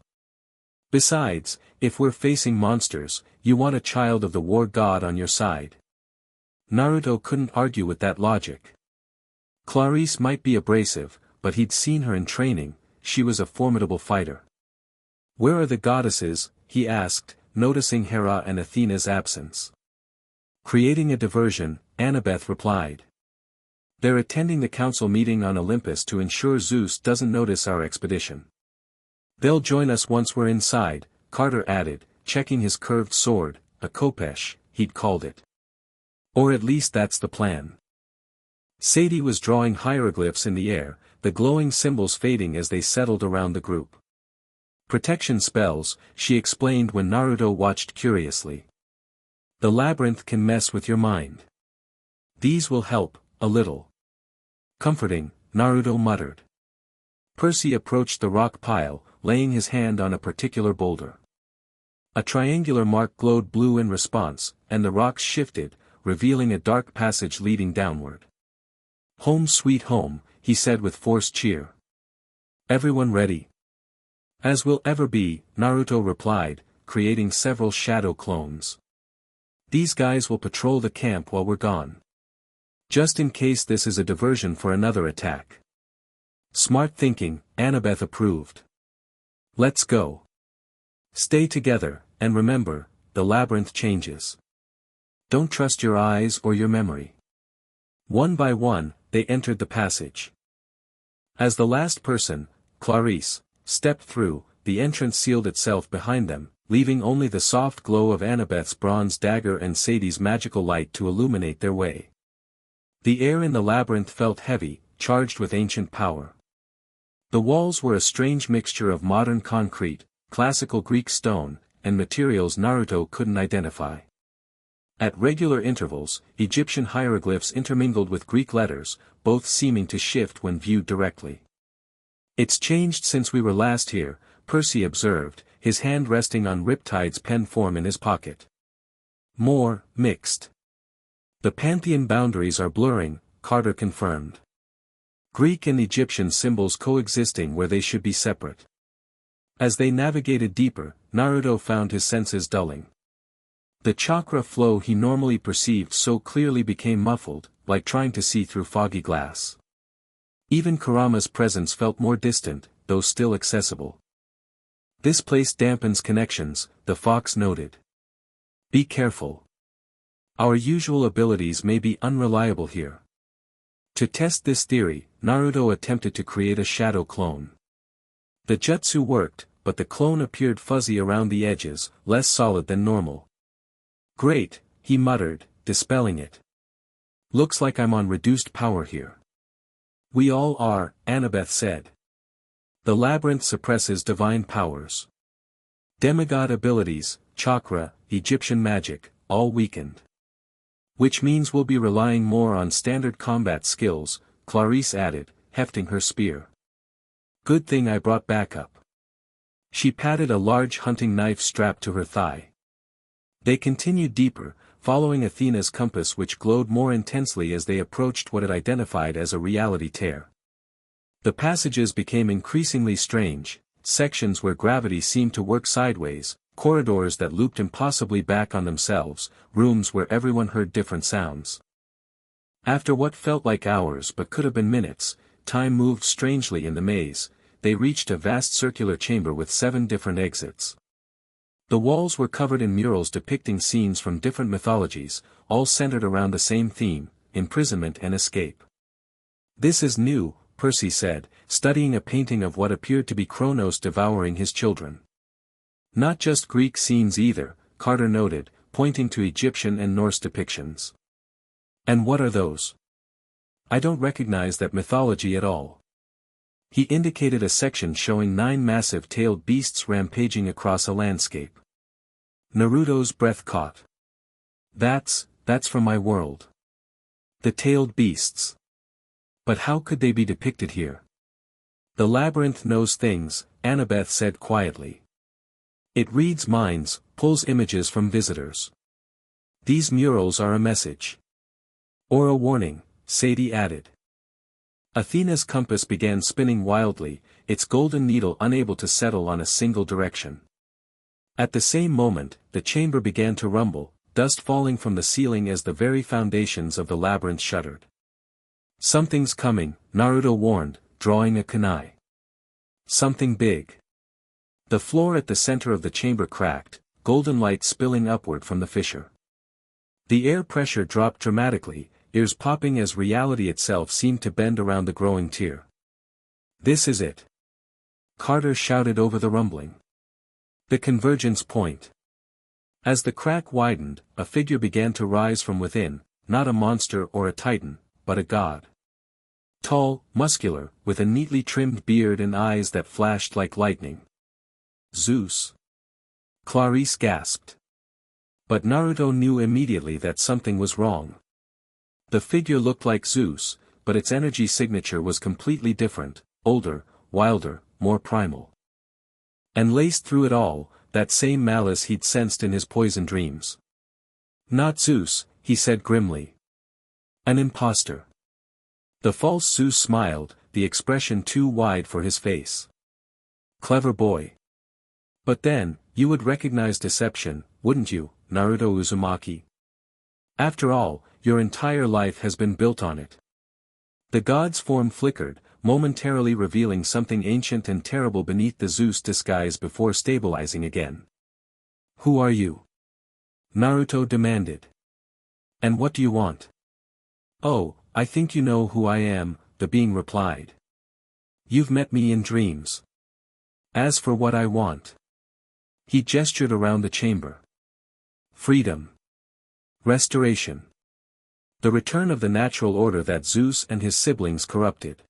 Besides, if we're facing monsters, you want a child of the war god on your side. Naruto couldn't argue with that logic. Clarice might be abrasive, but he'd seen her in training. She was a formidable fighter. "Where are the goddesses?" he asked, noticing Hera and Athena's absence. Creating a diversion, Annabeth replied. "They're attending the council meeting on Olympus to ensure Zeus doesn't notice our expedition. They'll join us once we're inside," Carter added, checking his curved sword, a khopesh, he'd called it. "Or at least that's the plan." Sadie was drawing hieroglyphs in the air, the glowing symbols fading as they settled around the group. "Protection spells," she explained when Naruto watched curiously. "The labyrinth can mess with your mind. These will help, a little." "Comforting," Naruto muttered. Percy approached the rock pile, laying his hand on a particular boulder. A triangular mark glowed blue in response, and the rocks shifted, revealing a dark passage leading downward. "Home sweet home," he said with forced cheer. "Everyone ready?" "As will ever be," Naruto replied, creating several shadow clones. "These guys will patrol the camp while we're gone. Just in case this is a diversion for another attack." "Smart thinking," Annabeth approved. "Let's go. Stay together, and remember, the labyrinth changes. Don't trust your eyes or your memory." One by one, they entered the passage. As the last person, Clarice, stepped through, the entrance sealed itself behind them, leaving only the soft glow of Annabeth's bronze dagger and Sadie's magical light to illuminate their way. The air in the labyrinth felt heavy, charged with ancient power. The walls were a strange mixture of modern concrete, classical Greek stone, and materials Naruto couldn't identify. At regular intervals, Egyptian hieroglyphs intermingled with Greek letters, both seeming to shift when viewed directly. "It's changed since we were last here," Percy observed, his hand resting on Riptide's pen form in his pocket. "More, mixed. The pantheon boundaries are blurring," Carter confirmed. "Greek and Egyptian symbols coexisting where they should be separate." As they navigated deeper, Naruto found his senses dulling. The chakra flow he normally perceived so clearly became muffled, like trying to see through foggy glass. Even Kurama's presence felt more distant, though still accessible. "This place dampens connections," the fox noted. "Be careful. Our usual abilities may be unreliable here." To test this theory, Naruto attempted to create a shadow clone. The jutsu worked, but the clone appeared fuzzy around the edges, less solid than normal. "Great," he muttered, dispelling it. "Looks like I'm on reduced power here." "We all are," Annabeth said. "The labyrinth suppresses divine powers. Demigod abilities, chakra, Egyptian magic, all weakened. Which means we'll be relying more on standard combat skills," Clarice added, hefting her spear. "Good thing I brought backup." She patted a large hunting knife strapped to her thigh. They continued deeper, following Athena's compass which glowed more intensely as they approached what it identified as a reality tear. The passages became increasingly strange, sections where gravity seemed to work sideways, corridors that looped impossibly back on themselves, rooms where everyone heard different sounds. After what felt like hours but could have been minutes, time moved strangely in the maze. They reached a vast circular chamber with 7 different exits. The walls were covered in murals depicting scenes from different mythologies, all centered around the same theme, imprisonment and escape. "This is new," Percy said, studying a painting of what appeared to be Kronos devouring his children. "Not just Greek scenes either," Carter noted, pointing to Egyptian and Norse depictions. "And what are those? I don't recognize that mythology at all." He indicated a section showing 9 massive tailed beasts rampaging across a landscape. Naruto's breath caught. That's from my world. The tailed beasts. But how could they be depicted here?" "The labyrinth knows things," Annabeth said quietly. "It reads minds, pulls images from visitors. These murals are a message. Or a warning," Sadie added. Athena's compass began spinning wildly, its golden needle unable to settle on a single direction. At the same moment, the chamber began to rumble, dust falling from the ceiling as the very foundations of the labyrinth shuddered. "Something's coming," Naruto warned, drawing a kunai. Something big. The floor at the center of the chamber cracked, golden light spilling upward from the fissure. The air pressure dropped dramatically, ears popping as reality itself seemed to bend around the growing tear. "This is it," Carter shouted over the rumbling. "The convergence point." As the crack widened, a figure began to rise from within, not a monster or a titan, but a god. Tall, muscular, with a neatly trimmed beard and eyes that flashed like lightning. "Zeus?" Clarice gasped. But Naruto knew immediately that something was wrong. The figure looked like Zeus, but its energy signature was completely different, older, wilder, more primal. And laced through it all, that same malice he'd sensed in his poison dreams. "Not Zeus," he said grimly. "An imposter." The false Zeus smiled, the expression too wide for his face. "Clever boy. But then, you would recognize deception, wouldn't you, Naruto Uzumaki? After all, your entire life has been built on it." The god's form flickered, momentarily revealing something ancient and terrible beneath the Zeus disguise before stabilizing again. "Who are you?" Naruto demanded. "And what do you want?" "Oh, I think you know who I am," the being replied. "You've met me in dreams. As for what I want..." He gestured around the chamber. "Freedom. Restoration. The return of the natural order that Zeus and his siblings corrupted."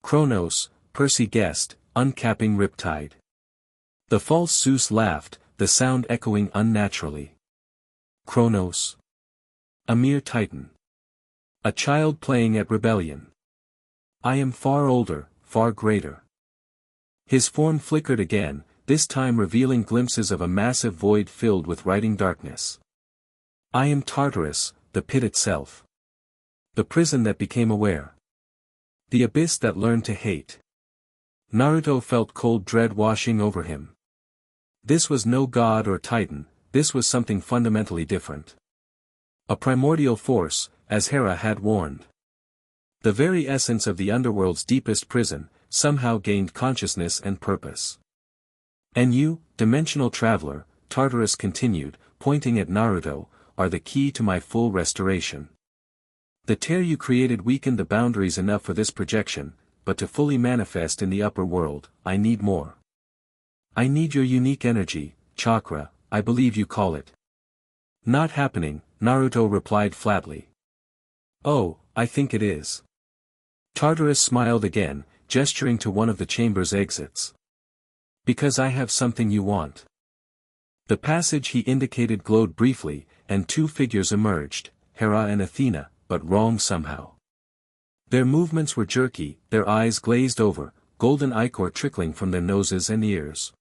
"Kronos," Percy guessed, uncapping Riptide. The false Zeus laughed, the sound echoing unnaturally. "Kronos? A mere titan. A child playing at rebellion. I am far older, far greater." His form flickered again, this time revealing glimpses of a massive void filled with writing darkness. "I am Tartarus, the pit itself. The prison that became aware. The abyss that learned to hate." Naruto felt cold dread washing over him. This was no god or titan, this was something fundamentally different. A primordial force, as Hera had warned. The very essence of the underworld's deepest prison, somehow gained consciousness and purpose. "And you, dimensional traveler," Tartarus continued, pointing at Naruto, "are the key to my full restoration. The tear you created weakened the boundaries enough for this projection, but to fully manifest in the upper world, I need more. I need your unique energy, chakra, I believe you call it." "Not happening," Naruto replied flatly. "Oh, I think it is." Tartarus smiled again, gesturing to one of the chamber's exits. "Because I have something you want." The passage he indicated glowed briefly, and two figures emerged, Hera and Athena, but wrong somehow. Their movements were jerky, their eyes glazed over, golden ichor trickling from their noses and ears.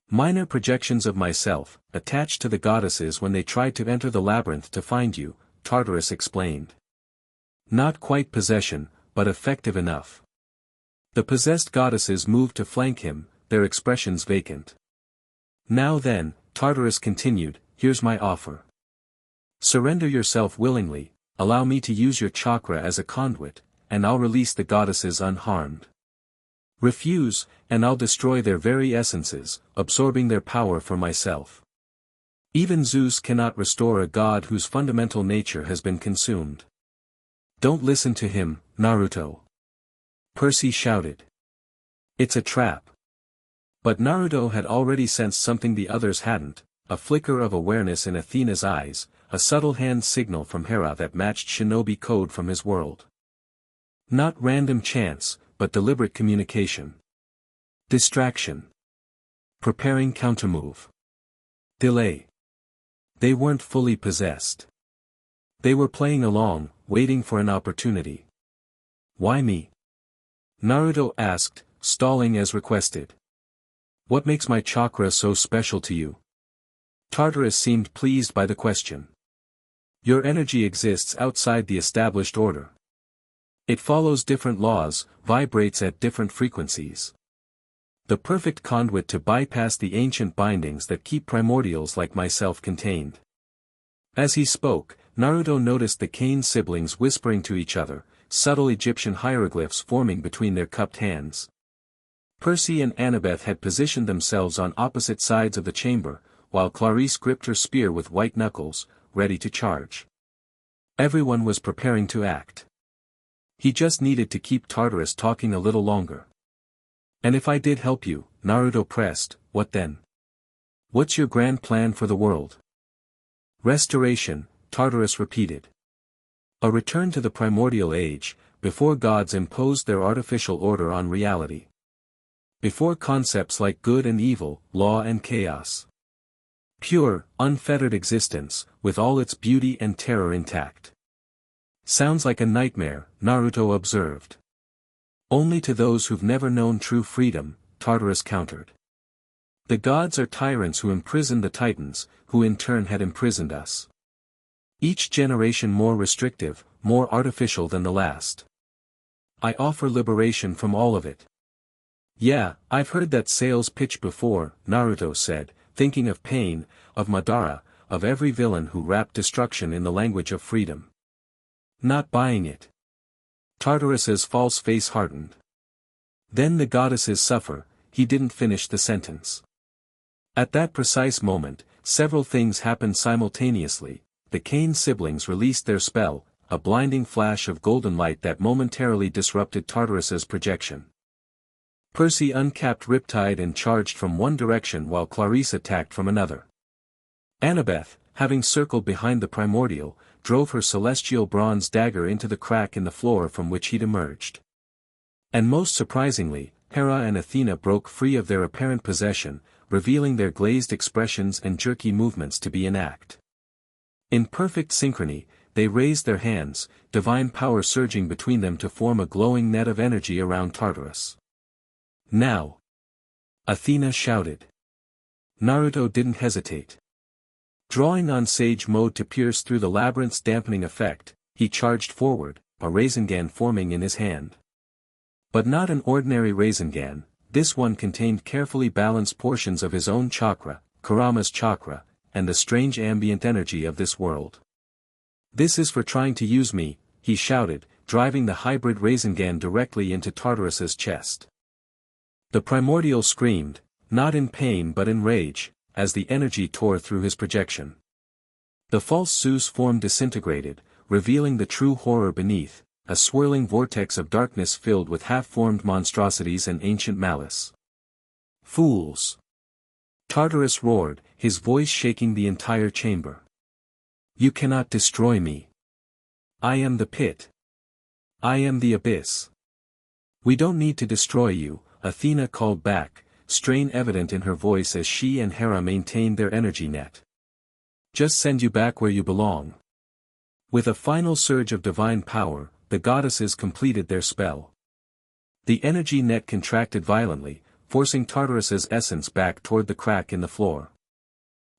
"Minor projections of myself, attached to the goddesses when they tried to enter the labyrinth to find you," Tartarus explained. "Not quite possession, but effective enough." The possessed goddesses moved to flank him, their expressions vacant. "Now then," Tartarus continued, "here's my offer. Surrender yourself willingly, allow me to use your chakra as a conduit, and I'll release the goddesses unharmed. Refuse, and I'll destroy their very essences, absorbing their power for myself. Even Zeus cannot restore a god whose fundamental nature has been consumed." "Don't listen to him, Naruto," Percy shouted. "It's a trap." But Naruto had already sensed something the others hadn't, a flicker of awareness in Athena's eyes, a subtle hand signal from Hera that matched shinobi code from his world. Not random chance, but deliberate communication. Distraction. Preparing countermove. Delay. They weren't fully possessed. They were playing along, waiting for an opportunity. "Why me?" Naruto asked, stalling as requested. "What makes my chakra so special to you?" Tartarus seemed pleased by the question. "Your energy exists outside the established order. It follows different laws, vibrates at different frequencies. The perfect conduit to bypass the ancient bindings that keep primordials like myself contained." As he spoke, Naruto noticed the Kane siblings whispering to each other, subtle Egyptian hieroglyphs forming between their cupped hands. Percy and Annabeth had positioned themselves on opposite sides of the chamber, while Clarisse gripped her spear with white knuckles, ready to charge. Everyone was preparing to act. He just needed to keep Tartarus talking a little longer. "And if I did help you," Naruto pressed, "what then? What's your grand plan for the world?" "Restoration," Tartarus repeated. "A return to the primordial age, before gods imposed their artificial order on reality. Before concepts like good and evil, law and chaos. Pure, unfettered existence, with all its beauty and terror intact." "Sounds like a nightmare," Naruto observed. "Only to those who've never known true freedom," Tartarus countered. "The gods are tyrants who imprisoned the titans, who in turn had imprisoned us. Each generation more restrictive, more artificial than the last. I offer liberation from all of it." "Yeah, I've heard that sales pitch before," Naruto said, thinking of Pain, of Madara, of every villain who rapped destruction in the language of freedom. "Not buying it." Tartarus's false face hardened. "Then the goddesses suffer," he didn't finish the sentence. At that precise moment, several things happened simultaneously. The Cain siblings released their spell, a blinding flash of golden light that momentarily disrupted Tartarus's projection. Percy uncapped Riptide and charged from one direction while Clarisse attacked from another. Annabeth, having circled behind the primordial, drove her celestial bronze dagger into the crack in the floor from which he'd emerged. And most surprisingly, Hera and Athena broke free of their apparent possession, revealing their glazed expressions and jerky movements to be in act. In perfect synchrony, they raised their hands, divine power surging between them to form a glowing net of energy around Tartarus. "Now!" Athena shouted. Naruto didn't hesitate. Drawing on Sage Mode to pierce through the labyrinth's dampening effect, he charged forward, a Rasengan forming in his hand. But not an ordinary Rasengan, this one contained carefully balanced portions of his own chakra, Kurama's chakra, and the strange ambient energy of this world. "This is for trying to use me," he shouted, driving the hybrid Rasengan directly into Tartarus's chest. The primordial screamed, not in pain but in rage, as the energy tore through his projection. The false Zeus form disintegrated, revealing the true horror beneath, a swirling vortex of darkness filled with half-formed monstrosities and ancient malice. "Fools!" Tartarus roared, his voice shaking the entire chamber. "You cannot destroy me. I am the pit. I am the abyss. We don't need to destroy you," Athena called back, strain evident in her voice as she and Hera maintained their energy net. "Just send you back where you belong." With a final surge of divine power, the goddesses completed their spell. The energy net contracted violently, forcing Tartarus's essence back toward the crack in the floor.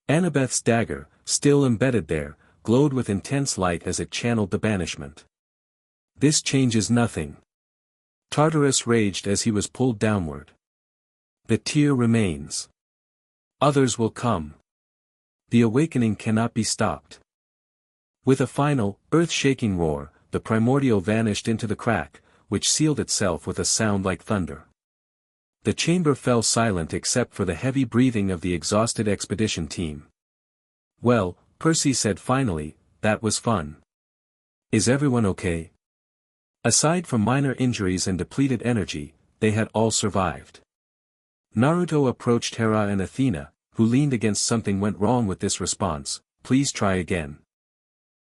Annabeth's dagger, still embedded there, glowed with intense light as it channeled the banishment. "This changes nothing." Tartarus raged as he was pulled downward. "The tear remains. Others will come. The awakening cannot be stopped." With a final, earth-shaking roar, the primordial vanished into the crack, which sealed itself with a sound like thunder. The chamber fell silent except for the heavy breathing of the exhausted expedition team. "Well," Percy said finally, "that was fun. Is everyone okay?" Aside from minor injuries and depleted energy, they had all survived. Naruto approached Hera and Athena, who leaned against something went wrong with this response. "Please try again.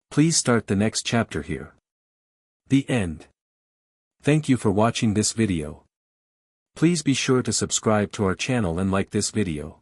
Please start the next chapter here." The end. Thank you for watching this video. Please be sure to subscribe to our channel and like this video.